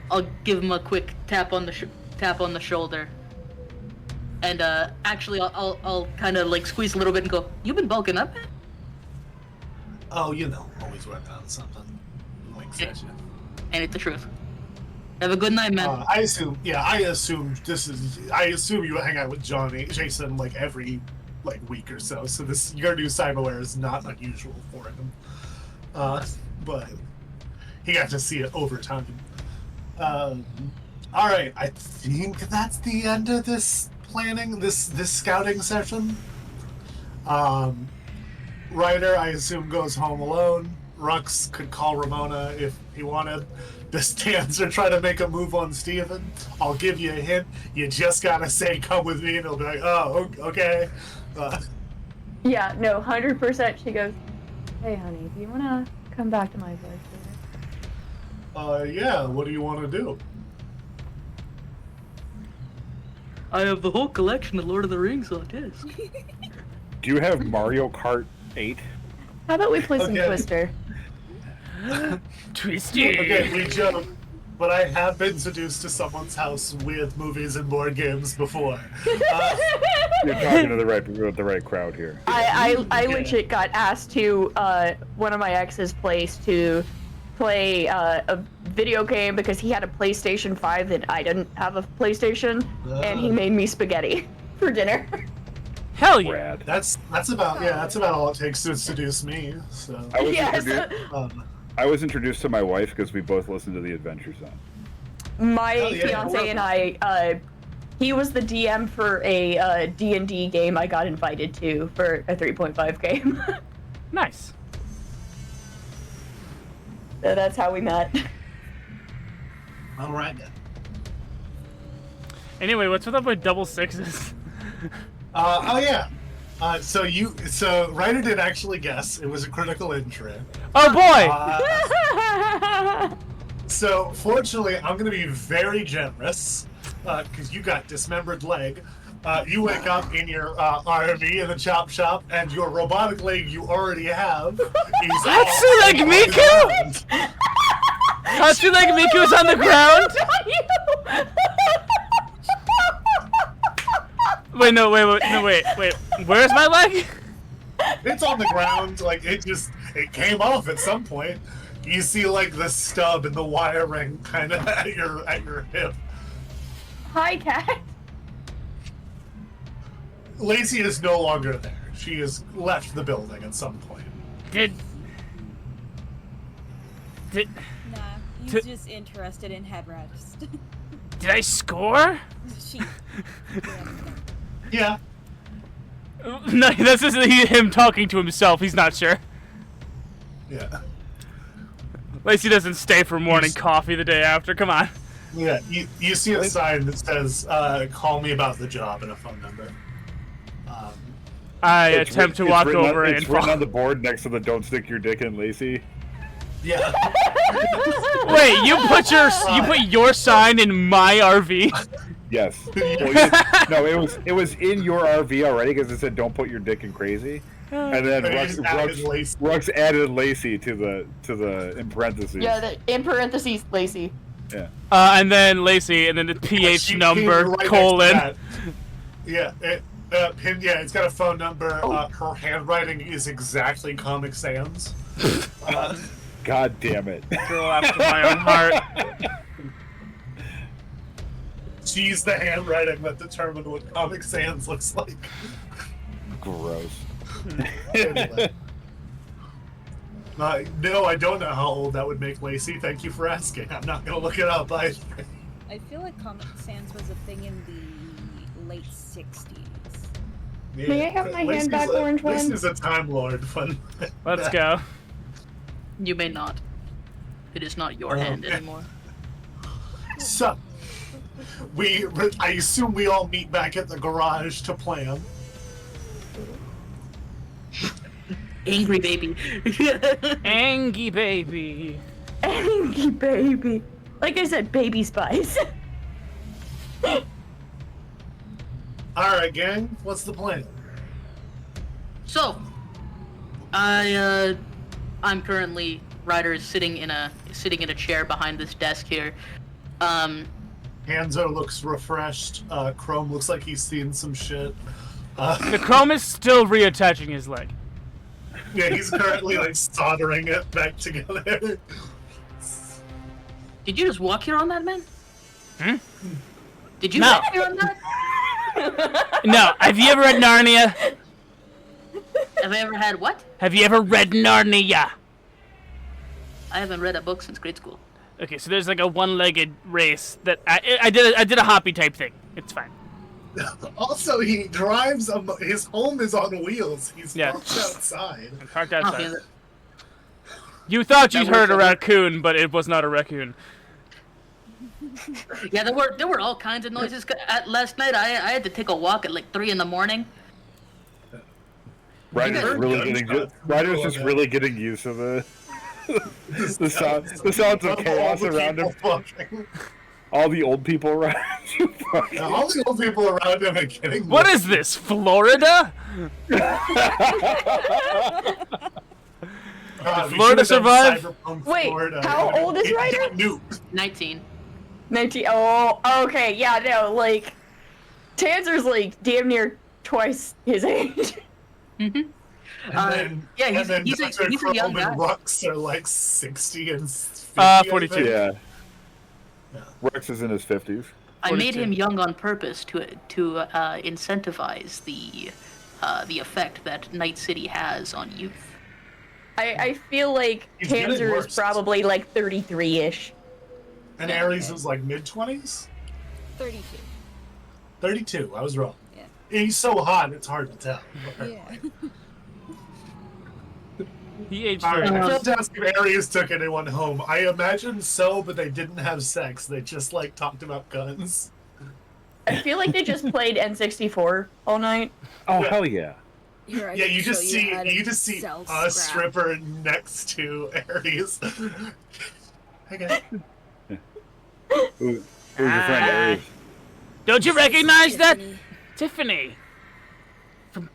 Speaker 6: give him a quick tap on the shoulder. And actually, I'll kind of like squeeze a little bit and go, "You been bulking up?"
Speaker 3: Oh, always working on something. Winks at you.
Speaker 6: And it's the truth. Have a good night, man.
Speaker 3: I assume you hang out with Jason like every week or so. So your new cyberware is not unusual for him. But he got to see it over time. All right, I think that's the end of this planning, this scouting session. Ryder, I assume, goes home alone. Rux could call Ramona if he wanted. The stands are trying to make a move on Steven. I'll give you a hint. You just gotta say, "Come with me," and he'll be like, "Oh, okay."
Speaker 4: Yeah, no, 100%. She goes, "Hey, honey, do you want to come back to my place later?"
Speaker 3: Yeah. What do you want to do?
Speaker 6: I have the whole collection of Lord of the Rings on disc.
Speaker 2: Do you have Mario Kart 8?
Speaker 4: How about we play some
Speaker 3: Okay.
Speaker 4: Twister?
Speaker 1: Twisted.
Speaker 3: Okay, we joke, but I have been seduced to someone's house with movies and board games before.
Speaker 2: You're talking to the right crowd here.
Speaker 4: I legit got asked to one of my ex's place to play a video game because he had a PlayStation 5 and I didn't have a PlayStation, and he made me spaghetti for dinner.
Speaker 1: Hell yeah.
Speaker 2: Rad.
Speaker 3: That's about all it takes to seduce me. So
Speaker 4: Yes.
Speaker 2: I was introduced to my wife because we both listened to the Adventure Zone.
Speaker 4: My
Speaker 3: Oh, yeah.
Speaker 4: fiance and I, he was the DM for a D&D game I got invited to for a 3.5 game.
Speaker 1: Nice.
Speaker 4: So that's how we met.
Speaker 3: all right then.
Speaker 1: Anyway, what's with up with double sixes?
Speaker 3: Oh yeah. So Ryder did actually guess. It was a critical injury.
Speaker 1: Oh boy!
Speaker 3: So fortunately, I'm going to be very generous because you got dismembered leg. You wake up in your RV in the chop shop, and your robotic leg you already have.
Speaker 1: Hatsune Miku? Hatsune Miku's on the ground? Wait. Where's my leg?
Speaker 3: It's on the ground. Like it came off at some point. You see like the stub and the wiring kind of at your hip.
Speaker 4: Hi, cat.
Speaker 3: Lacey is no longer there. She has left the building at some point.
Speaker 1: Did
Speaker 7: Nah, he's just interested in headrest.
Speaker 1: Did I score?
Speaker 7: She.
Speaker 3: Yeah.
Speaker 1: No, this is him talking to himself. He's not sure.
Speaker 3: Yeah.
Speaker 1: Lacey doesn't stay for morning coffee the day after. Come on.
Speaker 3: Yeah. You see a sign that says, "Call me about the job," and a phone number.
Speaker 1: I attempt to walk over and
Speaker 2: it's written on the board next to the "Don't stick your dick in Lacey."
Speaker 3: Yeah.
Speaker 1: Wait, you put your sign in my RV?
Speaker 2: Yes. No, it was in your RV already because it said "Don't put your dick in crazy," and then Rux added Lacey to the in parentheses.
Speaker 4: Yeah, in parentheses, Lacey.
Speaker 2: Yeah.
Speaker 1: And then Lacey, and then the PH number colon.
Speaker 3: Yeah. It's got a phone number. Her handwriting is exactly Comic Sans.
Speaker 2: God damn it.
Speaker 1: Girl after my own heart.
Speaker 3: She's the handwriting that determined what Comic Sans looks like.
Speaker 2: Gross.
Speaker 3: Anyway. No, I don't know how old that would make Lacey. Thank you for asking. I'm not going to look it up.
Speaker 7: I feel like Comic Sans was a thing in the late 60s.
Speaker 3: Yeah,
Speaker 4: May I have my hand back, Orange One?
Speaker 3: Lacey's a Time Lord.
Speaker 1: Let's go.
Speaker 6: You may not. It is not your hand anymore.
Speaker 3: So, I assume we all meet back at the garage to plan.
Speaker 6: Angry baby.
Speaker 1: Angry baby.
Speaker 4: Angry baby. Like I said, baby spice.
Speaker 3: Alright, gang. What's the plan?
Speaker 6: So, I'm currently Ryder is sitting in a chair behind this desk here.
Speaker 3: Hanzo looks refreshed. Chrome looks like he's seen some shit.
Speaker 1: The Chrome is still reattaching his leg.
Speaker 3: Yeah, he's currently like soldering it back together.
Speaker 6: Did you just walk here on that, man? Did you
Speaker 1: No.
Speaker 6: walk here on that?
Speaker 1: No. Have you ever read Narnia?
Speaker 6: Have I ever had what?
Speaker 1: Have you ever read Narnia?
Speaker 6: I haven't read a book since grade school.
Speaker 1: Okay, so there's like a one-legged race that I did a hoppy type thing. It's fine.
Speaker 3: Also, he drives. His home is on wheels. He's
Speaker 1: Yeah.
Speaker 3: parked outside.
Speaker 1: Parked
Speaker 6: Oh,
Speaker 1: outside.
Speaker 6: yeah,
Speaker 1: You thought you
Speaker 6: That
Speaker 1: heard a
Speaker 6: works.
Speaker 1: raccoon, but it was not a raccoon.
Speaker 6: yeah, there were all kinds of noises. Last night, I had to take a walk at like 3 a.m.
Speaker 2: Ryder's just really getting used to the sounds of chaos around him. All the old people around you.
Speaker 3: All the old people around him are getting.
Speaker 1: What is this, Florida? Florida survive?
Speaker 4: Wait,
Speaker 3: Florida.
Speaker 4: how old is Ryder?
Speaker 6: 19.
Speaker 4: 19. Oh, okay. Yeah, no, like, Tanzer's like damn near twice his age.
Speaker 6: Mm-hmm.
Speaker 3: He's
Speaker 6: he's a young guy.
Speaker 3: And Rux are like 60 and 50.
Speaker 1: 42.
Speaker 2: Yeah. Rex is in his 50s.
Speaker 6: I made
Speaker 1: 42.
Speaker 6: him young on purpose to incentivize the effect that Night City has on youth.
Speaker 4: I feel like
Speaker 3: He's getting
Speaker 4: Tanzer is
Speaker 3: worse.
Speaker 4: probably like 33-ish.
Speaker 3: And Ares is like mid-20s?
Speaker 7: 32.
Speaker 3: 32, I was wrong.
Speaker 7: Yeah.
Speaker 3: He's so hot, it's hard to tell.
Speaker 7: Yeah.
Speaker 1: He aged
Speaker 3: Alright,
Speaker 1: very
Speaker 3: I
Speaker 1: fast.
Speaker 3: can't ask if Ares took anyone home. I imagine so, but they didn't have sex. They just, like, talked about guns.
Speaker 4: I feel like they just played N64 all night.
Speaker 2: Oh,
Speaker 3: Yeah.
Speaker 2: hell yeah.
Speaker 7: Here, I
Speaker 3: Yeah,
Speaker 7: can
Speaker 3: you just
Speaker 7: show
Speaker 3: see
Speaker 7: how to
Speaker 3: a
Speaker 7: sell scrap.
Speaker 3: stripper next to Ares. Okay.
Speaker 2: Who's your friend, Ares?
Speaker 1: Don't you recognize that?
Speaker 7: Tiffany.
Speaker 1: Tiffany.
Speaker 2: From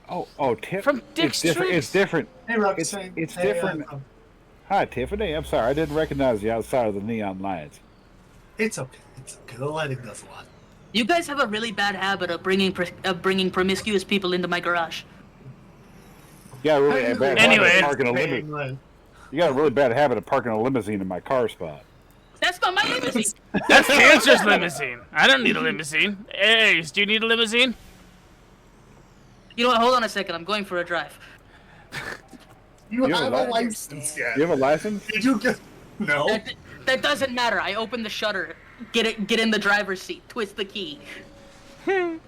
Speaker 1: Dick's
Speaker 2: It's different.
Speaker 3: Hey, Rob.
Speaker 2: It's different. Hi, Tiffany. I'm sorry, I didn't recognize you outside of the neon lights.
Speaker 3: It's okay. It's okay. The lighting does a lot.
Speaker 6: You guys have a really bad habit of bringing promiscuous people into my garage.
Speaker 2: Yeah, really bad
Speaker 1: Anyway.
Speaker 2: habit of parking a limousine. You got a really bad habit of parking a limousine in my car spot.
Speaker 6: That's not my limousine.
Speaker 1: That's Cancer's limousine. I don't need a limousine. Hey, do you need a limousine?
Speaker 6: You know what? Hold on a second. I'm going for a drive.
Speaker 3: You
Speaker 2: You
Speaker 3: have
Speaker 2: have
Speaker 3: a
Speaker 2: a
Speaker 3: license yet?
Speaker 2: You have a license?
Speaker 3: Did you get? No.
Speaker 6: That doesn't matter. I open the shutter. Get in the driver's seat. Twist the key.
Speaker 3: I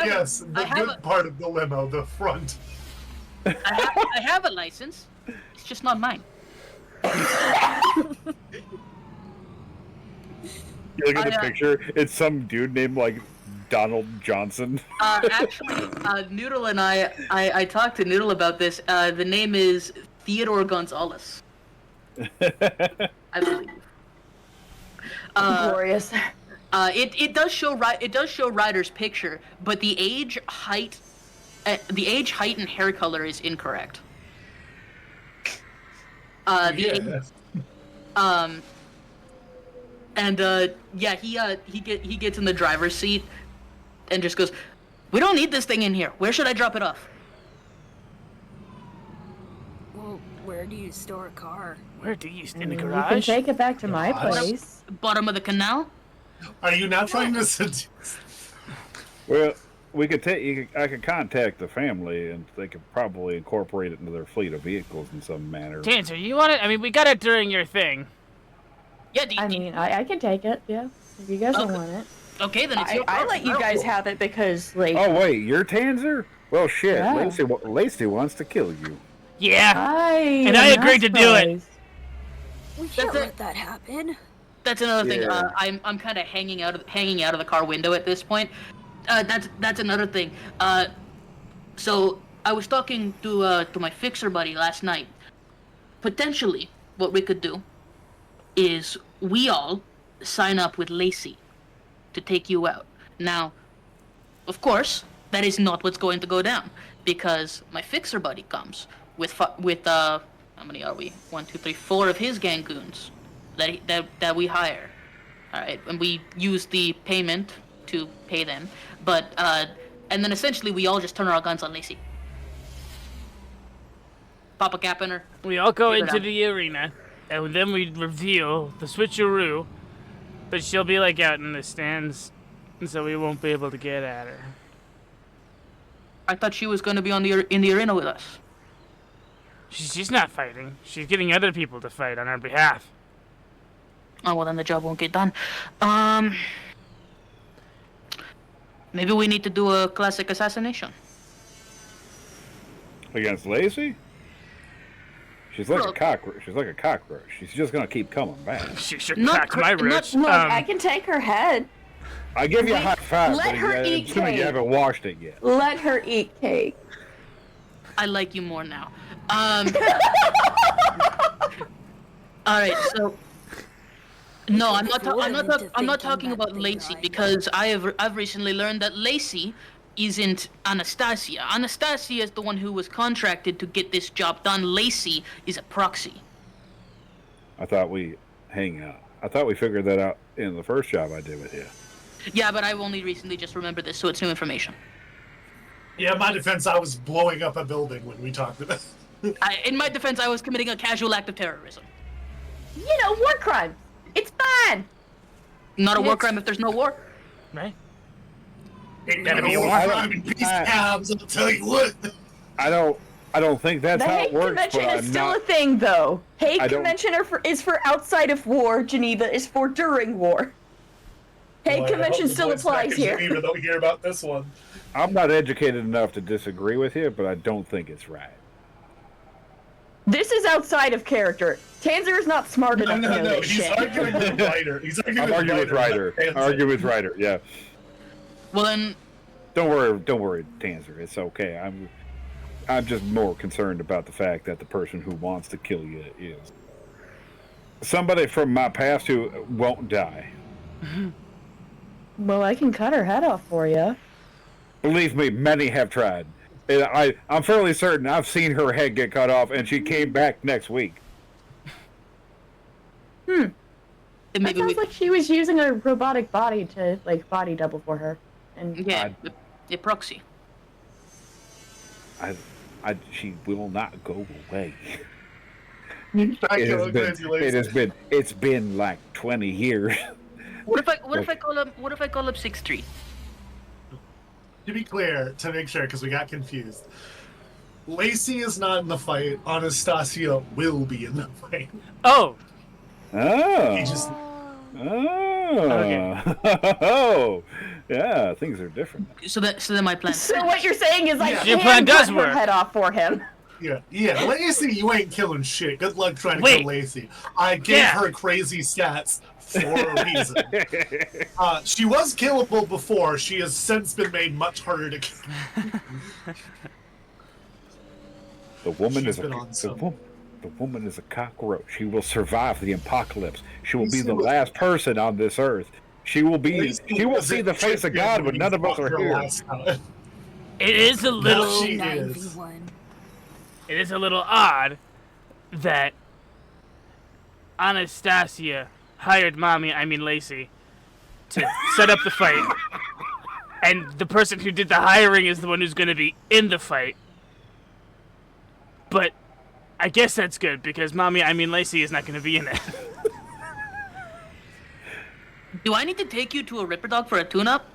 Speaker 3: guess the good part of the limo, the front.
Speaker 6: I have a license. It's just not mine.
Speaker 2: You look at the picture, it's some dude named like Donald Johnson.
Speaker 6: Actually, Noodle and I talked to Noodle about this. The name is Theodore Gonzalez. I believe.
Speaker 4: Glorious.
Speaker 6: It does show Ryder's picture, but the age, height, and hair color is incorrect. He gets in the driver's seat and just goes, "We don't need this thing in here. Where should I drop it off?"
Speaker 5: Well, where do you store a car?
Speaker 1: Where do you in the
Speaker 4: You can
Speaker 1: garage?
Speaker 4: take it back to my place.
Speaker 6: Bottom of the canal.
Speaker 3: Are you now trying to seduce?
Speaker 2: Well, we could I could contact the family, and they could probably incorporate it into their fleet of vehicles in some manner.
Speaker 1: Cancer, you want it? I mean, we got it during your thing.
Speaker 6: Yeah.
Speaker 4: I can take it. Yeah, if you guys don't want it.
Speaker 6: Okay, then it's your
Speaker 4: I
Speaker 6: car.
Speaker 4: let you guys have it because, like.
Speaker 2: Oh wait, you're Tanzer? Well, shit.
Speaker 4: Yeah.
Speaker 2: Lacey wants to kill you.
Speaker 1: Yeah.
Speaker 4: And
Speaker 1: I agreed to do it.
Speaker 5: We can't
Speaker 6: That's it.
Speaker 5: let that happen.
Speaker 6: That's another thing.
Speaker 2: Yeah.
Speaker 6: I'm kind of hanging out of the car window at this point. That's another thing. So I was talking to my fixer buddy last night. Potentially, what we could do is we all sign up with Lacey to take you out. Now, of course, that is not what's going to go down because my fixer buddy comes with how many are we? 1, 2, 3, 4 of his gang goons that we hire. All right, and we use the payment to pay them, but and then essentially we all just turn our guns on Lacey. Pop a cap in her.
Speaker 1: We all go
Speaker 6: Figure it
Speaker 1: into
Speaker 6: out.
Speaker 1: the arena, and then we reveal the switcheroo, but she'll be like out in the stands, and so we won't be able to get at her.
Speaker 6: I thought she was going to be in the arena with us.
Speaker 1: She's not fighting. She's getting other people to fight on our behalf.
Speaker 6: Oh, well, then the job won't get done. Maybe we need to do a classic assassination.
Speaker 2: Against Lacey? She's like a
Speaker 6: Look.
Speaker 2: cockroach. She's like a cockroach. She's just gonna keep coming back.
Speaker 1: She should
Speaker 6: Not
Speaker 1: crack my roots.
Speaker 4: Look, I can take her head.
Speaker 2: I give you a high five,
Speaker 4: let
Speaker 2: but
Speaker 4: her eat
Speaker 2: assuming you
Speaker 4: cake.
Speaker 2: haven't washed it yet.
Speaker 4: Let her eat cake.
Speaker 6: I like you more now. All right, so no, I'm not talking about Lacey because I've recently learned that Lacey isn't Anastasia. Anastasia is the one who was contracted to get this job done. Lacey is a proxy.
Speaker 2: I thought we figured that out in the first job I did with you.
Speaker 6: Yeah, but I've only recently just remembered this, so it's new information.
Speaker 3: Yeah, in my defense, I was blowing up a building when we talked about it.
Speaker 6: In my defense, I was committing a casual act of terrorism.
Speaker 4: You know, war crimes. It's fine.
Speaker 6: Not a war
Speaker 4: It's-
Speaker 6: crime if there's no war.
Speaker 1: Right?
Speaker 3: Ain't
Speaker 1: Gotta be
Speaker 3: no
Speaker 1: a
Speaker 3: war
Speaker 2: war.
Speaker 3: crime in peace cabs, I'll tell you what.
Speaker 2: I don't think that's
Speaker 4: The
Speaker 2: how
Speaker 4: Hague
Speaker 2: it works,
Speaker 4: Convention
Speaker 2: but
Speaker 4: is
Speaker 2: I'm
Speaker 4: still
Speaker 2: not.
Speaker 4: a thing, though. Hague
Speaker 2: I don't-
Speaker 4: Convention is for outside of war. Geneva is for during war. Hague
Speaker 3: Boy, I
Speaker 4: Convention
Speaker 3: hope the
Speaker 4: still
Speaker 3: boys back
Speaker 4: applies
Speaker 3: in
Speaker 4: here.
Speaker 3: Geneva don't hear about this one.
Speaker 2: I'm not educated enough to disagree with you, but I don't think it's right.
Speaker 4: This is outside of character. Tanzer is not smart enough to know this
Speaker 3: He's
Speaker 4: shit.
Speaker 3: arguing with Ryder. He's arguing
Speaker 2: I'm arguing with Ryder.
Speaker 3: not Tanzer.
Speaker 2: Arguing with Ryder. Yeah.
Speaker 6: Well then,
Speaker 2: Don't worry, Tanzer. It's okay. I'm just more concerned about the fact that the person who wants to kill you is somebody from my past who won't die.
Speaker 4: Well, I can cut her head off for you.
Speaker 2: Believe me, many have tried. And I'm fairly certain I've seen her head get cut off, and she came back next week.
Speaker 4: That sounds like she was using a robotic body to like body double for her. And
Speaker 6: Yeah, a proxy.
Speaker 2: She will not go away. It's been like 20 years.
Speaker 6: What if I call up 6'3"?
Speaker 3: To be clear, to make sure, because we got confused, Lacey is not in the fight. Anastasia will be in the fight.
Speaker 1: Oh.
Speaker 2: Oh.
Speaker 3: He just.
Speaker 2: Oh. Oh. Yeah, things are different.
Speaker 6: So then my plan.
Speaker 4: So what you're saying is I
Speaker 1: Your
Speaker 4: can
Speaker 1: plan does
Speaker 4: cut
Speaker 1: work.
Speaker 4: her head off for him.
Speaker 3: Yeah. Lacey, you ain't killing shit. Good luck trying to kill Lacey. I gave her crazy stats for a reason. She was killable before. She has since been made much harder to kill.
Speaker 2: The woman is a cockroach. She will survive the apocalypse. She will be the last person on this earth. She will see the face of God when none of us are here.
Speaker 1: It is a little.
Speaker 3: She is.
Speaker 1: It is a little odd that Anastasia hired Lacey, to set up the fight, and the person who did the hiring is the one who's going to be in the fight. But I guess that's good because Lacey is not going to be in it.
Speaker 6: Do I need to take you to a Ripper Dog for a tune-up?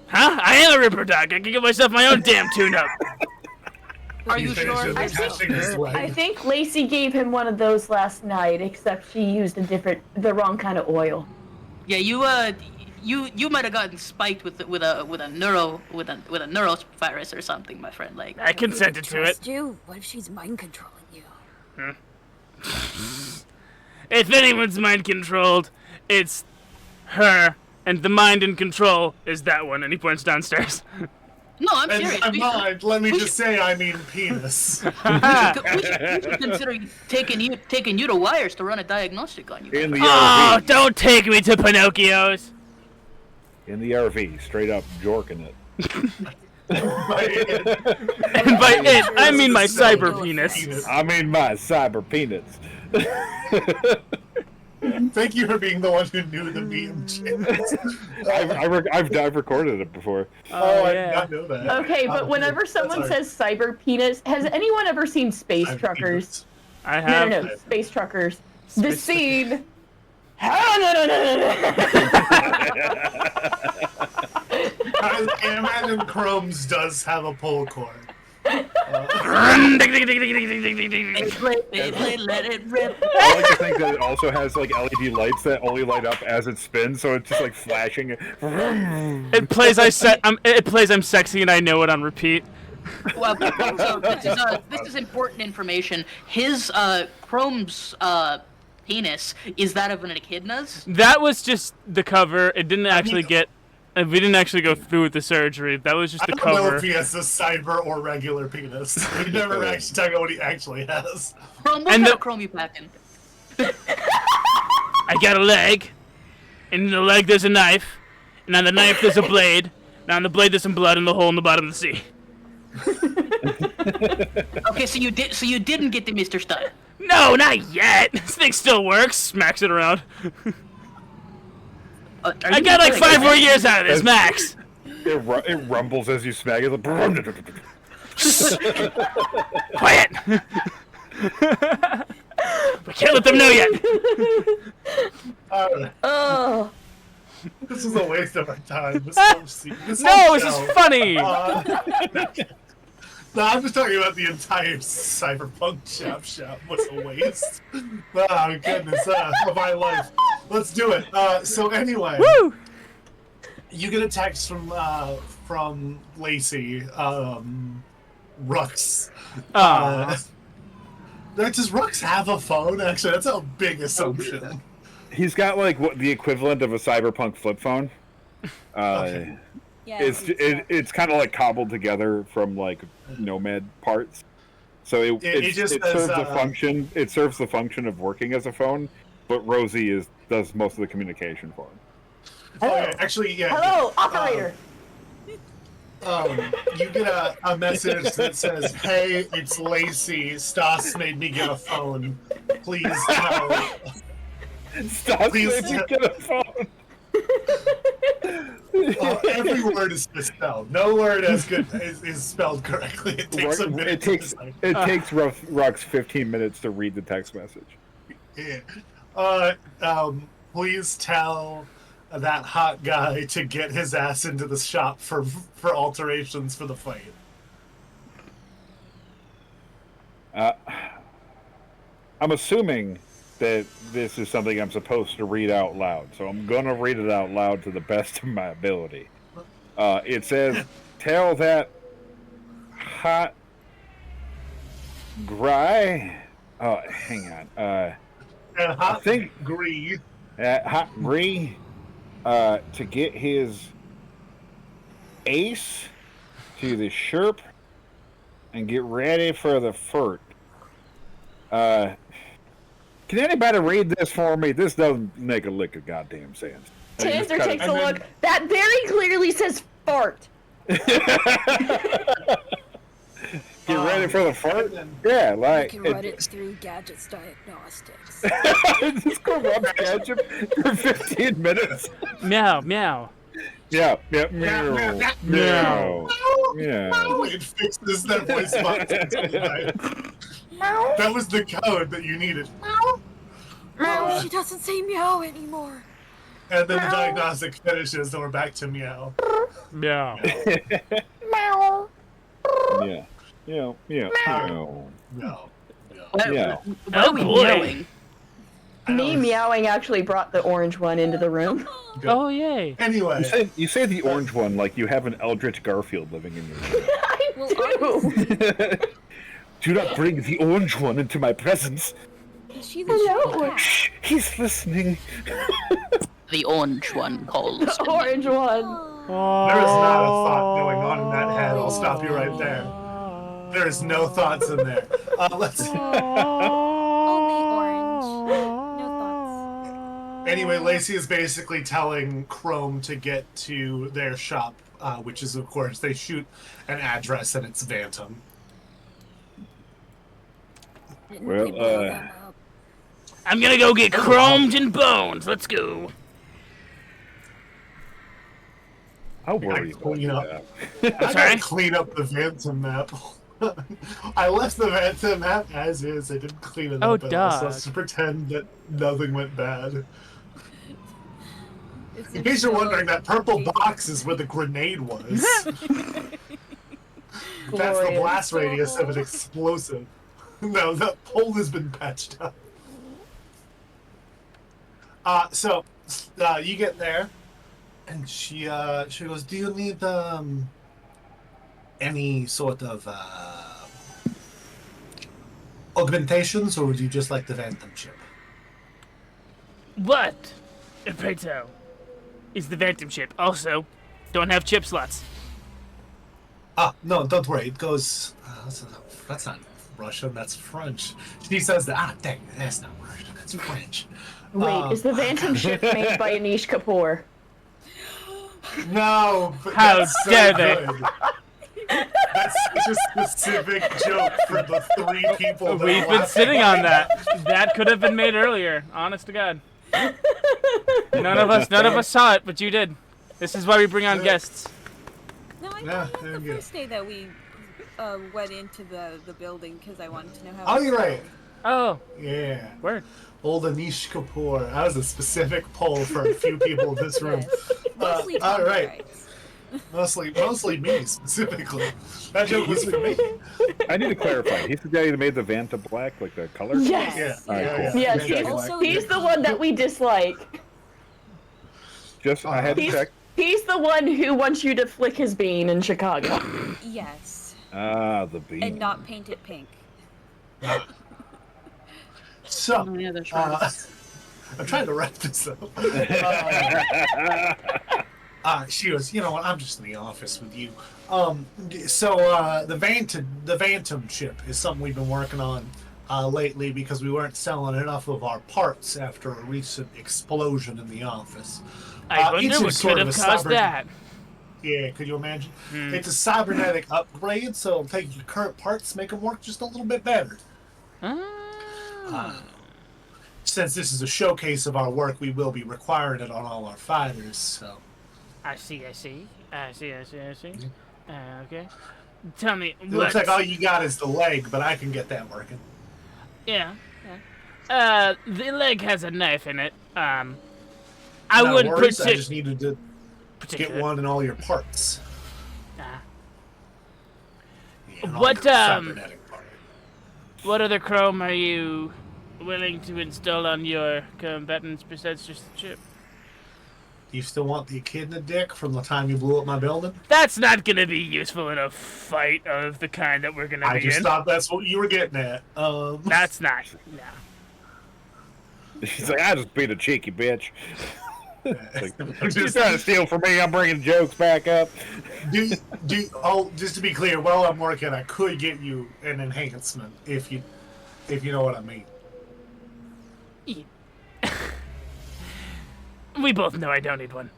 Speaker 1: Huh? I am a Ripper Dog. I can get myself my own damn tune-up.
Speaker 6: Are you sure?
Speaker 4: I think Lacey gave him one of those last night, except she used the wrong kind of oil.
Speaker 6: Yeah, you might have gotten spiked with a neurovirus or something, my friend. Like
Speaker 1: I consented to it.
Speaker 5: You? What if she's mind controlling you?
Speaker 1: If anyone's mind controlled, it's her, and the mind in control is that one. And he points downstairs.
Speaker 6: No, I'm serious.
Speaker 3: And mind, let me just say, I mean penis.
Speaker 6: we should consider taking you to Wires to run a diagnostic on you.
Speaker 2: In the
Speaker 1: Oh,
Speaker 2: RV.
Speaker 1: don't take me to Pinocchio's.
Speaker 2: In the RV, straight up jorking it.
Speaker 1: And by it, I mean my cyber penis.
Speaker 2: I mean my cyber penis.
Speaker 3: Thank you for being the one who knew the meme.
Speaker 2: I've recorded it before.
Speaker 3: Oh, I did not know that.
Speaker 4: Okay, but whenever someone says cyber penis, has anyone ever seen Space Truckers?
Speaker 1: I have.
Speaker 4: No, Space Truckers. The scene.
Speaker 3: I imagine Chrome's does have a pull cord.
Speaker 6: Let it rip.
Speaker 2: I like to think that it also has like LED lights that only light up as it spins, so it's just like flashing.
Speaker 1: It plays. It plays. I'm sexy and I know it on repeat.
Speaker 6: Well, so this is important information. His Chrome's penis is that of an echidna's.
Speaker 1: That was just the cover. It didn't actually get. We didn't actually go through with the surgery. That was just the cover.
Speaker 3: I don't know if he has a cyber or regular penis. We never actually talk about what he actually has.
Speaker 6: Chrome, what kind of Chrome you packing?
Speaker 1: I got a leg, and in the leg there's a knife, and on the knife there's a blade, and on the blade there's some blood in the hole in the bottom of the sea.
Speaker 6: Okay, so you didn't get the Mr. Stud.
Speaker 1: No, not yet. This thing still works. Smacks it around. I got like 5 more years out of this, max.
Speaker 2: It rumbles as you smack it.
Speaker 1: Quiet. We can't let them know yet.
Speaker 4: Oh.
Speaker 3: This is a waste of our time. This
Speaker 1: This is funny.
Speaker 3: No, I'm just talking about the entire CyberPunk shop was a waste. Oh, goodness, of my life. Let's do it. So anyway,
Speaker 1: Woo!
Speaker 3: You get a text from Lacey, Rux. Does Rux have a phone? Actually, that's a big assumption.
Speaker 2: He's got like what the equivalent of a CyberPunk flip phone.
Speaker 3: Okay.
Speaker 5: Yeah,
Speaker 2: It's kind of like cobbled together from like Nomad parts, so it serves the function. It serves the function of working as a phone, but Rosie does most of the communication for him.
Speaker 3: Okay, actually, yeah.
Speaker 4: Hello, operator.
Speaker 3: You get a message that says, "Hey, it's Lacey. Stas made me get a phone. Please tell."
Speaker 2: Stop
Speaker 3: Please
Speaker 2: saying get a phone.
Speaker 3: Every word is misspelled. No word as good is spelled correctly. It takes a minute.
Speaker 2: It takes Rux 15 minutes to read the text message.
Speaker 3: Yeah. Please tell that hot guy to get his ass into the shop for alterations for the fight.
Speaker 2: I'm assuming that this is something I'm supposed to read out loud, so I'm going to read it out loud to the best of my ability. It says, tell that hot guy... Oh, hang on. I think... Hot Gree... to get his ace to the Sherp and get ready for the Furt. Can anybody read this for me? This doesn't make a lick of goddamn sense.
Speaker 4: Chancellor takes a look. That very clearly says fart.
Speaker 2: Get ready for the fart? Yeah, like...
Speaker 5: You can run it through Gadget's diagnostics.
Speaker 2: Just go run Gadget for 15 minutes.
Speaker 1: Meow, meow.
Speaker 2: Yeah, meow, meow.
Speaker 3: It fixes that voice box. That was the code that you needed.
Speaker 5: Oh, she doesn't say meow anymore.
Speaker 3: And then the diagnostic finishes, and we're back to meow.
Speaker 1: Meow.
Speaker 4: Meow.
Speaker 2: Yeah. Yeah.
Speaker 3: No.
Speaker 2: Yeah.
Speaker 6: Why are we meowing?
Speaker 4: Me meowing actually brought the orange one into the room.
Speaker 3: Good.
Speaker 1: Oh, yay.
Speaker 3: Anyway.
Speaker 2: You say the orange one like you have an Eldritch Garfield living in your room.
Speaker 4: I do.
Speaker 2: Do not bring the orange one into my presence.
Speaker 5: Is she the
Speaker 2: Shh, he's listening.
Speaker 6: The orange one calls.
Speaker 4: The orange one.
Speaker 3: There is not a thought going on in that head. I'll stop you right there. There is no thoughts in there. Let's.
Speaker 7: Only orange. No thoughts.
Speaker 3: Anyway, Lacey is basically telling Chrome to get to their shop, which is, of course, they shoot an address and it's Vantum.
Speaker 2: Well,
Speaker 1: I'm gonna go get chromed and bones. Let's go.
Speaker 2: I'll worry about that.
Speaker 3: I gotta clean up the Vantum map. I left the Vantum map as is. I didn't clean it up at all, so let's pretend that nothing went bad. In case you're wondering, that purple box is where the grenade was. That's the blast radius of an explosive. No, that hole has been patched up. So you get there, and she goes, "Do you need any sort of augmentations, or would you just like the Vantum chip?"
Speaker 1: What? Pray tell, is the Vantum chip. Also, don't have chip slots.
Speaker 3: No, don't worry. It goes. That's not Russian. That's French. She says that. Dang, that's not Russian. That's French.
Speaker 4: Wait, is the Vantum ship made by Anish Kapoor?
Speaker 3: No. But
Speaker 1: How dare they?
Speaker 3: That's such a specific joke for the three people. That
Speaker 1: We've been sitting on that. That could have been made earlier. Honest to God. None of us saw it, but you did. This is why we bring on guests.
Speaker 7: No, I thought the first day that we went into the building because I wanted to know how.
Speaker 3: Oh, you're right.
Speaker 1: Oh.
Speaker 3: Yeah.
Speaker 1: Word.
Speaker 3: Old Anish Kapoor. That was a specific poll for a few people in this room.
Speaker 7: Mostly
Speaker 3: all right. Mostly me specifically. That joke was for me.
Speaker 2: I need to clarify. He's the guy who made the Vanta black, like the color.
Speaker 4: Yes.
Speaker 3: Yeah.
Speaker 2: All right, cool.
Speaker 4: Yes, he's the one that we dislike.
Speaker 2: Just I had to check.
Speaker 4: He's the one who wants you to flick his bean in Chicago.
Speaker 7: Yes.
Speaker 2: Ah, the bean.
Speaker 7: And not paint it pink.
Speaker 3: So,
Speaker 6: Oh, yeah, that's right.
Speaker 3: I'm trying to wrap this up. She goes, you know what? I'm just in the office with you. So the Vantum chip is something we've been working on lately because we weren't selling enough of our parts after a recent explosion in the office.
Speaker 1: I wonder what could have caused that.
Speaker 3: Yeah, could you imagine? It's a cybernetic upgrade, so it'll take your current parts, make them work just a little bit better. Since this is a showcase of our work, we will be requiring it on all our fighters, so...
Speaker 1: I see. Okay. Tell me,
Speaker 3: It looks like all you got is the leg, but I can get that working.
Speaker 1: Yeah. The leg has a knife in it. I
Speaker 3: No
Speaker 1: wouldn't
Speaker 3: worries, I just needed to
Speaker 1: particular.
Speaker 3: get one in all your parts. Yeah,
Speaker 1: What,
Speaker 3: cybernetic part.
Speaker 1: What other chrome are you willing to install on your combatants besides just the chip?
Speaker 3: Do you still want the echidna dick from the time you blew up my building?
Speaker 1: That's not gonna be useful in a fight of the kind that we're gonna be in.
Speaker 3: I just thought that's what you were getting at.
Speaker 1: That's not. No.
Speaker 2: He's like, I just beat a cheeky bitch. Like,
Speaker 3: just,
Speaker 2: you're trying to steal from me. I'm bringing jokes back up.
Speaker 3: Just to be clear, while I'm working, I could get you an enhancement if you know what I mean.
Speaker 1: We both know I don't need one.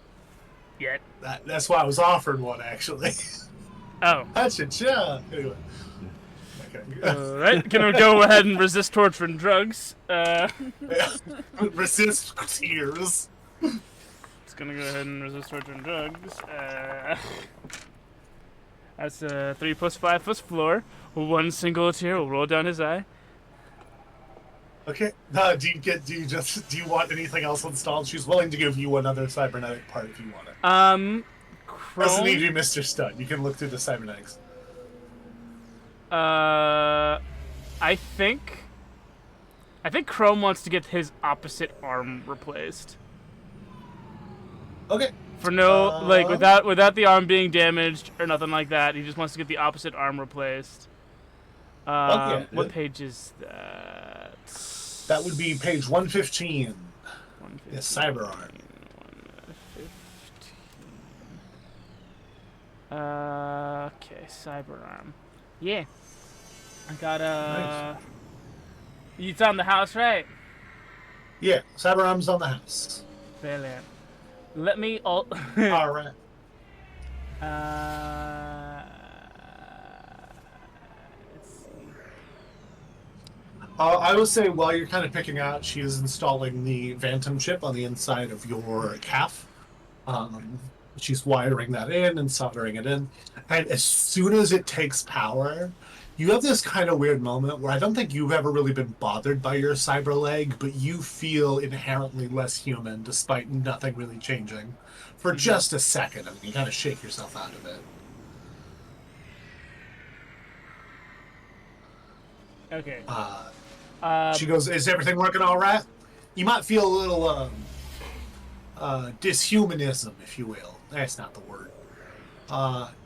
Speaker 1: Yet.
Speaker 3: That's why I was offered one, actually.
Speaker 1: Oh.
Speaker 3: That's a job. Anyway. Okay.
Speaker 1: Alright, gonna go ahead and resist torture and drugs.
Speaker 3: Resist tears.
Speaker 1: Just gonna go ahead and resist torture and drugs. That's 3 + 5 + floor. 1 single tear will roll down his eye.
Speaker 3: Okay. Do you want anything else installed? She's willing to give you another cybernetic part if you want it. Doesn't need to be Mr. Stud. You can look through the cybernetics.
Speaker 1: I think Chrome wants to get his opposite arm replaced.
Speaker 3: Okay.
Speaker 1: For no, without the arm being damaged or nothing like that, he just wants to get the opposite arm replaced.
Speaker 3: Okay.
Speaker 1: What page is that?
Speaker 3: That would be page 115.
Speaker 1: 115.
Speaker 3: Yeah, cyber arm.
Speaker 1: 115. Okay, cyber arm. Yeah. I got
Speaker 3: Nice.
Speaker 1: It's on the house, right?
Speaker 3: Yeah, cyber arm's on the house.
Speaker 1: Brilliant. Let me all.
Speaker 3: All right.
Speaker 1: Let's see.
Speaker 3: I will say while you're kind of picking out, she is installing the Phantom chip on the inside of your calf. She's wiring that in and soldering it in. And as soon as it takes power, you have this kind of weird moment where I don't think you've ever really been bothered by your cyber leg, but you feel inherently less human despite nothing really changing for just a second. I mean, you kind of shake yourself out of it.
Speaker 1: Okay.
Speaker 3: She goes, is everything working all right? You might feel a little dishumanism, if you will. That's not the word.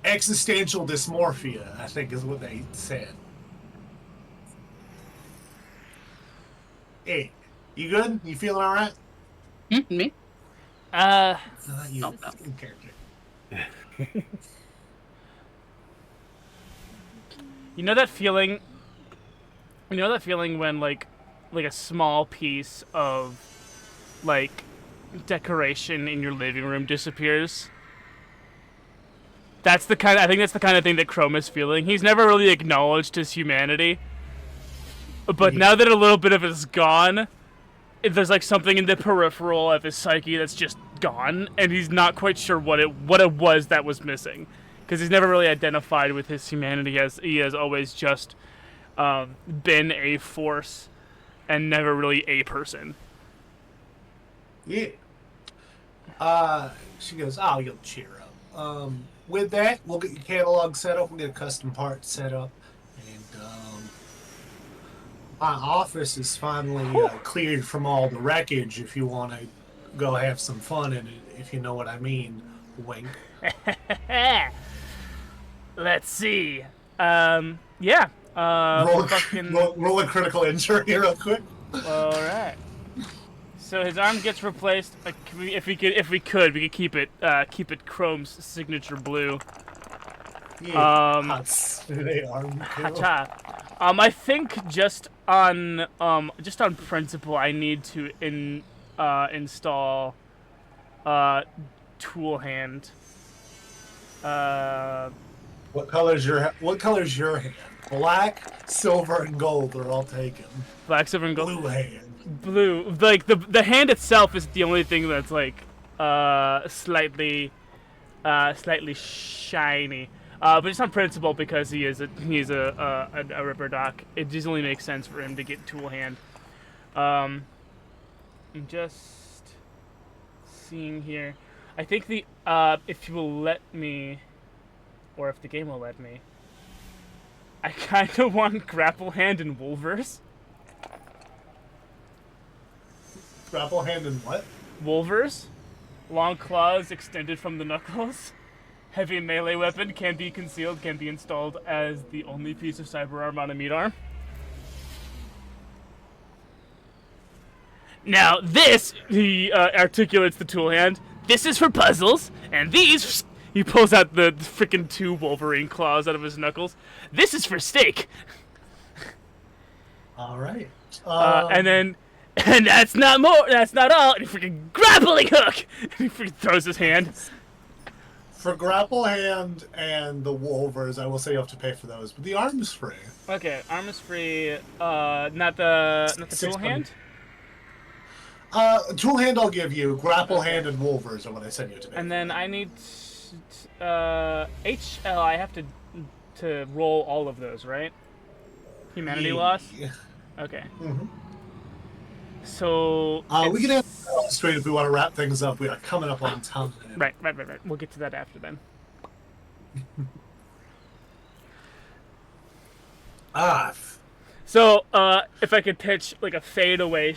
Speaker 3: Existential dysmorphia, I think is what they said. Hey, you good? You feeling all right?
Speaker 6: Me?
Speaker 3: You,
Speaker 6: No.
Speaker 3: character.
Speaker 1: You know that feeling? You know that feeling when like a small piece of like decoration in your living room disappears? I think that's the kind of thing that Chrome is feeling. He's never really acknowledged his humanity. But now that a little bit of it is gone, there's like something in the peripheral of his psyche that's just gone, and he's not quite sure what it was that was missing. Because he's never really identified with his humanity, as he has always just been a force and never really a person.
Speaker 3: Yeah. She goes, oh, you'll cheer up. With that, we'll get your catalog set up. We'll get a custom part set up. And my office is finally cleared from all the wreckage if you want to go have some fun in it, if you know what I mean. Wink.
Speaker 1: Let's see. Yeah.
Speaker 3: Roll a critical injury real quick.
Speaker 1: All right. So his arm gets replaced. If we could keep it Chrome's signature blue.
Speaker 3: Yeah. They are cool.
Speaker 1: I think just on principle, I need to install tool hand.
Speaker 3: What color's your hand? Black, silver, and gold are all taken.
Speaker 1: Black, silver, and gold.
Speaker 3: Blue hand.
Speaker 1: Blue. Like the hand itself is the only thing that's like slightly shiny. But it's on principle because he's a ripper doc. It just only makes sense for him to get tool hand. I'm just seeing here. I think the if you will let me, or if the game will let me, I kind of want grapple hand and Wolvers.
Speaker 3: Grapple hand and what?
Speaker 1: Wolvers, long claws extended from the knuckles. Heavy melee weapon, can be concealed, can be installed as the only piece of cyber arm on a meat arm. Now this, he articulates the tool hand. This is for puzzles, and these, he pulls out the freaking 2 Wolverine claws out of his knuckles. This is for steak.
Speaker 3: All right.
Speaker 1: And that's not all. And he freaking grappling hook. And he freaking throws his hand.
Speaker 3: For grapple hand and the Wolvers, I will say you have to pay for those, but the arm's free.
Speaker 1: Okay, arm is free. Not the tool hand.
Speaker 3: Tool hand I'll give you. Grapple hand and Wolvers are what I said you to pay.
Speaker 1: And then I need HL. I have to roll all of those, right? Humanity loss. Okay.
Speaker 3: Mm-hmm.
Speaker 1: So
Speaker 3: we can have straight if we want to wrap things up. We are coming up on time.
Speaker 1: Right. We'll get to that after then. So if I could pitch like a fadeaway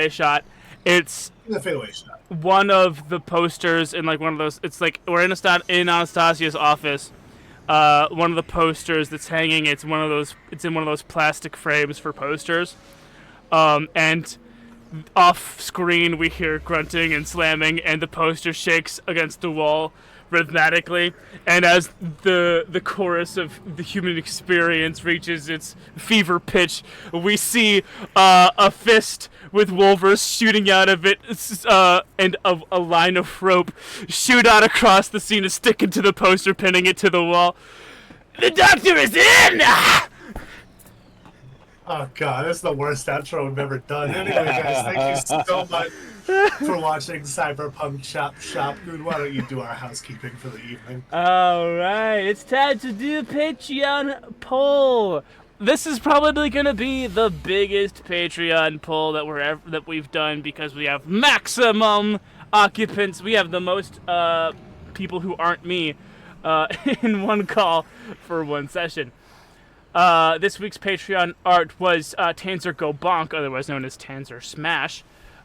Speaker 1: shot, it's
Speaker 3: the fadeaway shot.
Speaker 1: One of the posters in like one of those. It's like we're in Anastasia's office. One of the posters that's hanging. It's in one of those plastic frames for posters. And off screen we hear grunting and slamming, and the poster shakes against the wall rhythmically, and as the chorus of the human experience reaches its fever pitch, we see a fist with Wolvers shooting out of it, and a line of rope shoot out across the scene and stick into the poster, pinning it to the wall. The doctor is in!
Speaker 3: Oh god, that's the worst outro we've ever done. Anyway, guys, thank you so much for watching CyberPunk Shop. Dude, why don't you do our housekeeping for the evening?
Speaker 1: Alright, it's time to do a Patreon poll. This is probably going to be the biggest Patreon poll that we've done because we have maximum occupants. We have the most people who aren't me in one call for one session. This week's Patreon art was Tanzer Go Bonk, otherwise known as Tanzer Smash,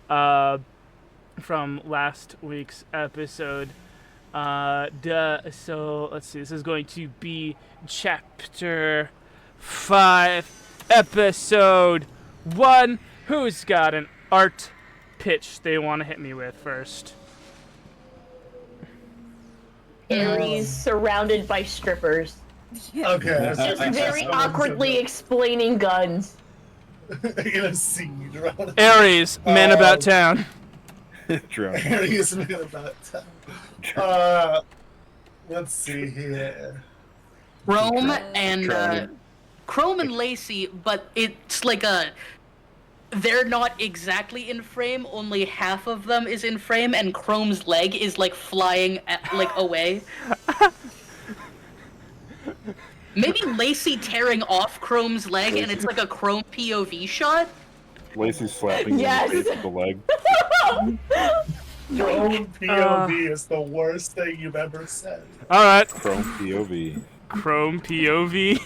Speaker 1: from last week's episode. So let's see, this is going to be Chapter 5, Episode 1. Who's got an art pitch they want to hit me with first?
Speaker 4: Aries surrounded by strippers.
Speaker 3: Okay.
Speaker 4: Just very awkwardly explaining guns.
Speaker 3: In a siege round.
Speaker 1: Aries, man about town.
Speaker 3: Aries, man about town. Let's see here.
Speaker 6: Chrome and Lacey, but it's like they're not exactly in frame, only half of them is in frame, and Chrome's leg is like flying away. Maybe Lacey tearing off Chrome's leg, and it's like a Chrome POV shot?
Speaker 2: Lacey's slapping in the face with the leg.
Speaker 3: Chrome POV is the worst thing you've ever said.
Speaker 1: Alright.
Speaker 2: Chrome POV.
Speaker 1: Chrome POV.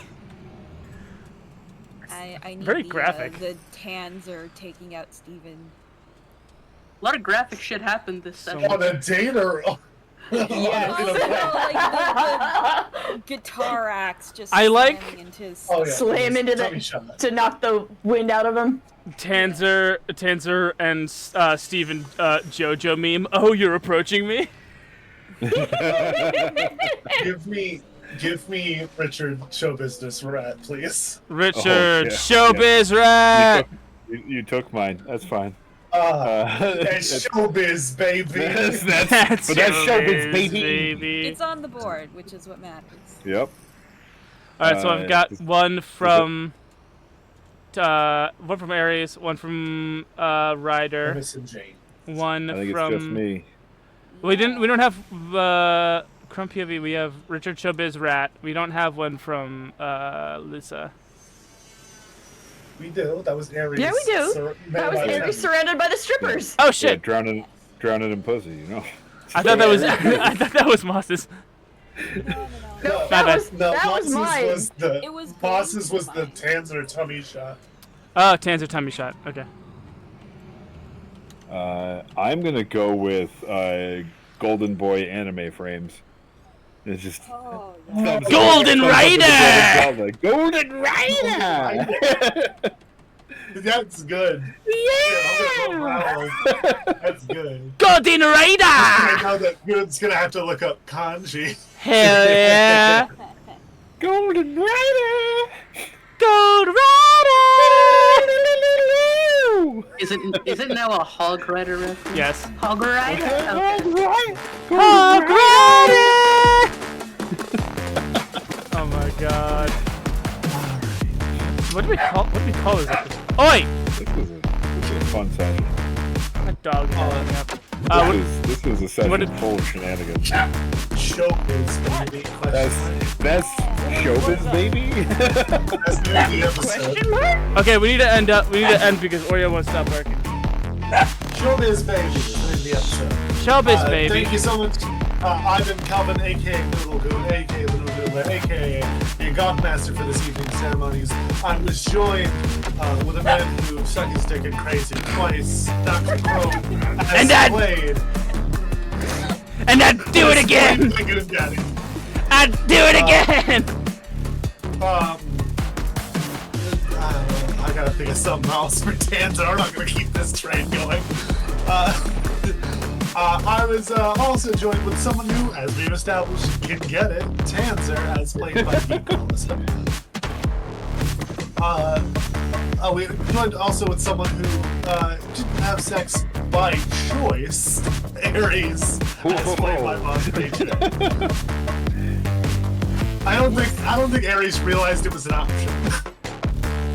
Speaker 7: I need
Speaker 1: Very graphic.
Speaker 7: The tans are taking out Steven.
Speaker 6: A lot of graphic shit happened this session.
Speaker 3: On a data.
Speaker 7: The guitar axe just
Speaker 1: I like
Speaker 7: slamming into his
Speaker 4: slam into to knock the wind out of him.
Speaker 1: Tanzer and Steven JoJo meme. Oh, you're approaching me?
Speaker 3: Give me Richard Show Business Rat, please.
Speaker 1: Richard Showbiz Rat.
Speaker 2: You took mine. That's fine.
Speaker 3: That's showbiz, baby.
Speaker 2: That's showbiz, baby.
Speaker 7: It's on the board, which is what matters.
Speaker 2: Yep.
Speaker 1: All right, so I've got one from Aries, one from Ryder,
Speaker 3: Innocent Jane.
Speaker 1: one
Speaker 2: I think
Speaker 1: from.
Speaker 2: it's just me.
Speaker 1: We don't have Crump POV. We have Richard Showbiz Rat. We don't have one from Lisa.
Speaker 3: We do. That was Aries.
Speaker 4: Yeah, we do. That was Aries surrounded by the strippers.
Speaker 1: Oh
Speaker 2: Yeah,
Speaker 1: shit!
Speaker 2: drowning in pussy, you know.
Speaker 1: I thought that was I thought that was Moss's.
Speaker 3: No,
Speaker 4: that was mine.
Speaker 7: It was
Speaker 3: Bosses was the
Speaker 7: mine.
Speaker 3: Tanzer tummy shot.
Speaker 1: Oh, Tanzer tummy shot. Okay.
Speaker 2: I'm gonna go with Golden Boy anime frames. It's just
Speaker 7: Oh,
Speaker 1: Golden Rider!
Speaker 2: Golden Rider!
Speaker 3: That's good.
Speaker 1: Yeah!
Speaker 3: That's good.
Speaker 1: Golden Rider!
Speaker 3: I know that Good's gonna have to look up kanji.
Speaker 1: Hell yeah!
Speaker 2: Golden Rider!
Speaker 1: Gold Rider!
Speaker 6: Is it now a Hog Rider reference?
Speaker 1: Yes.
Speaker 6: Hog Rider? Okay.
Speaker 1: Hog Rider! Oh my god. What do we call this episode? Oi!
Speaker 2: This was a fun session.
Speaker 1: That dog is yelling up.
Speaker 2: This was a session full of shenanigans.
Speaker 3: Showbiz, baby.
Speaker 2: That's showbiz, baby.
Speaker 3: That's the name of the episode.
Speaker 1: Okay, we need to end up. We need to end because Oreo won't stop working.
Speaker 3: Showbiz, baby. Is the name of the episode.
Speaker 1: Showbiz, baby.
Speaker 3: Thank you so much. I've been Calvin, aka Noodle Goon, aka the Noodledoodler, aka the Godmaster for this evening's ceremonies. I was joined with a man who sucked his dick in crazy twice, Dr. Crow,
Speaker 1: And that-
Speaker 3: played.
Speaker 1: And then do it again! And do it again!
Speaker 3: I gotta think of something else for Tanzer. I'm not gonna keep this train going. I was also joined with someone who, as we've established, can get it. Tanzer, as played by GamerGirlllisa. We joined also with someone who didn't have sex by choice. Aries, as played by Moodmode. I don't think Aries realized it was an option.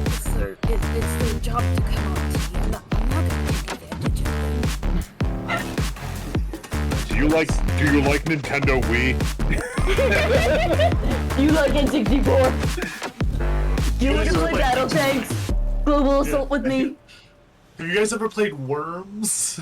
Speaker 5: It's their job to come on to me. I'm not gonna take advantage of them.
Speaker 2: Do you like Nintendo Wii?
Speaker 4: You like N64? You want to play Battle Tanks? Global Assault with me?
Speaker 3: Have you guys ever played Worms?